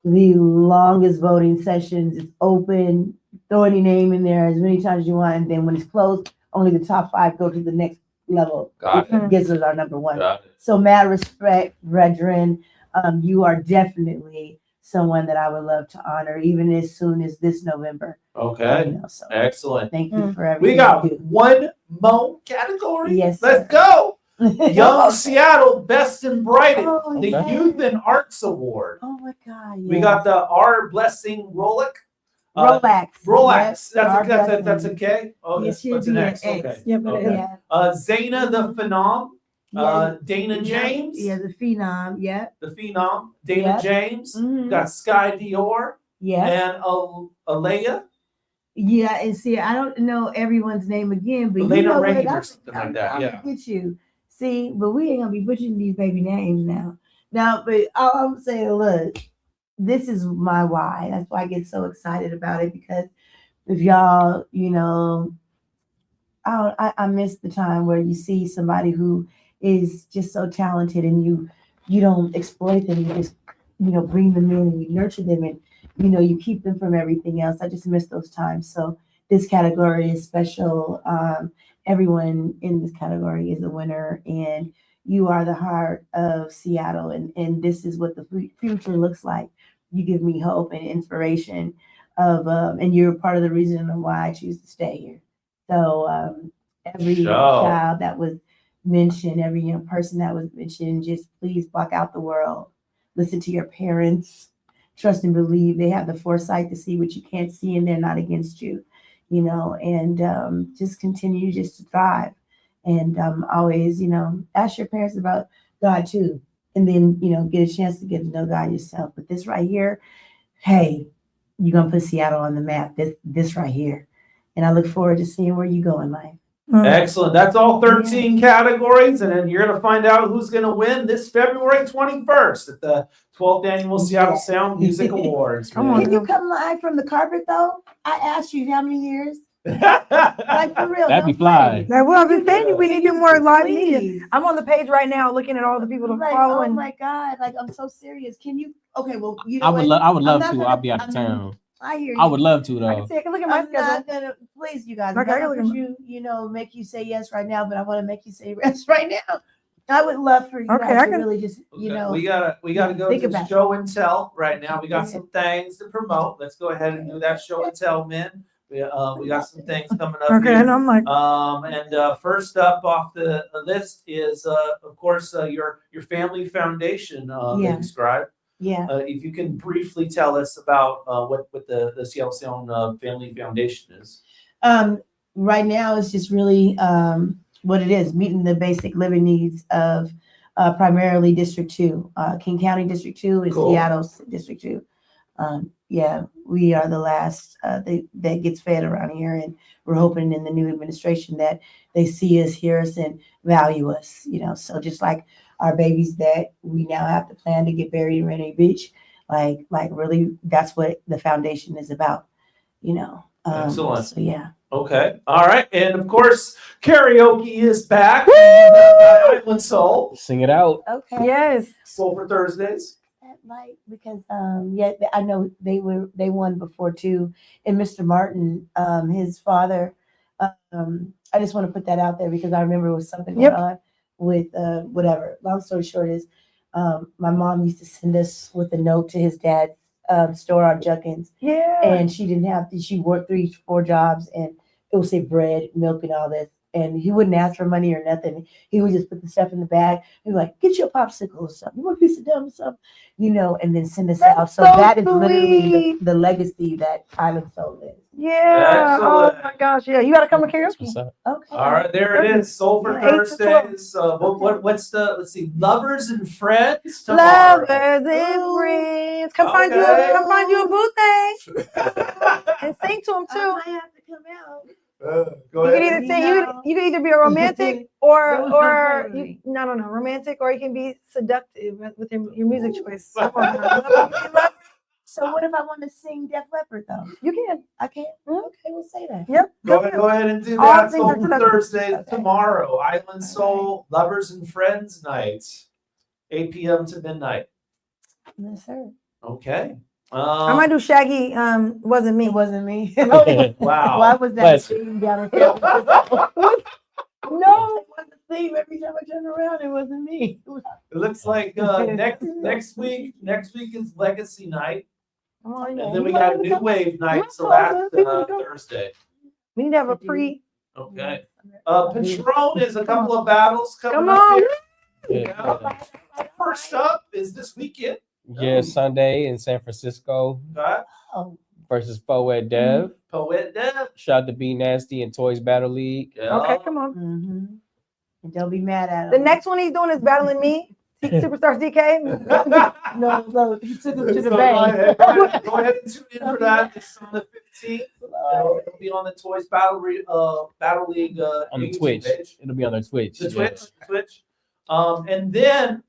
voting sessions. It's open. Throw any name in there as many times as you want, and then when it's closed, only the top 5 go to the next level. Gives us our number 1. So mad respect, brethren. You are definitely someone that I would love to honor, even as soon as this November. Okay. So excellent. Thank you for everything. We got one more category. Yes. Let's go. Young Seattle Best and Brightest, the Youth and Arts Award. Oh my God. Yes. We got the R. Blessing Rolick. Rolex. That's a K. Oh, yes, that's an X. Okay. Yep. Okay. Zayna the Phenom. Dana James. Yeah, the Phenom. Yeah. The Phenom. Dana James. Got Sky Dior. Yeah. And Alea. Yeah, and see, I don't know everyone's name again, but Elena Rain or something like that. I'll get you. See, but we ain't gonna be butchering these baby names now. But all I'm saying, look, this is my why. That's why I get so excited about it, because if y'all, I miss the time where you see somebody who is just so talented and you don't exploit them. You just, bring them in and you nurture them and you keep them from everything else. I just miss those times. So this category is special. Everyone in this category is a winner, and you are the heart of Seattle, and this is what the future looks like. You give me hope and inspiration and you're part of the reason why I choose to stay here. So every child that was mentioned, every young person that was mentioned, just please block out the world. Listen to your parents. Trust and believe. They have the foresight to see what you can't see, and they're not against you, and just continue just to thrive. And always, ask your parents about God too. And then, get a chance to get to know God yourself. But this right here, hey, you're going to put Seattle on the map, this right here. And I look forward to seeing where you go in life. Excellent. That's all 13 categories. And then you're going to find out who's going to win this February 21st at the 12th Annual Seattle Sound Music Awards. Can you come live from the carpet, though? I asked you how many years. Like, for real. That'd be fly. Now, well, I've been saying we need to do more live media. I'm on the page right now looking at all the people to follow. Oh my God, like I'm so serious. Can you? Okay, well, I would love to. I'll be out of town. I hear you. I would love to though. I can look at my I'm schedule. not gonna, please, you guys. Okay, I'm not gonna make you say yes right now, but I want to make you say yes right now. I would love for you guys to really just, we gotta go to show and tell right now. We got some things to promote. Let's go ahead and do that show and tell, men. We got some things coming up. Okay, here. and I'm like, first up off the list is of course your family foundation, Scribe. Yeah. If you can briefly tell us about what the Seattle Sound Family Foundation is. Right now, it's just really what it is, meeting the basic living needs of primarily District 2. King County District 2 is Seattle's District 2. We are the last that gets fed around here, and we're hoping in the new administration that they see us, hear us, and value us. So just like our babies that we now have to plan to get buried in Rainier Beach, like really, that's what the foundation is about. Excellent. So yeah. Okay. All right. And of course, karaoke is back. Island Soul. Sing it out. Okay. Yes. Soul for Thursdays. Like, because I know they won before too, and Mr. Martin, his father, I just want to put that out there because I remember it was something going on with whatever. Long story short is, my mom used to send us with a note to his dad's store on Junkins. Yeah. And she worked 3-4 jobs, and it would say bread, milk, and all this. And he wouldn't ask for money or nothing. He would just put the stuff in the bag. He'd be like, get you a popsicle or something. You want a piece of gum or something? And then send us out. So that is literally the legacy that Island Soul is. Yeah. Excellent. Oh my gosh. Yeah. You got to come to karaoke. Okay. All right, there it is. Soul for Thursdays. What's let's see, Lovers and Friends tomorrow. Lovers and friends. Come find you a booth thing. And sing to them too. I might have to come out. Go You ahead. can either sing, you can either be a romantic or romantic, or you can be seductive with your music choice. So what if I want to sing Def Leppard though? You can. I can. Okay, we'll say that. Yep. Go ahead and do All that. things Soul are for seductive. Thursdays tomorrow. Island Soul, Lovers and Friends nights, 8 p.m. to midnight. Yes, sir. Okay. I might do Shaggy. Wasn't me. It wasn't me. Wow. Why was that theme down in San Francisco? No, it wasn't the theme. Every time I turned around, it wasn't me. It looks like next week is Legacy Night. Oh, And then we got New Wave Night, so last Thursday. We need to have a pre. Okay. Patron is a couple of battles coming Come up on. here. Yeah. First up is this weekend. Yeah, Sunday in San Francisco Okay. versus Poet Dev. Poet Dev. Shout out to Be Nasty and Toys Battle League. Okay, come on. And don't be mad at him. The next one he's doing is battling me. Superstars DK. No, he took him to the So bank. go ahead and tune in for that. It's on the 15th. It'll be on the Toys Battle League On the Twitch. page. It'll be on their Twitch. The Twitch. And then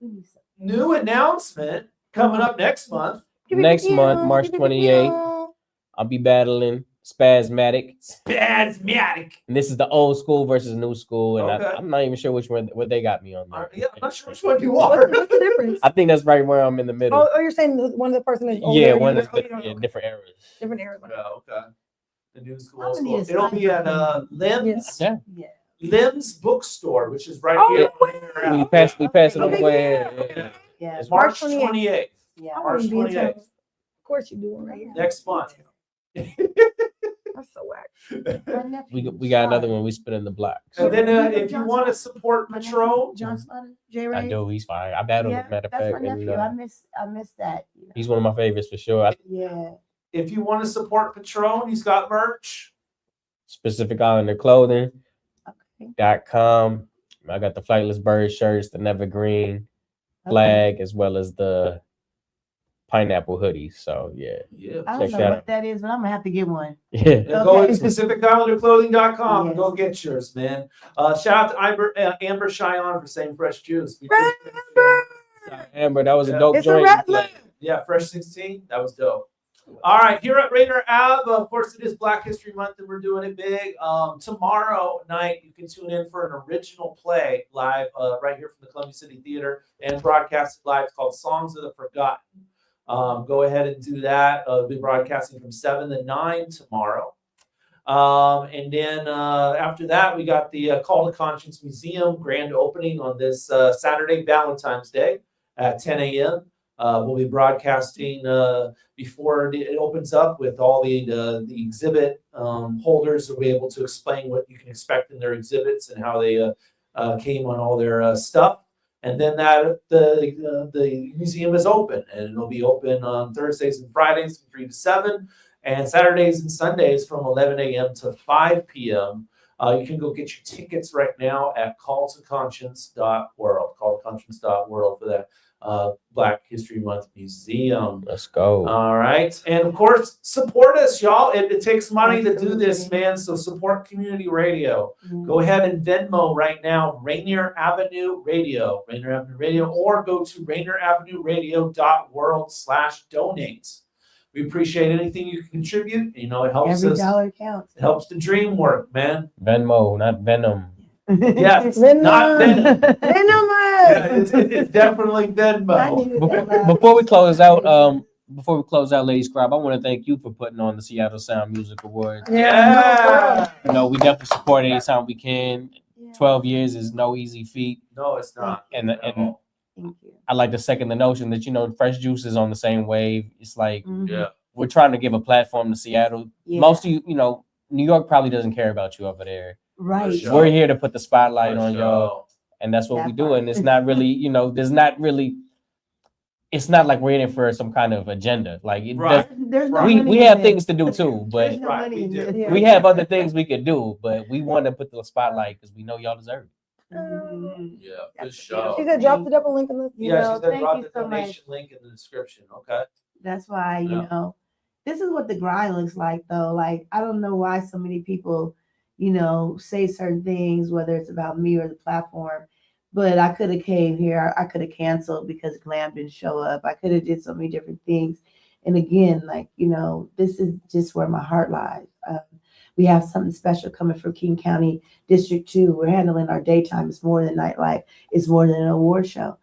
new announcement coming up next month. Next month, March 28th, I'll be battling Spasmatic. Spasmatic. And this is the old school versus new school, and Okay. I'm not even sure which one what they got me on there. Yeah, I'm not sure which one you are. What's the difference? I think that's right where I'm in the middle. Oh, you're saying one of the person is older. Yeah, and one you're- is oh, you don't know. different eras. Different eras. Okay. The new school. I'm gonna need a It'll be at sign. Limbs. Yeah. Limbs Bookstore, which is right Oh, here. We passed it Okay, away. Yeah. It's March 28th. Yeah. I March wouldn't be in town. 28th. Of course you do one right here. Next month. That's so whack. We got another one. We spit in the blocks. And then if you want to support Patron, John Slaughter, J. I Ray. do. He's fine. I battled him. Matter of That's my fact, and, nephew. I miss that. he's one of my favorites for sure. Yeah. if you want to support Patron, he's got merch. Specific Islander Clothing. .com. I got the Flightless Bird shirts, the Nevergreen flag, as well as the pineapple hoodies. So yeah, I check don't know that what out. that is, but I'm gonna have to get one. Yeah. And go to Okay. specificislanderclothing.com and Yes. go get yours, man. Shout out to Amber Cheyenne for saying fresh juice. Amber, that was a dope It's joint. a yeah, Fresh 16. That was dope. All right, here at Rainier Ave, of course, it is Black History Month, and we're doing it big. Tomorrow night, you can tune in for an original play live right here from the Columbia City Theater and broadcasted live. It's called Songs of the Forgotten. Go ahead and do that. We'll be broadcasting from 7 to 9 tomorrow. And then after that, we got the Call to Conscience Museum grand opening on this Saturday, Valentine's Day at 10 a.m. We'll be broadcasting before it opens up with all the exhibit holders will be able to explain what you can expect in their exhibits and how they came on all their stuff. And then the museum is open, and it'll be open on Thursdays and Fridays from 3 to 7, and Saturdays and Sundays from 11 a.m. to 5 p.m. You can go get your tickets right now at calltoconscience.world, calltoconscience.world for that Black History Month Museum. Let's go. All right. And of course, support us, y'all. It takes money to do this, man. So support community radio. Go ahead and Venmo right now, Rainier Avenue Radio, or go to rainieravenueradio.world/donate. We appreciate anything you can contribute. You know, it helps Every us. dollar counts. It helps the dream work, man. Venmo, not Venom. Yes, not Venmo. Yeah, Venomous. it's definitely Venmo. Before we close out, Lady Scribe, I want to thank you for putting on the Seattle Sound Music Awards. Yeah. You know, we definitely support anytime we can. 12 years is no easy feat. No, it's not. And I like to second the notion that, you know, Fresh Juice is on the same wave. It's like, we're trying to give a platform to Seattle. Yeah. Most of you, you know, New York probably doesn't care about you over there. Right. We're here to put the spotlight on y'all. And that's what we do. And it's not really, you know, it's not like we're in it for some kind of agenda. Like There's no we money have in things it. to do too, but There's no money in it. we have other things we could do, but we want to put the spotlight because we know y'all deserve it. Yeah, good show. She said drop the double link in the. Yeah, she said thank drop you the so donation link in the description. Okay. That's why, you Yeah. know, this is what the grind looks like, though. Like, I don't know why so many people, you know, say certain things, whether it's about me or the platform. But I could have came here. I could have canceled because Glam didn't show up. I could have did so many different things. And again, like, you know, this is just where my heart lies. We have something special coming from King County District 2. We're handling our daytime. It's more than nightlife. It's more than an award show.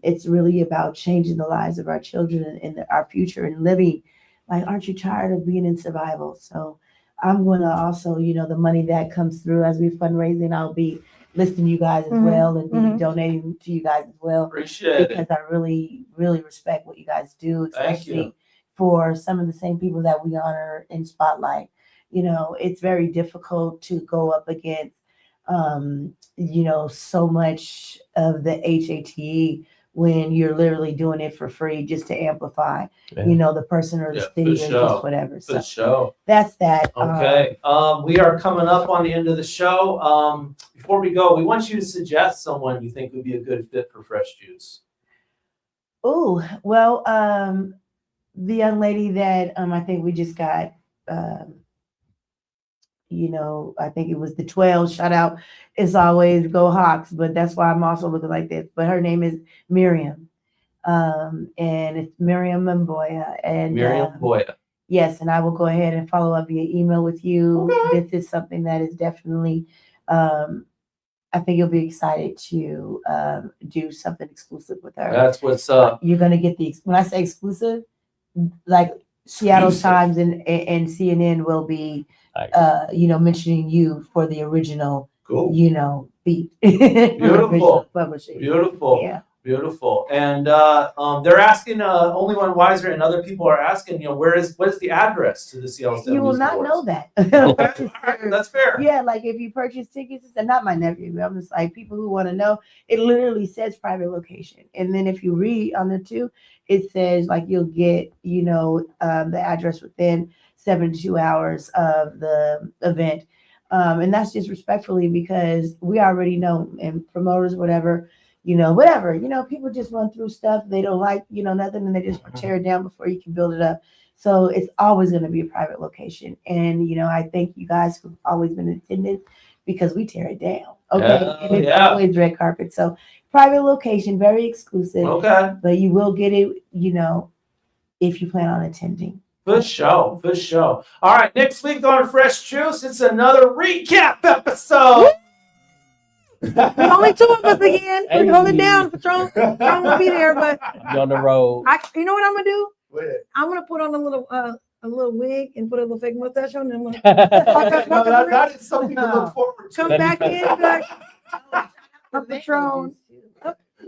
It's really about changing the lives of our children and our future and living. Like, aren't you tired of being in survival? So I'm going to also, you know, the money that comes through as we fundraising, I'll be listing you guys as well and be donating to you guys as well. Appreciate because it. I really, really respect what you guys do, Thank especially you. for some of the same people that we honor in Spotlight. You know, it's very difficult to go up against, you know, so much of the HATE when you're literally doing it for free just to amplify, you know, the person or the city or just whatever. So Good show. that's that. Okay. We are coming up on the end of the show. Before we go, we want you to suggest someone you think would be a good fit for Fresh Juice. Oh, well, the young lady that I think we just got, you know, I think it was the 12 shout out. It's always go Hawks, but that's why I'm also looking like this. But her name is Miriam. And it's Miriam Mboya. And Miriam Boya. yes, and I will go ahead and follow up via email with you. Okay. This is something that is definitely, I think you'll be excited to do something exclusive with her. That's what's up. You're gonna get when I say exclusive, like Seattle Exclusive. Times and CNN will be, mentioning you for the original, beat. Beautiful. Publishing. Beautiful. Yeah. Beautiful. And they're asking, Only One Wiser and other people are asking, what is the address to the Seattle 70s? You will not know that. Okay. All right, that's fair. Yeah, like if you purchase tickets, and not my nephew, I'm just like people who want to know. It literally says private location, and then if you read on the two, it says like you'll get the address within 72 hours of the event, and that's just respectfully because we already know, and promoters, whatever. People just run through stuff. They don't like, nothing, and they just tear it down before you can build it up. So it's always going to be a private location. And, I thank you guys who've always been in attendance because we tear it down. Okay. And it's always red carpet. So private location, very exclusive. Okay. But you will get it, if you plan on attending. For sure. All right. Next week on Fresh Juice, it's another recap episode. There's only two of us again. Hey. Hold it down, Patron. Patron will be there, but you're on the road. You know what I'm gonna do? What? I'm gonna put on a little wig and put a little fake mustache on, and I'm gonna that is something to look forward to. come back in, like Patron.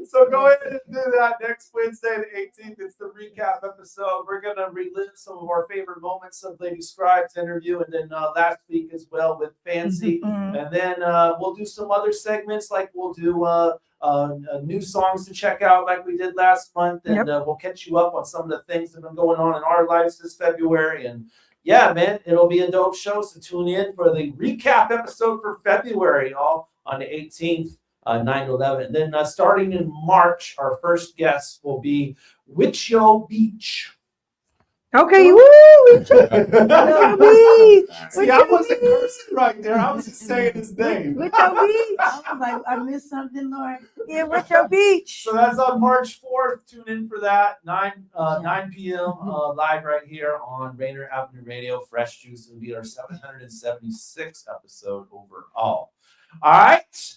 So go ahead and do that next Wednesday, the 18th. It's the recap episode. We're going to relive some of our favorite moments of Lady Scribe's interview, and then last week as well with Fancy. Mm-hmm. And then we'll do some other segments, like we'll do new songs to check out like we did last month. And we'll catch you up on some of the things that have been going on in our lives this February. And yeah, man, it'll be a dope show. So tune in for the recap episode for February, y'all, on the 18th. 9/11. Then starting in March, our first guest will be Wicho Beach. Okay, woo! Wicho Beach. See, I wasn't cursing right there. I was just saying his name. Wicho Beach. I was like, I missed something, Lord. Yeah, Wicho Beach. So that's on March 4th. Tune in for that. 9 p.m. Live right here on Rainier Avenue Radio. Fresh Juice will be our 776th episode overall. All right.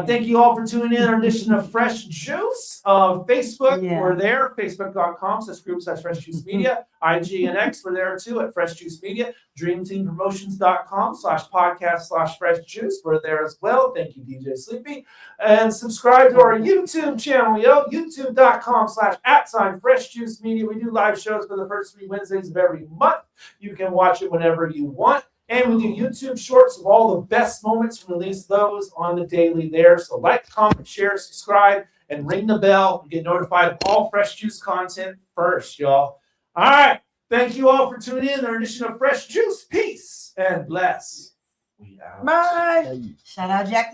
Thank you all for tuning in our edition of Fresh Juice. Facebook, we're there, facebook.com/group/Fresh Juice Media. IG and X, we're there too at Fresh Juice Media. DreamTeamPromotions.com/podcast/Fresh Juice. We're there as well. Thank you, DJ Sleepy. And subscribe to our YouTube channel, youtube.com/@Fresh Juice Media. We do live shows for the first 3 Wednesdays of every month. You can watch it whenever you want. And we do YouTube shorts of all the best moments. Release those on the daily there. So like, comment, share, subscribe, and ring the bell and get notified of all Fresh Juice content first, y'all. All right. Thank you all for tuning in to our edition of Fresh Juice. Peace and bless. We out. Bye. Shout out Jack.